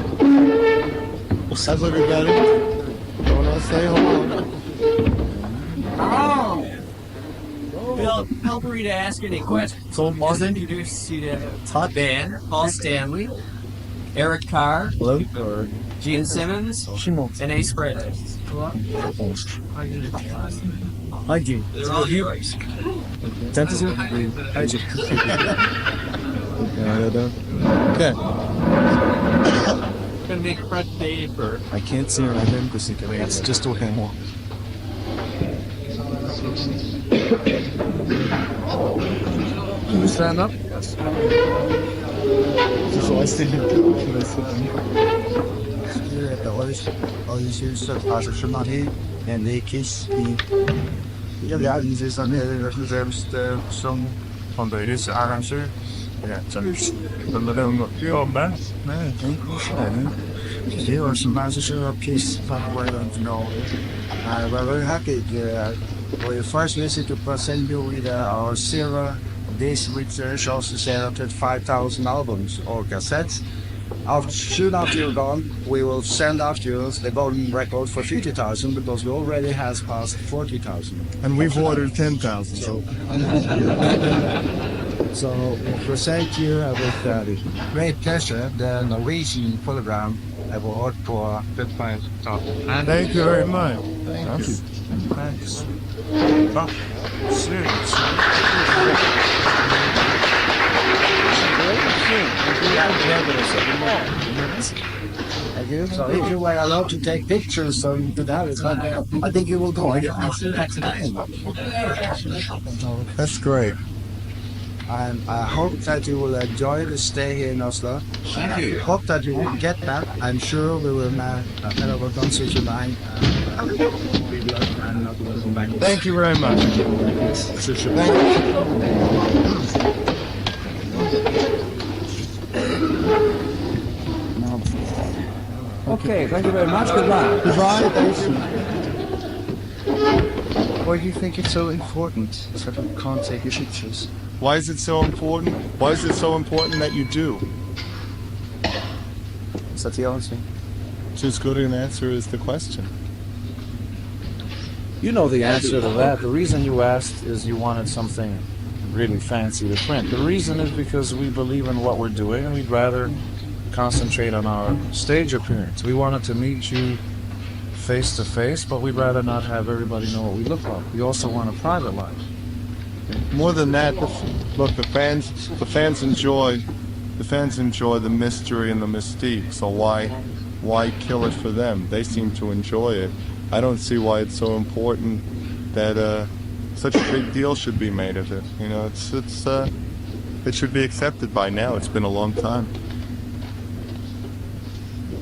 och så... Bill, help me to ask any questions. So I'll introduce you to Todd Band, Paul Stanley, Eric Carr, or Gene Simmons, and Ace Frehley. Hi, Gene. How are you? Okay. Gonna make a fresh day for... I can't see her identity. It's just okay. You stand up? Yes. So I still and they kiss me. Jag är sådan här som från det ryska arrangör. Ja, så den där unga jobbar. Nej, det var som man så kör kiss för vad jag inte know. I was very happy for your first visit to present you with our Zero Days Research also selected 5,000 albums or cassettes. Soon after you're gone, we will send after you the golden record for 50,000 because we already has passed 40,000. And we've ordered 10,000. So we present you with great pleasure the Norwegian Polygram Award for 55,000. And thank you very much. Thank you. Thanks. So if you were allowed to take pictures of that, I think you will go. That's great. And I hope that you will enjoy the stay here in Oslo. Thank you. Hope that you will get that. I'm sure we will have a concert tonight. Thank you very much. Okay, thank you very much. Goodbye. Goodbye. Thank you. Why do you think it's so important that we can't take your pictures? Why is it so important? Why is it so important that you do? Is that the answer? It's as good an answer as the question. You know the answer to that. The reason you asked is you wanted something really fancy to print. The reason is because we believe in what we're doing and we'd rather concentrate on our stage appearance. We wanted to meet you face to face, but we'd rather not have everybody know what we look like. We also want a private life. More than that, look, the fans enjoy the mystery and the mystique. So why kill it for them? They seem to enjoy it. I don't see why it's so important that such a big deal should be made of it. You know, it should be accepted by now. It's been a long time.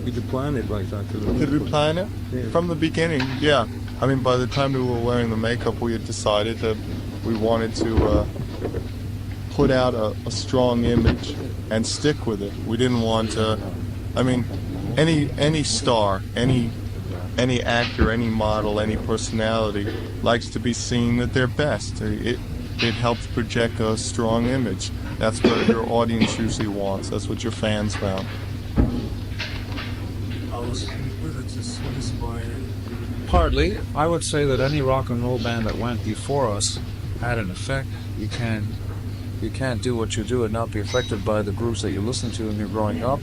Did you plan it like that? Did we plan it? Yeah. From the beginning, yeah. I mean, by the time we were wearing the makeup, we had decided that we wanted to put out a strong image and stick with it. We didn't want to. I mean, any star, any actor, any model, any personality likes to be seen at their best. It helps project a strong image. That's what your audience usually wants. That's what your fans want. Partly, I would say that any rock and roll band that went before us had an effect. You can't do what you do and not be affected by the groups that you listen to when you're growing up.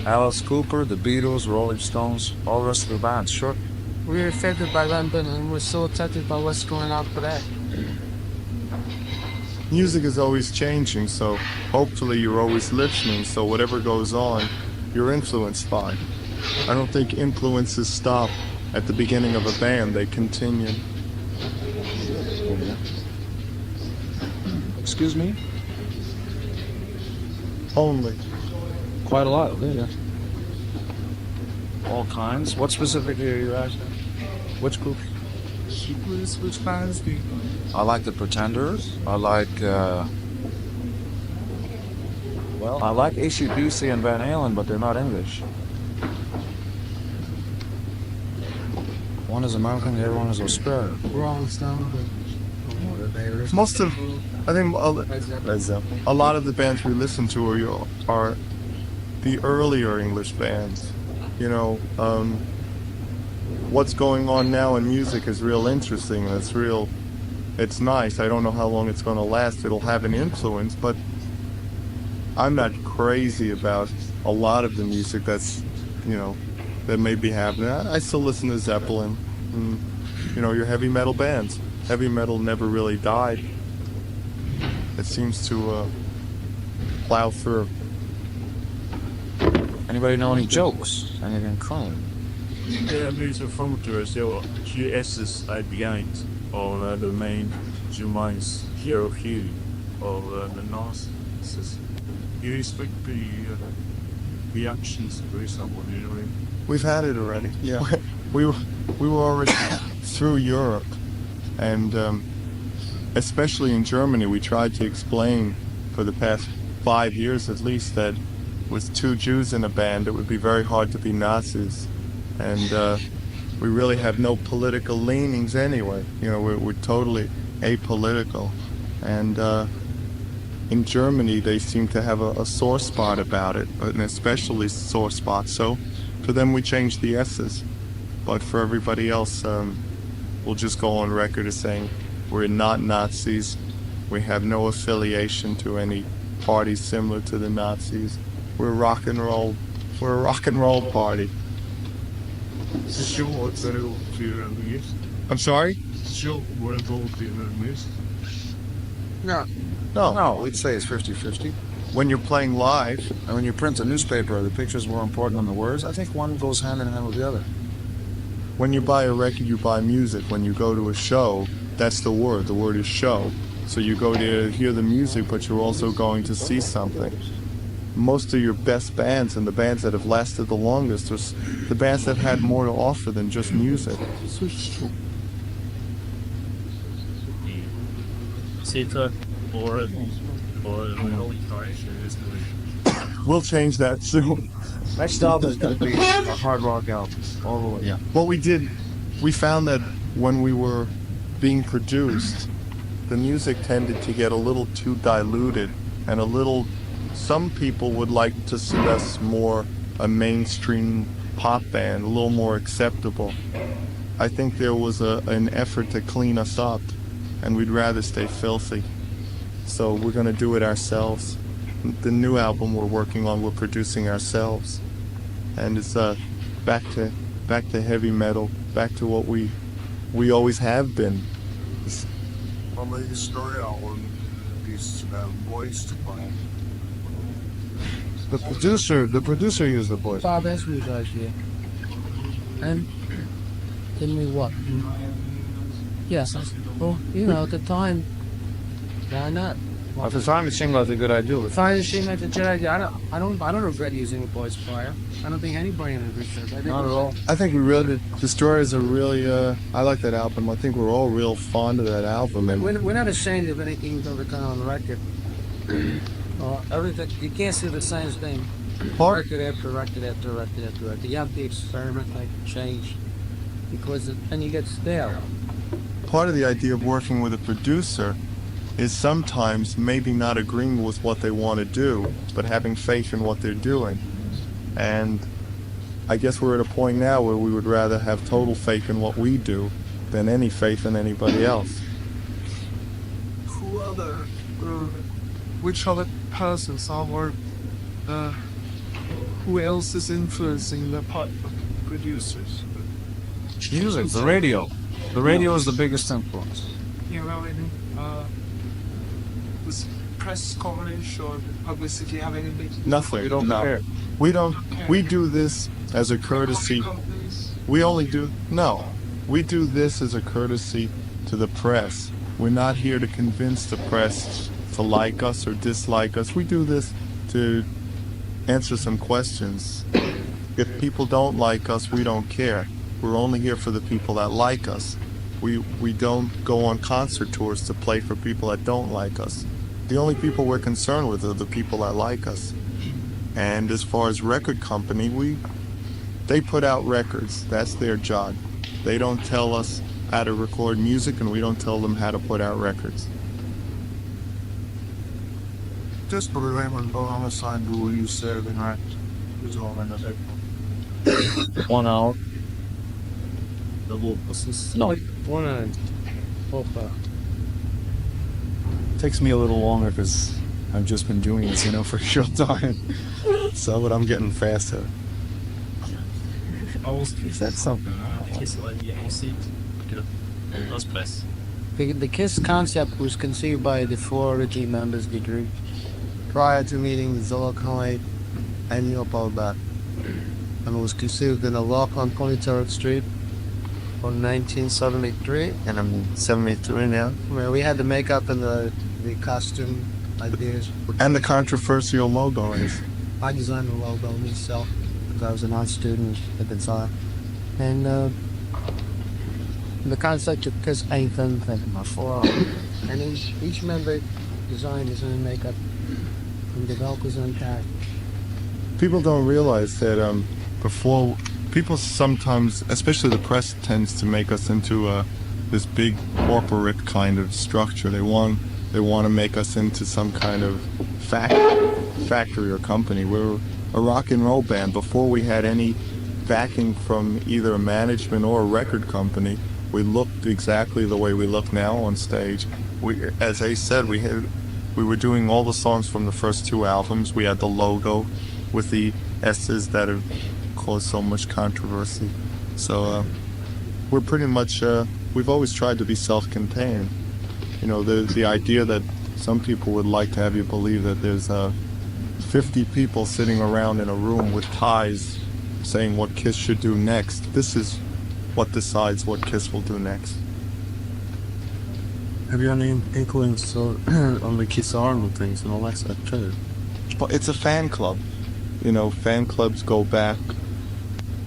Alice Cooper, the Beatles, Rolling Stones, all the rest of the bands, sure. We're affected by London and we're so affected by what's going on today. Music is always changing, so hopefully you're always listening, so whatever goes on, you're influenced by. I don't think influences stop at the beginning of a band, they continue. Excuse me? Only. Quite a lot, yeah. All kinds. What specifically are you asking? Which group? Which bands do you? I like the Pretenders. I like, I like AC/DC and Van Halen, but they're not English. One is American, the other one is Australian. Rolling Stones. I think a lot of the bands we listen to are the earlier English bands. You know, what's going on now in music is real interesting. It's nice. I don't know how long it's going to last. It'll have an influence, but I'm not crazy about a lot of the music that's, you know, that may be happening. I still listen to Zeppelin, and, you know, your heavy metal bands. Heavy metal never really died. It seems to plow through. Anybody know any jokes? Anything funny? Ja, deze foto is heel GS's uitbereikt over de main Germans hierarchy of the Nazis. You expect the reactions to someone, you know? We've had it already. Yeah, we were already through Europe, and especially in Germany, we tried to explain for the past 5 years at least that with 2 Jews in a band, it would be very hard to be Nazis, and we really have no political leanings anyway. You know, we're totally apolitical, and in Germany they seem to have a sore spot about it, an especially sore spot. So for them we changed the S's, but for everybody else we'll just go on record as saying we're not Nazis, we have no affiliation to any party similar to the Nazis. We're rock and roll. We're a rock and roll party. I'm sorry? No, we'd say it's 50-50. When you're playing live, and when you print a newspaper, the picture's more important than the words. I think one goes hand in hand with the other. When you buy a record, you buy music. When you go to a show, that's the word. The word is show. So you go to hear the music, but you're also going to see something. Most of your best bands and the bands that have lasted the longest are the bands that had more to offer than just music. We'll change that soon. Next album is going to be a hard rock album, all the way. Yeah. What we found that when we were being produced, the music tended to get a little too diluted and some people would like to see us more a mainstream pop band, a little more acceptable. I think there was an effort to clean us up, and we'd rather stay filthy. So we're going to do it ourselves. The new album we're working on, we're producing ourselves. And it's back to heavy metal, back to what we always have been. From the story album, these voiced by the producer used the voice. Bob Ezra guys here. And tell me what? Yes. Well, at the time, why not? At the time, it seemed like a good idea. It seemed like a good idea. I don't regret using the voice prior. I don't think anybody understood. Not at all. I think the Destroyers are really. I like that album. I think we're all real fond of that album. And we're not ashamed of anything we've ever done on the record. Everything, you can't see the same thing. Record after record after record after record. You have to experiment, like change, because then you get stale. Part of the idea of working with a producer is sometimes maybe not agreeing with what they want to do, but having faith in what they're doing. And I guess we're at a point now where we would rather have total faith in what we do than any faith in anybody else. Which other persons are who else is influencing the producers? Music, the radio. The radio is the biggest influence. Yeah, well, was press coverage or publicity having a big... Nothing. We don't care. We do this as a courtesy. We do this as a courtesy to the press. We're not here to convince the press to like us or dislike us. We do this to answer some questions. If people don't like us, we don't care. We're only here for the people that like us. We don't go on concert tours to play for people that don't like us. The only people we're concerned with are the people that like us. And as far as record company, they put out records. That's their job. They don't tell us how to record music, and we don't tell them how to put out records. Just for the Raymond homicide rule you said in that is all in the 1 hour. No, 1 hour. Takes me a little longer because I've just been doing this, for a short time. So, but I'm getting faster. Is that something? The KISS concept was conceived by the 4 original members of the group prior to meeting Zola Knight and Neil Paulbach, and it was conceived in a lock on 23rd Street in 1973, and I'm 73 now. Where we had the makeup and the costume ideas. And the controversial logo is. I designed the logo myself because I was an art student at the time. And the concept of KISS ain't done thing before. And each member designed his own makeup and developed his own character. People don't realize that before, people sometimes, especially the press, tends to make us into this big corporate kind of structure. They want to make us into some kind of factory or company. We're a rock and roll band. Before we had any backing from either management or a record company, we looked exactly the way we look now on stage. As Ace said, we were doing all the songs from the first 2 albums. We had the logo with the S's that have caused so much controversy. So we're pretty much, we've always tried to be self-contained. The idea that some people would like to have you believe that there's 50 people sitting around in a room with ties saying what KISS should do next. This is what decides what KISS will do next. Have you any influence on the Kiss Army things and all that stuff too? But it's a fan club. You know, fan clubs go back,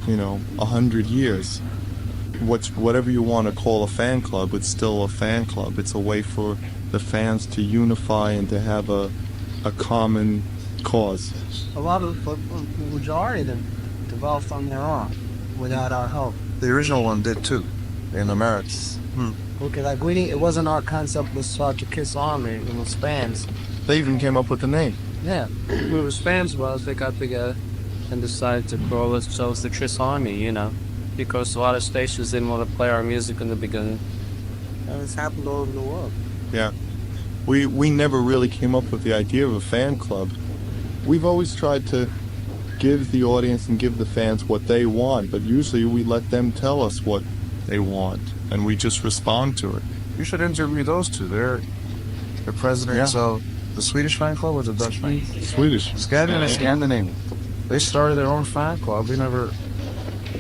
100 years. Whatever you want to call a fan club, it's still a fan club. It's a way for the fans to unify and to have a common cause. A lot of the majority of them developed on their own without our help. The original one did too, in America. Okay, like it wasn't our concept to start the Kiss Army, it was fans. They even came up with the name. Yeah, it was fans they got together and decided to call ourselves the Kiss Army, because a lot of stations didn't want to play our music in the beginning. And it's happened all over the world. Yeah. We never really came up with the idea of a fan club. We've always tried to give the audience and give the fans what they want, but usually we let them tell us what they want, and we just respond to it. You should interview those two. They're presidents of the Swedish fan club or the Dutch fan club? Swedish. Scandinavian. They started their own fan club.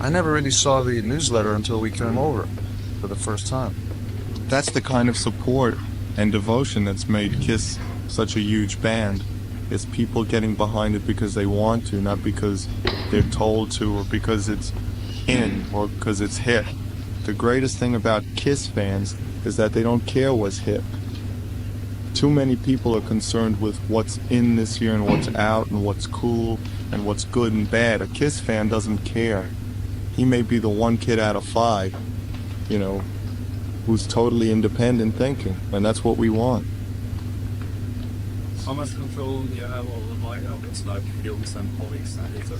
I never really saw the newsletter until we came over for the first time. That's the kind of support and devotion that's made Kiss such a huge band. It's people getting behind it because they want to, not because they're told to or because it's in or because it's hip. The greatest thing about Kiss fans is that they don't care what's hip. Too many people are concerned with what's in this year and what's out and what's cool and what's good and bad. A Kiss fan doesn't care. He may be the one kid out of 5, who's totally independent thinking, and that's what we want. How much control do you have over the lineup? Like films and politics and etc.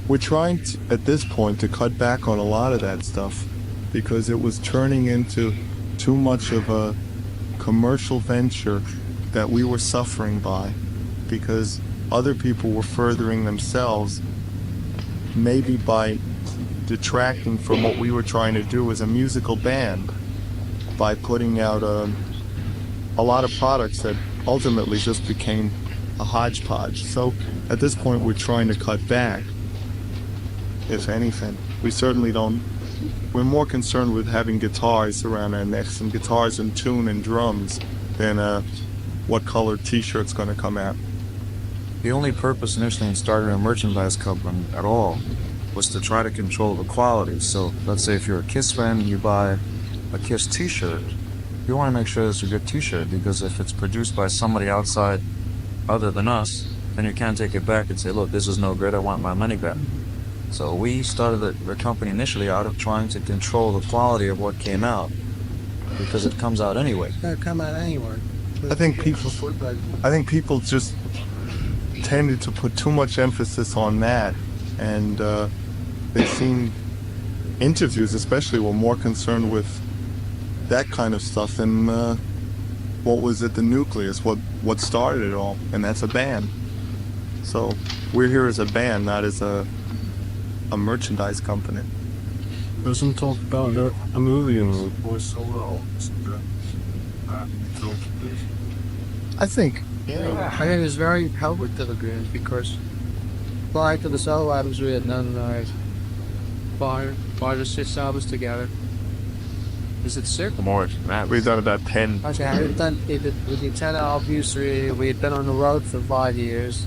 We're trying to, at this point, to cut back on a lot of that stuff because it was turning into too much of a commercial venture that we were suffering by because other people were furthering themselves, maybe by detracting from what we were trying to do as a musical band by putting out a lot of products that ultimately just became a hodgepodge. So at this point we're trying to cut back, if anything. We certainly don't. We're more concerned with having guitars around our necks and guitars in tune and drums than what color t-shirt's going to come out. The only purpose initially in starting a merchandise company at all was to try to control the quality. So let's say if you're a Kiss fan and you buy a Kiss t-shirt, you want to make sure it's a good t-shirt because if it's produced by somebody outside other than us, then you can't take it back and say, look, this is no good, I want my money back. So we started the company initially out of trying to control the quality of what came out because it comes out anyway. It's gonna come out anyway. I think people just tended to put too much emphasis on that, and they seem interviews especially were more concerned with that kind of stuff than what was at the nucleus, what started it all, and that's a band. So we're here as a band, not as a merchandise company. There's some talk about a movie in the I think. Yeah. I think it's very helpful to the group because prior to the solo albums we had done five or 6 albums together. Is it 6? More. We've done about 10. Okay, we did 10 albums. We had been on the road for 5 years,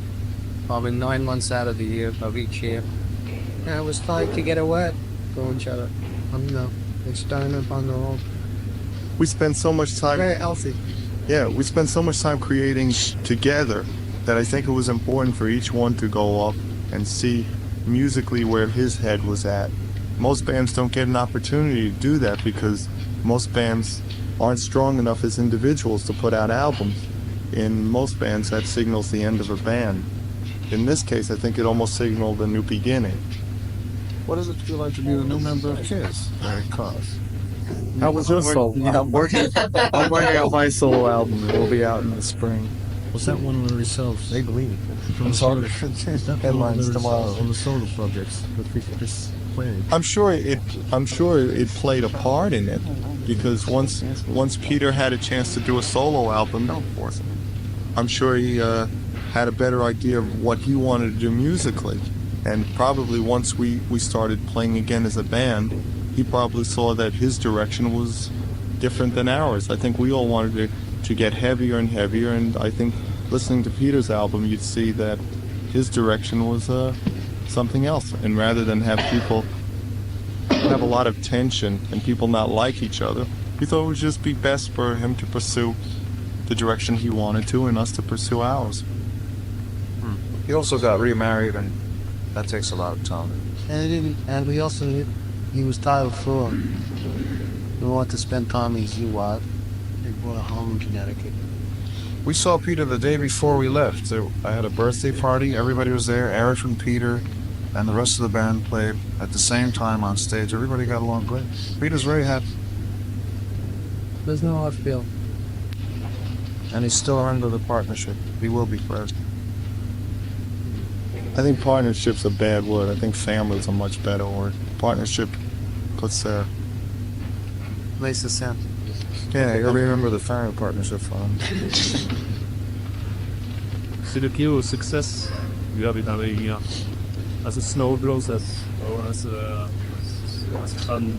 probably 9 months out of the year of each year. And it was time to get away from each other. Experiment on the road. We spend so much time. Very healthy. Yeah, we spent so much time creating together that I think it was important for each one to go up and see musically where his head was at. Most bands don't get an opportunity to do that because most bands aren't strong enough as individuals to put out albums. In most bands, that signals the end of a band. In this case, I think it almost signaled a new beginning. What does it feel like to be a new member of Kiss? Because How was your solo? I'm working on my solo album. It will be out in the spring. Was that one of the results? They believe it. From the headlines tomorrow on the solo projects that we just played. I'm sure it played a part in it because once Peter had a chance to do a solo album, I'm sure he had a better idea of what he wanted to do musically. And probably once we started playing again as a band, he probably saw that his direction was different than ours. I think we all wanted to get heavier and heavier, and I think listening to Peter's album, you'd see that his direction was something else. And rather than have people have a lot of tension and people not like each other, we thought it would just be best for him to pursue the direction he wanted to and us to pursue ours. He also got remarried, and that takes a lot of time. And we also knew he was tired of Florida. We wanted to spend time with his wife. They bought a home in Connecticut. We saw Peter the day before we left. So I had a birthday party. Everybody was there. Eric and Peter and the rest of the band played at the same time on stage. Everybody got along great. Peter's very happy. There's no hard feeling. And he's still under the partnership. He will be forever. I think partnership's a bad word. I think family's a much better word. Partnership puts Makes it sound. Yeah, you remember the family partnership fund. C'est le key au succès du gars dans les as a snow process or as fun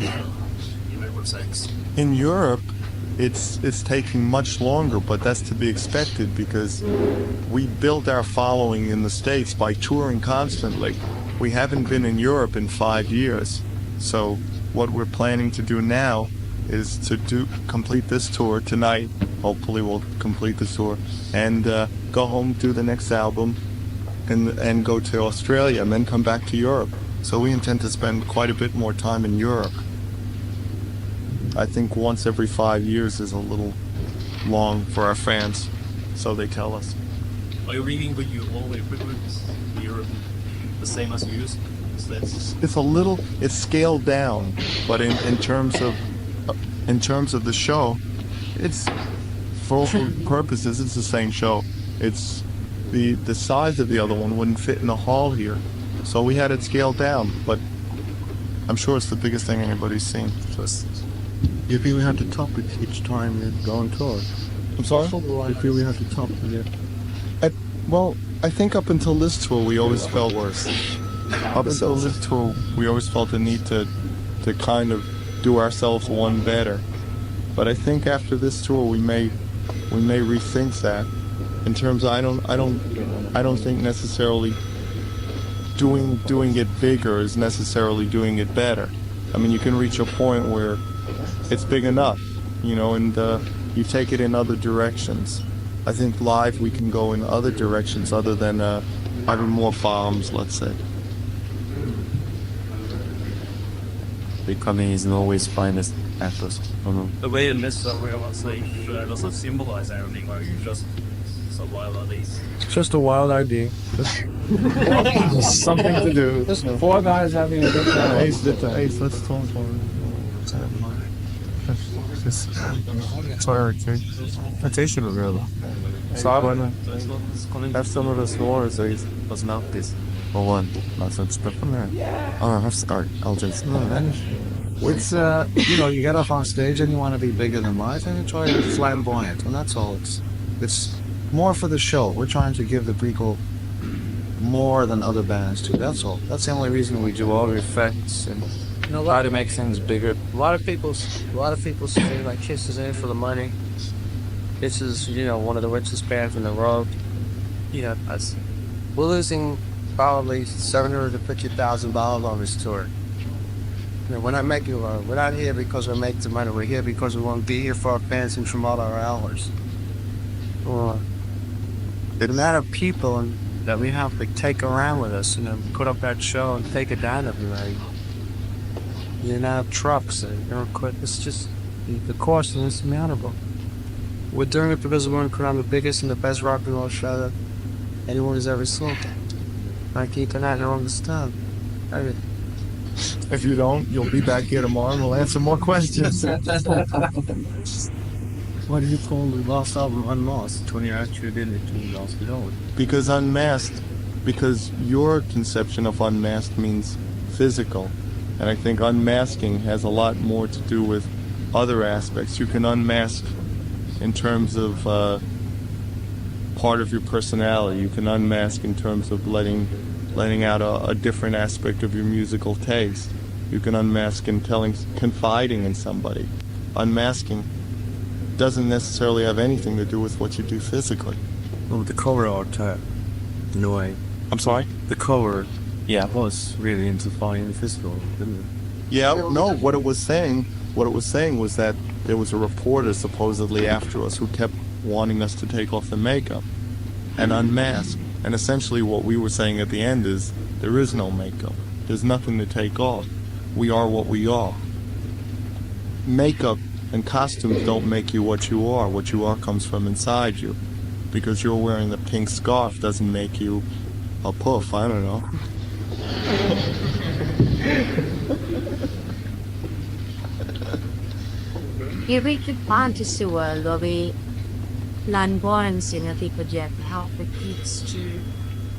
sex. In Europe, it's taking much longer, but that's to be expected because we built our following in the States by touring constantly. We haven't been in Europe in 5 years, so what we're planning to do now is to complete this tour tonight. Hopefully we'll complete the tour and go home, do the next album, and go to Australia and then come back to Europe. So we intend to spend quite a bit more time in Europe. I think once every 5 years is a little long for our fans, so they tell us. Are you bringing with you all the equipment Europe the same as you use? It's scaled down, but in terms of the show, it's for all purposes it's the same show. It's the size of the other one wouldn't fit in a hall here, so we had it scaled down. But I'm sure it's the biggest thing anybody's seen. You feel we have to top it each time you go on tour? I'm sorry? You feel we have to top it? Well, I think up until this tour we always felt worse. Up until this tour we always felt the need to kind of do ourselves one better. But I think after this tour we may rethink that. In terms of I don't think necessarily doing it bigger is necessarily doing it better. I mean, you can reach a point where it's big enough, and you take it in other directions. I think live we can go in other directions other than having more bombs, let's say. Becoming is always finest at first. The way in this way I would say does not symbolize anything, or you just so wild ideas. It's just a wild idea. Just something to do. Just 4 guys having a good time. Ace, let's talk for it. Sorry, Attention really. Have some of the s'mores, so it was not this. For one, not such stuff from there. Oh, have start. I'll just. It's you get off on stage and you want to be bigger than life and you try to be flamboyant, and that's all. It's more for the show. We're trying to give the people more than other bands do. That's all. That's the only reason we do all the effects and try to make things bigger. A lot of people say like Kiss is in it for the money. This is one of the richest bands in the world. We're losing probably $750,000 on this tour. We're not here because we make the money. We're here because we want to be here for our fans and from all our hours. The amount of people that we have to take around with us and put up that show and take it down everybody. You have trucks and it's just the cost is insurmountable. We're doing it because we want to put on the biggest and the best rock and roll show that anyone has ever seen. I keep that and understand. If you don't, you'll be back here tomorrow and we'll answer more questions. Why do you call the last album Unmasked when you actually did it last year? Because your conception of unmasked means physical. And I think unmasking has a lot more to do with other aspects. You can unmask in terms of part of your personality. You can unmask in terms of letting out a different aspect of your musical taste. You can unmask in confiding in somebody. unmasking doesn't necessarily have anything to do with what you do physically. Well, the cover art, in a way. I'm sorry? The cover, was really into finding physical, didn't it? Yeah, no, what it was saying was that there was a reporter supposedly after us who kept wanting us to take off the makeup and unmask. And essentially what we were saying at the end is, there is no makeup. There's nothing to take off. We are what we are. Makeup and costumes don't make you what you are. What you are comes from inside you. Because you're wearing the pink scarf doesn't make you a puff, I don't know. He reached a fantasy world where we learn bonds in a project to help the kids to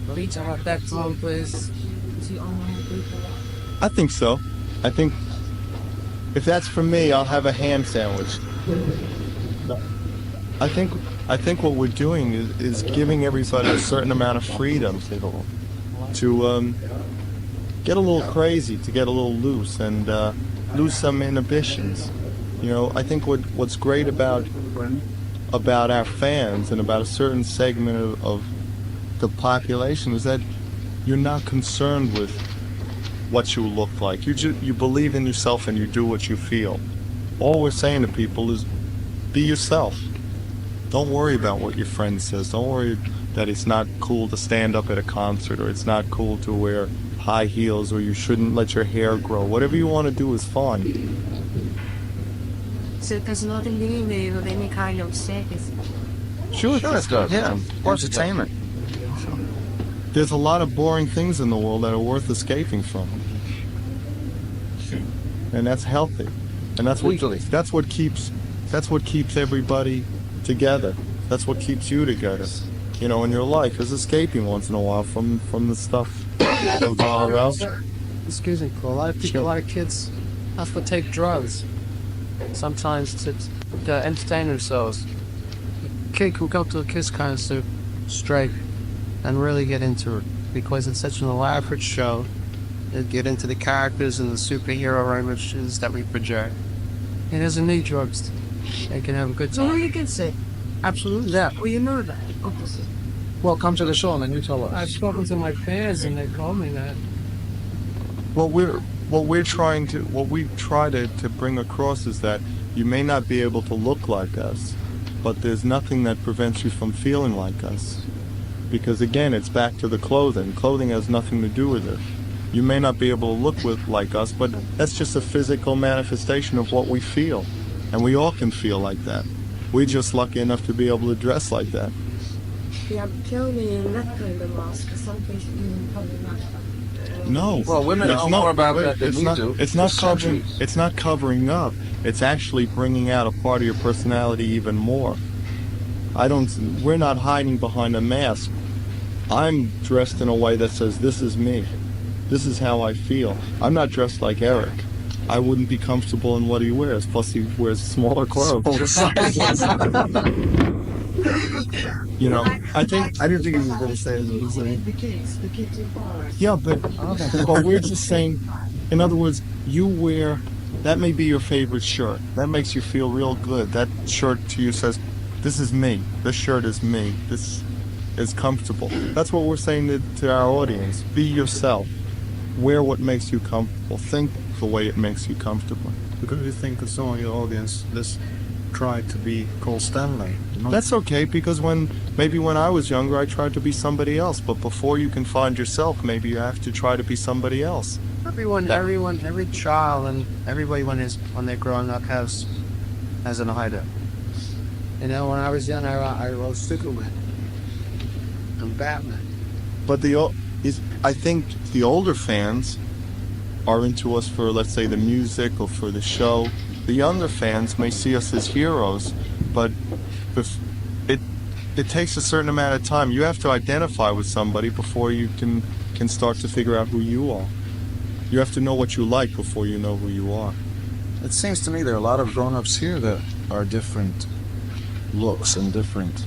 reach out that place. I think so. I think if that's for me, I'll have a ham sandwich. I think what we're doing is giving everybody a certain amount of freedom to get a little crazy, to get a little loose, and lose some inhibitions. You know, I think what's great about our fans and about a certain segment of the population is that you're not concerned with what you look like. You believe in yourself and you do what you feel. All we're saying to people is be yourself. Don't worry about what your friend says. Don't worry that it's not cool to stand up at a concert, or it's not cool to wear high heels, or you shouldn't let your hair grow. Whatever you want to do is fun. So there's nothing doing with any kind of sex. Sure it does. Yeah, entertainment. There's a lot of boring things in the world that are worth escaping from. And that's healthy. And that's what keeps everybody together. That's what keeps you together. You know, in your life is escaping once in a while from the stuff of all else. Excuse me, a lot of people, a lot of kids have to take drugs. Sometimes to entertain themselves. A kid who go to a Kiss concert straight and really get into it because it's such an elaborate show. They get into the characters and the superhero images that we project. It doesn't need drugs. They can have a good time. So you can say, Absolutely, yeah. well, you know that. Well, come to the show and then you tell us. I've spoken to my parents and they told me that. What we try to bring across is that you may not be able to look like us, but there's nothing that prevents you from feeling like us. Because again, it's back to the clothing. Clothing has nothing to do with it. You may not be able to look like us, but that's just a physical manifestation of what we feel. And we all can feel like that. We're just lucky enough to be able to dress like that. Yeah, tell me not wearing the mask, because some places you probably not. No. Well, women know more about that than we do. It's not covering up. It's actually bringing out a part of your personality even more. We're not hiding behind a mask. I'm dressed in a way that says, this is me. This is how I feel. I'm not dressed like Eric. I wouldn't be comfortable in what he wears. Plus, he wears smaller clothes. You know, I didn't think he was going to say it. The kids are far. Yeah, but we're just saying, in other words, you wear, that may be your favorite shirt. That makes you feel real good. That shirt to you says, this is me. This shirt is me. This is comfortable. That's what we're saying to our audience. Be yourself. Wear what makes you comfortable. Think the way it makes you comfortable. Because you think of some of your audience, this tried to be Cole Stanley. That's okay, because maybe when I was younger, I tried to be somebody else. But before you can find yourself, maybe you have to try to be somebody else. Every child and everybody when they're growing up has an idol. You know, when I was young, I wrote Superman and Batman. But I think the older fans are into us for, let's say, the music or for the show. The younger fans may see us as heroes, but it takes a certain amount of time. You have to identify with somebody before you can start to figure out who you are. You have to know what you like before you know who you are. It seems to me there are a lot of grown-ups here that are different looks and different.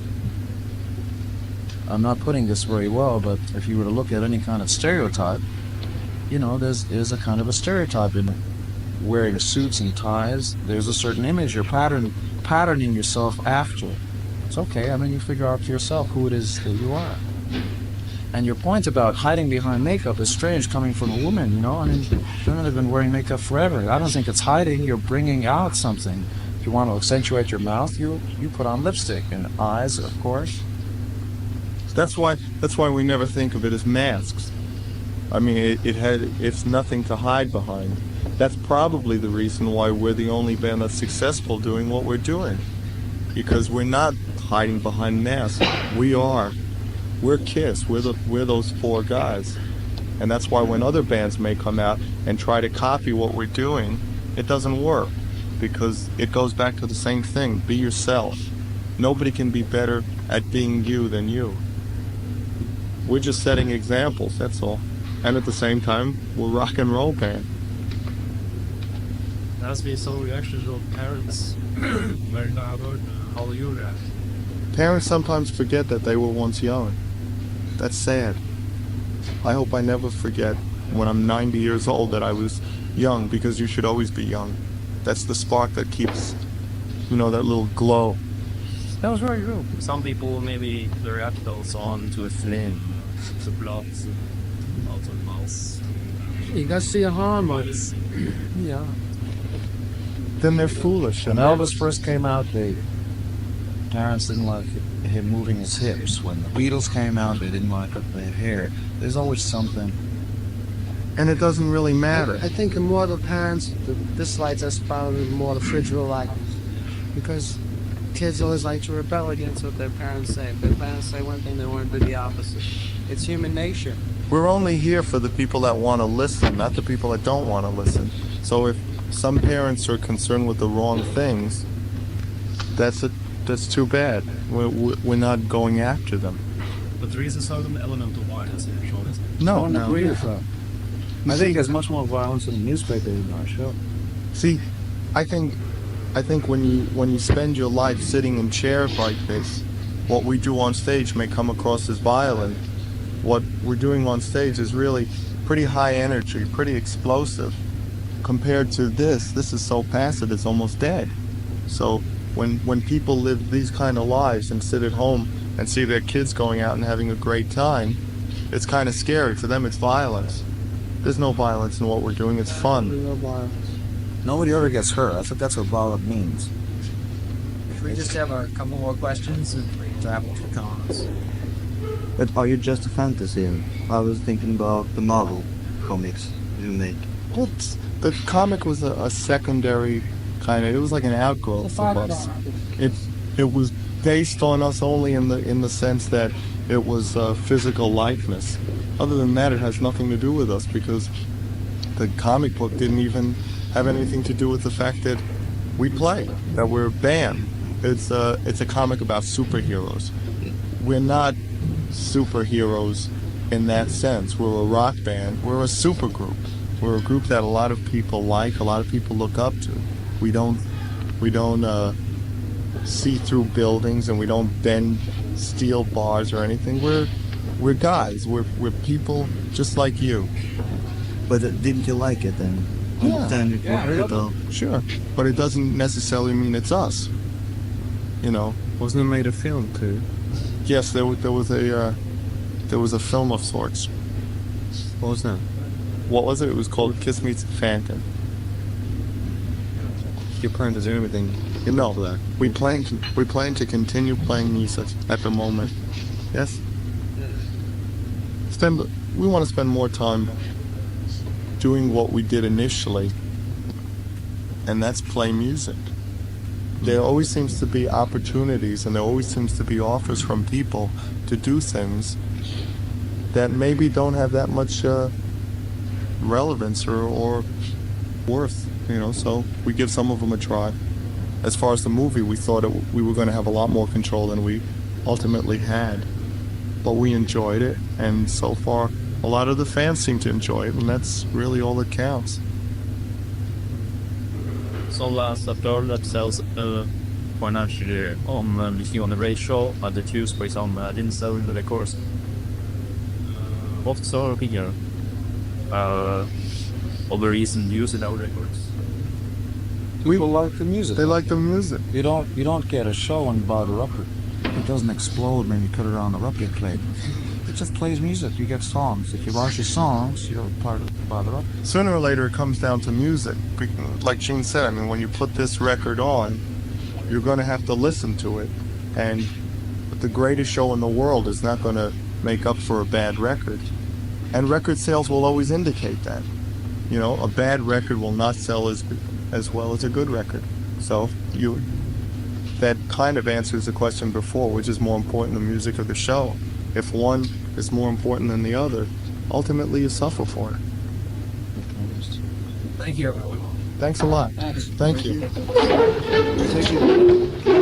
I'm not putting this very well, but if you were to look at any kind of stereotype, you know, there's a kind of a stereotype in wearing suits and ties, there's a certain image you're patterning yourself after. It's okay. I mean, you figure out for yourself who it is that you are. And your point about hiding behind makeup is strange coming from a woman, you know? I mean, women have been wearing makeup forever. I don't think it's hiding. You're bringing out something. If you want to accentuate your mouth, you put on lipstick and eyes, of course. That's why we never think of it as masks. I mean, it's nothing to hide behind. That's probably the reason why we're the only band that's successful doing what we're doing. Because we're not hiding behind masks. We're Kiss. We're those four guys. And that's why when other bands may come out and try to copy what we're doing, it doesn't work. Because it goes back to the same thing. Be yourself. Nobody can be better at being you than you. We're just setting examples, that's all. And at the same time, we're a rock and roll band. There has been some reactions of parents very now about how you react. Parents sometimes forget that they were once young. That's sad. I hope I never forget when I'm 90 years old that I was young, because you should always be young. That's the spark that keeps, that little glow. That was very true. Some people maybe the react those on to a flame, the blood out of the mouth. You gotta see a hormones. Yeah. Then they're foolish. When Elvis first came out, parents didn't like him moving his hips. When the Beatles came out, they didn't like their hair. There's always something. And it doesn't really matter. I think the more the parents dislike us, probably the more the kids will like us. Because kids always like to rebel against what their parents say. If their parents say one thing, they want to do the opposite. It's human nature. We're only here for the people that want to listen, not the people that don't want to listen. So if some parents are concerned with the wrong things, that's too bad. We're not going after them. But there is a certain element of violence in the show, isn't it? No. I don't agree with that. I think there's much more violence in the newspaper than our show. See, I think when you spend your life sitting in chairs like this, what we do on stage may come across as violent. What we're doing on stage is really pretty high energy, pretty explosive. Compared to this is so passive, it's almost dead. So when people live these kind of lives and sit at home and see their kids going out and having a great time, it's kind of scary. For them, it's violence. There's no violence in what we're doing. It's fun. No violence. Nobody ever gets hurt. I think that's what violence means. We just have a couple more questions and wrap up the comments. But are you just a fantasy? I was thinking about the Marvel comics you make. Well, the comic was a secondary kind of. It was like an outgrowth of us. It was based on us only in the sense that it was physical likeness. Other than that, it has nothing to do with us, because the comic book didn't even have anything to do with the fact that we play, that we're a band. It's a comic about superheroes. We're not superheroes in that sense. We're a rock band. We're a super group. We're a group that a lot of people like, a lot of people look up to. We don't see through buildings, and we don't bend steel bars or anything. We're guys. We're people just like you. But didn't you like it then? Yeah. Sure. But it doesn't necessarily mean it's us. Wasn't it made a film too? Yes, there was a film of sorts. What was that? What was it? It was called Kiss Meets Phantom. Your plan to do anything? No, we plan to continue playing music at the moment. Yes. We want to spend more time doing what we did initially, and that's play music. There always seems to be opportunities, and there always seems to be offers from people to do things that maybe don't have that much relevance or worth, so we give some of them a try. As far as the movie, we thought we were going to have a lot more control than we ultimately had, but we enjoyed it, and so far a lot of the fans seem to enjoy it, and that's really all that counts. Som last after sells financially on the ratio at the Tuesday didn't sell the records. What sort of figure of the recent use in our records? People like the music. They like the music. You don't get a show on Bother Upper. It doesn't explode when you put it on the record plate. It just plays music. You get songs. If you watch your songs, you're part of Bother Upper. Sooner or later, it comes down to music. Like Gene said, I mean, when you put this record on, you're going to have to listen to it. And the greatest show in the world is not going to make up for a bad record. And record sales will always indicate that. You know, a bad record will not sell as well as a good record. So that kind of answers the question before, which is more important, the music or the show. If one is more important than the other, ultimately you suffer for it. Thank you. Thanks a lot. Thanks. Thank you. Thank you.